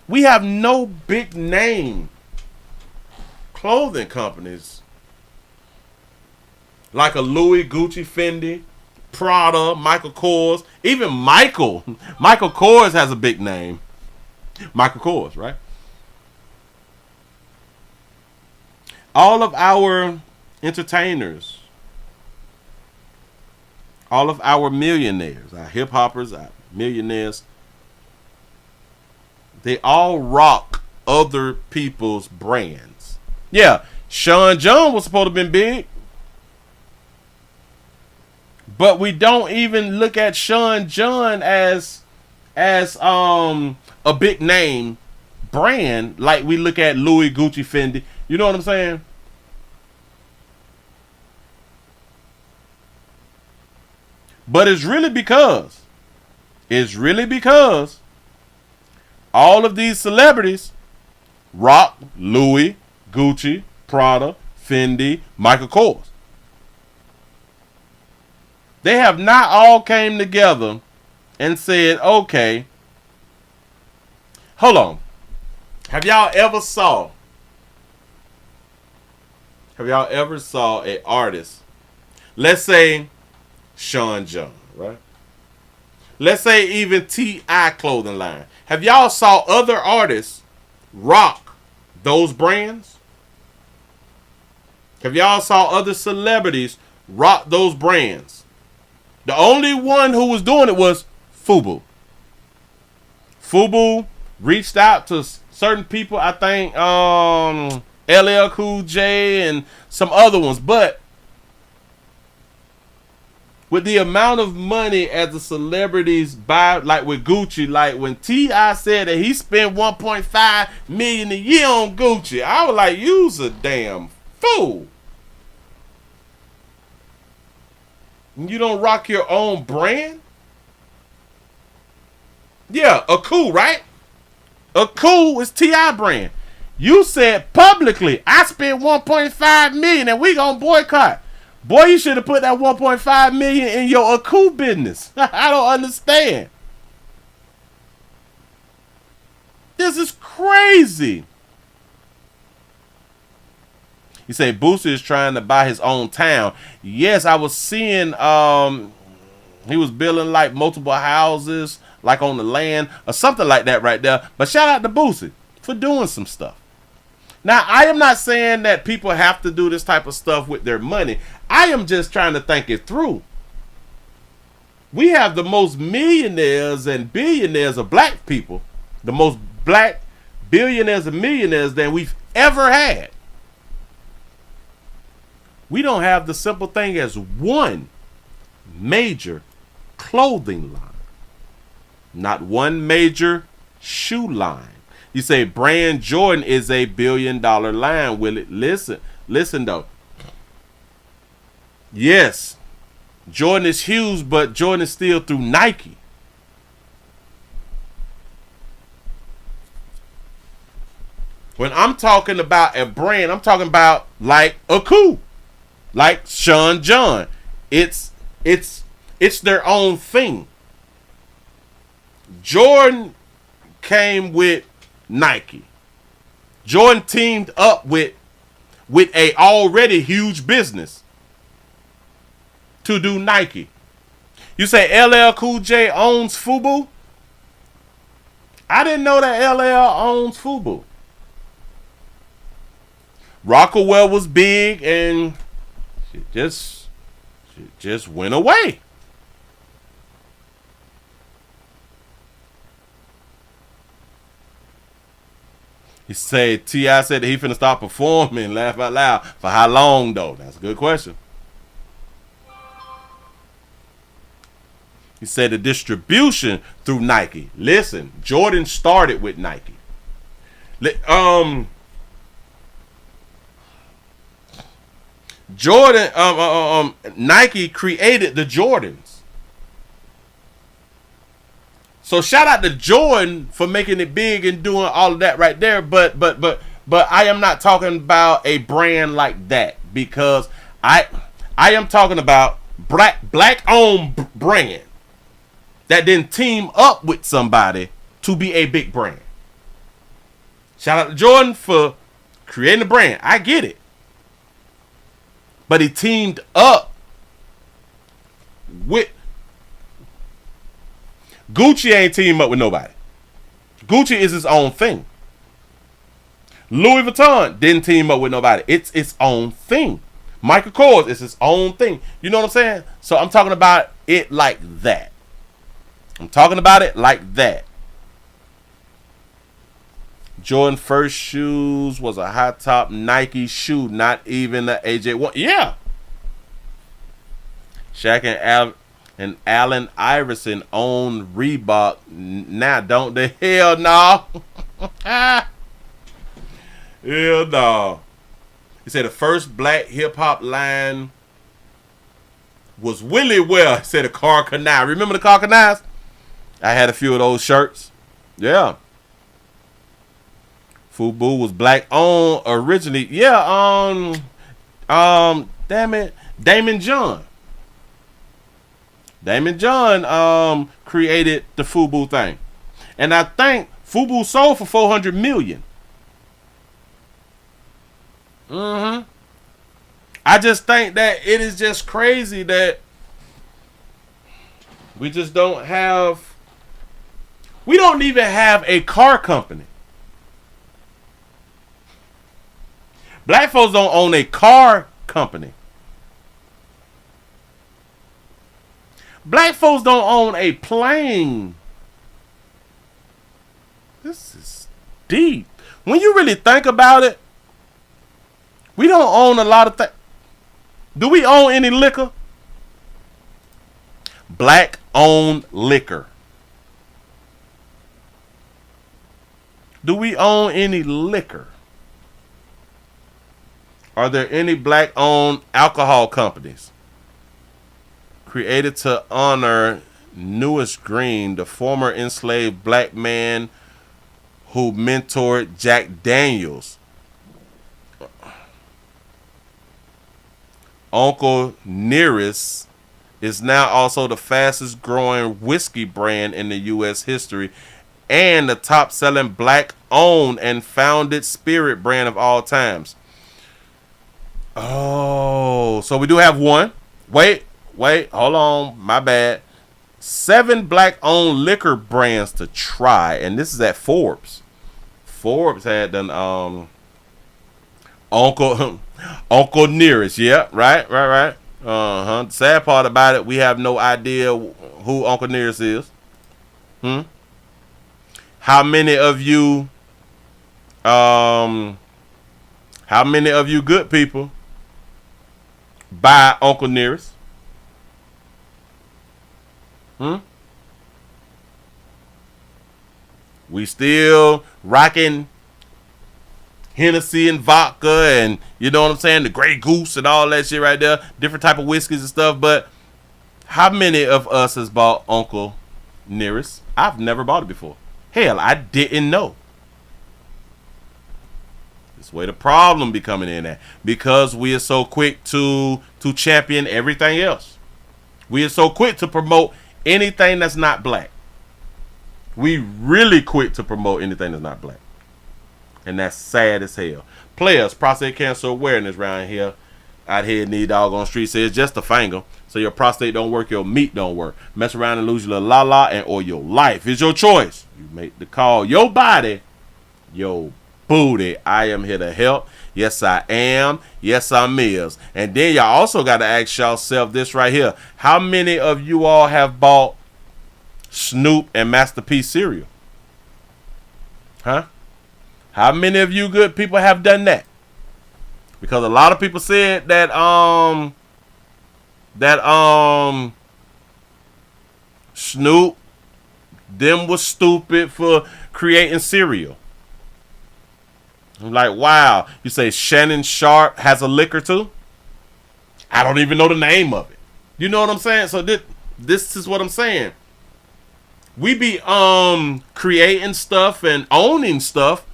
we have no big name clothing companies like a Louis, Gucci, Fendi, Prada, Michael Kors, even Michael Kors has a big name. Michael Kors, right? All of our entertainers, all of our millionaires, our hip hoppers, our millionaires, they all rock other people's brands. Yeah, Sean John was supposed to have been big. But we don't even look at Sean John as a big name brand like we look at Louis, Gucci, Fendi. You know what I'm saying? But it's really because all of these celebrities rock Louis, Gucci, Prada, Fendi, Michael Kors. They have not all came together and said, okay, hold on. Have y'all ever saw an artist, let's say Sean John, right? Let's say even T.I. clothing line. Have y'all saw other artists rock those brands? Have y'all saw other celebrities rock those brands? The only one who was doing it was Fubu. Fubu reached out to certain people, I think LL Cool J and some other ones, but with the amount of money as the celebrities buy, like with Gucci, like when T.I. said that he spent $1.5 million a year on Gucci, I was like, you's a damn fool. You don't rock your own brand? Yeah, a cool, right? A cool is T.I. brand. You said publicly, I spent $1.5 million and we gonna boycott. Boy, you should have put that $1.5 million in your Aku business. I don't understand. This is crazy. You say Boosie is trying to buy his own town. Yes, I was seeing he was building like multiple houses, like on the land or something like that right there. But shout out to Boosie for doing some stuff. Now, I am not saying that people have to do this type of stuff with their money. I am just trying to think it through. We have the most millionaires and billionaires of black people, the most black billionaires and millionaires than we've ever had. We don't have the simple thing as one major clothing line, not one major shoe line. You say brand Jordan is a $1 billion line, Willie. Listen though. Yes, Jordan is huge, but Jordan is still through Nike. When I'm talking about a brand, I'm talking about like Aku, like Sean John. It's their own thing. Jordan came with Nike. Jordan teamed up with a already huge business to do Nike. You say LL Cool J owns Fubu? I didn't know that LL owns Fubu. Rockaway was big and it just went away. He said, T.I. said that he finna stop performing, laugh out loud. For how long, though? That's a good question. He said the distribution through Nike. Listen, Jordan started with Nike. Nike created the Jordans. So shout out to Jordan for making it big and doing all of that right there. But I am not talking about a brand like that, because I am talking about black owned brand that didn't team up with somebody to be a big brand. Shout out to Jordan for creating a brand. I get it. But he teamed up with Gucci. Ain't teamed up with nobody. Gucci is his own thing. Louis Vuitton didn't team up with nobody. It's its own thing. Michael Kors is his own thing. You know what I'm saying? So I'm talking about it like that. I'm talking about it like that. Jordan first shoes was a high top Nike shoe, not even the AJ1. Yeah. Shaq and Allen Iverson own Reebok. Now, don't they? Hell no. Hell no. He said the first black hip hop line was Willie. Well, he said the Car Canal. Remember the Car Canals? I had a few of those shirts. Yeah. Fubu was black owned originally. Yeah, damn it. Damon John created the Fubu thing. And I think Fubu sold for $400 million. I just think that it is just crazy that we just don't have, we don't even have a car company. Black folks don't own a car company. Black folks don't own a plane. This is deep. When you really think about it, we don't own a lot of things. Do we own any liquor? Black owned liquor. Do we own any liquor? Are there any black owned alcohol companies? Created to honor Newis Green, the former enslaved black man who mentored Jack Daniels. Uncle Nearest is now also the fastest growing whiskey brand in the U.S. history and the top selling black owned and founded spirit brand of all times. Oh, so we do have one. Wait, hold on. My bad. 7 black owned liquor brands to try. And this is at Forbes. Forbes had done Uncle Nearest. Yeah, right. The sad part about it, we have no idea who Uncle Nearest is. How many of you good people buy Uncle Nearest? We still rocking Hennessy and vodka and, you know what I'm saying, the Grey Goose and all that shit right there, different type of whiskeys and stuff. But how many of us has bought Uncle Nearest? I've never bought it before. Hell, I didn't know. That's where the problem be coming in at, because we are so quick to champion everything else. We are so quick to promote anything that's not black. We really quick to promote anything that's not black. And that's sad as hell. Players, prostate cancer awareness around here. Out here in these doggone streets says just a finger. So your prostate don't work, your meat don't work. Mess around and lose your little la-la and or your life. It's your choice. You make the call. Your body, your booty. I am here to help. Yes, I am. Yes, I'm is. And then y'all also got to ask yourself this right here. How many of you all have bought Snoop and Master P cereal? Huh? How many of you good people have done that? Because a lot of people said that Snoop, them was stupid for creating cereal. I'm like, wow. You say Shannon Sharp has a liquor too? I don't even know the name of it. You know what I'm saying? So this is what I'm saying. We be creating stuff and owning stuff,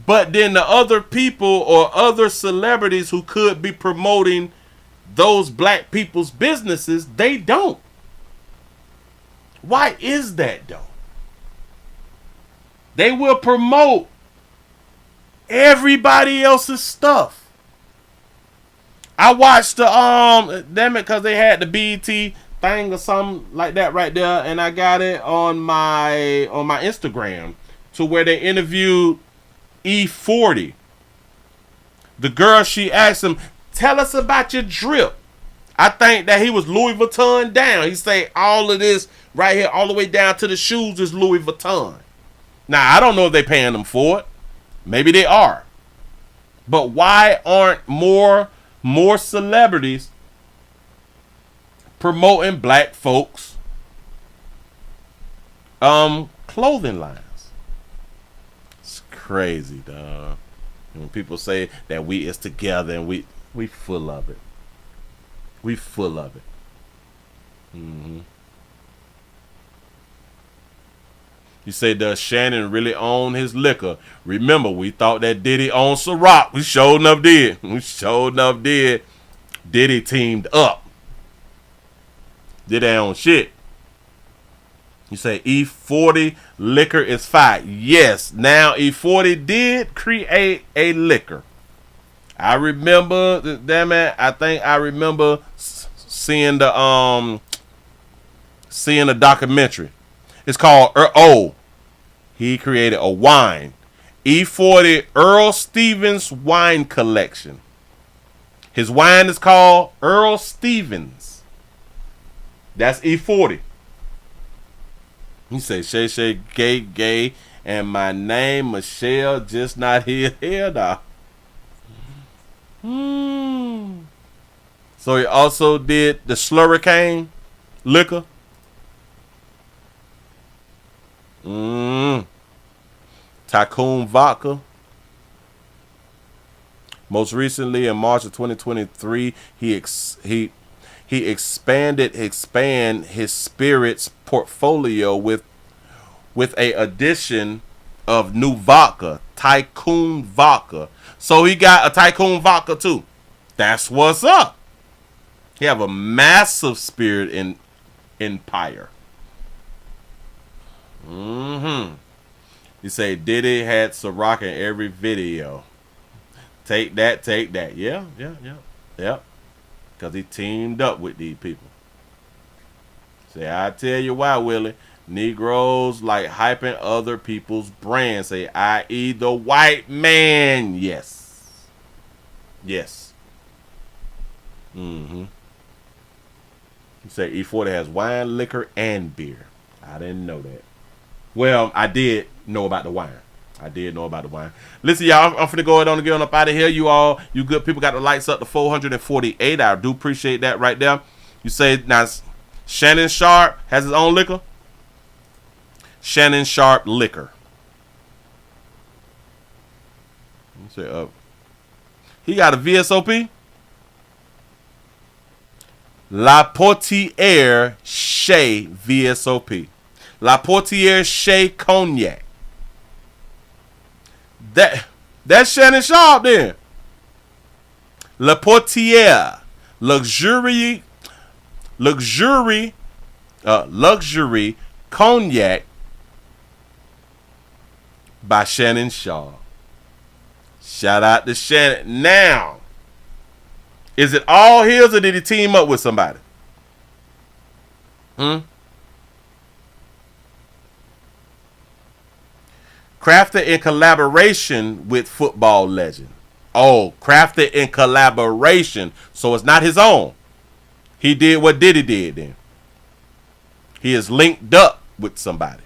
but then the other people or other celebrities who could be promoting those black people's businesses, they don't. Why is that though? They will promote everybody else's stuff. I watched the damn it, because they had the BET thing or something like that right there, and I got it on my Instagram, to where they interviewed E40. The girl, she asked him, tell us about your drip. I think that he was Louis Vuitton down. He say all of this right here, all the way down to the shoes, is Louis Vuitton. Now, I don't know if they paying them for it. Maybe they are. But why aren't more celebrities promoting black folks clothing lines? It's crazy, dog. When people say that we is together, and we full of it. We full of it. You say, does Shannon really own his liquor? Remember, we thought that Diddy owned Ciroc. We sure enough did. We sure enough did. Diddy teamed up. Diddy own shit. You say E40 liquor is fire. Yes, now E40 did create a liquor. I remember, damn it, I think I remember seeing the documentary. It's called he created a wine. E40 Earl Stevens Wine Collection. His wine is called Earl Stevens. That's E40. He say Shay gay, and my name Michelle, just not here now. So he also did the Slurricane liquor. Tycoon vodka. Most recently, in March of 2023, he expand his spirits portfolio with a addition of new vodka, Tycoon vodka. So he got a Tycoon vodka too. That's what's up. He have a massive spirit in empire. You say Diddy had Ciroc in every video. Take that. Yeah. Because he teamed up with these people. Say, I tell you why, Willie. Negroes like hyping other people's brands. Say, i.e. the white man. Yes. You say E40 has wine, liquor, and beer. I didn't know that. Well, I did know about the wine. Listen, y'all, I'm finna go ahead and get on up out of here. You good people got the lights up to 448. I do appreciate that right there. You say, now, Shannon Sharp has his own liquor? Shannon Sharp liquor. You say, he got a VSOP? La Portière Chez VSOP. La Portière Chez Cognac. That's Shannon Sharp then. La Portière luxury cognac by Shannon Sharp. Shout out to Shannon. Now, is it all his, or did he team up with somebody? Crafted in collaboration with football legend. Oh, crafted in collaboration. So it's not his own. He did what Diddy did then. He is linked up with somebody.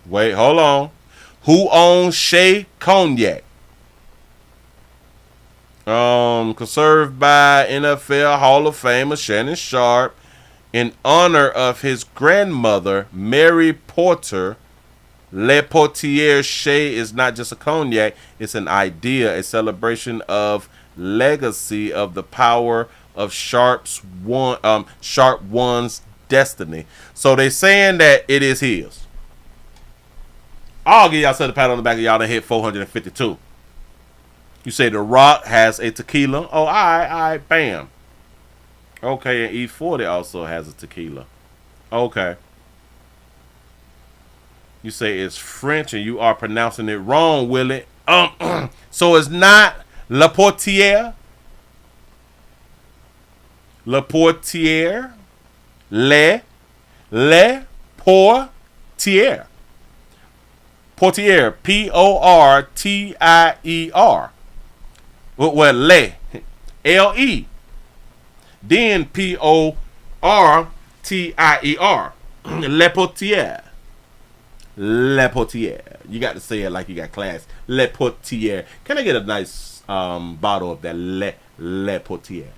Wait, hold on. Who owns Chez Cognac? Conserved by NFL Hall of Famer Shannon Sharp in honor of his grandmother, Mary Porter. Le Portier Chez is not just a cognac, it's an idea, a celebration of legacy of the power of Sharp One's destiny. So they saying that it is his. I'll give y'all a pat on the back of y'all that hit 452. You say The Rock has a tequila. Oh, all right, bam. Okay, and E40 also has a tequila. Okay. You say it's French and you are pronouncing it wrong, Willie. So it's not Le Portier. Le Portier. Le Portier. Portier. Portier. Well, Le. L-E. Then Portier. Le Portier. Le Portier. You got to say it like you got class. Le Portier. Can I get a nice bottle of that Le Portier?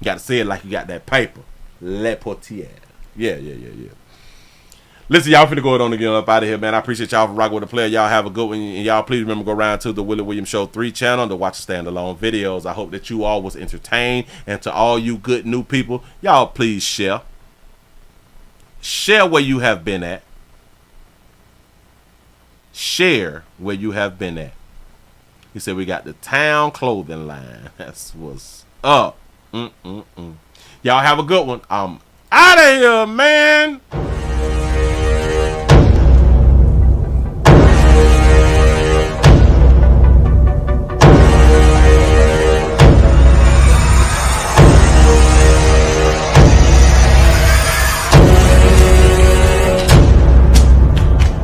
You got to say it like you got that paper. Le Portier. Yeah. Listen, y'all finna go on and get up out of here, man. I appreciate y'all for rocking with the player. Y'all have a good one. And y'all please remember go around to the Willie Williams Show 3 channel to watch standalone videos. I hope that you all was entertained. And to all you good new people, y'all please share. Share where you have been at. Share where you have been at. He said we got the town clothing line. That's what's up. Y'all have a good one. I'm out of here, man.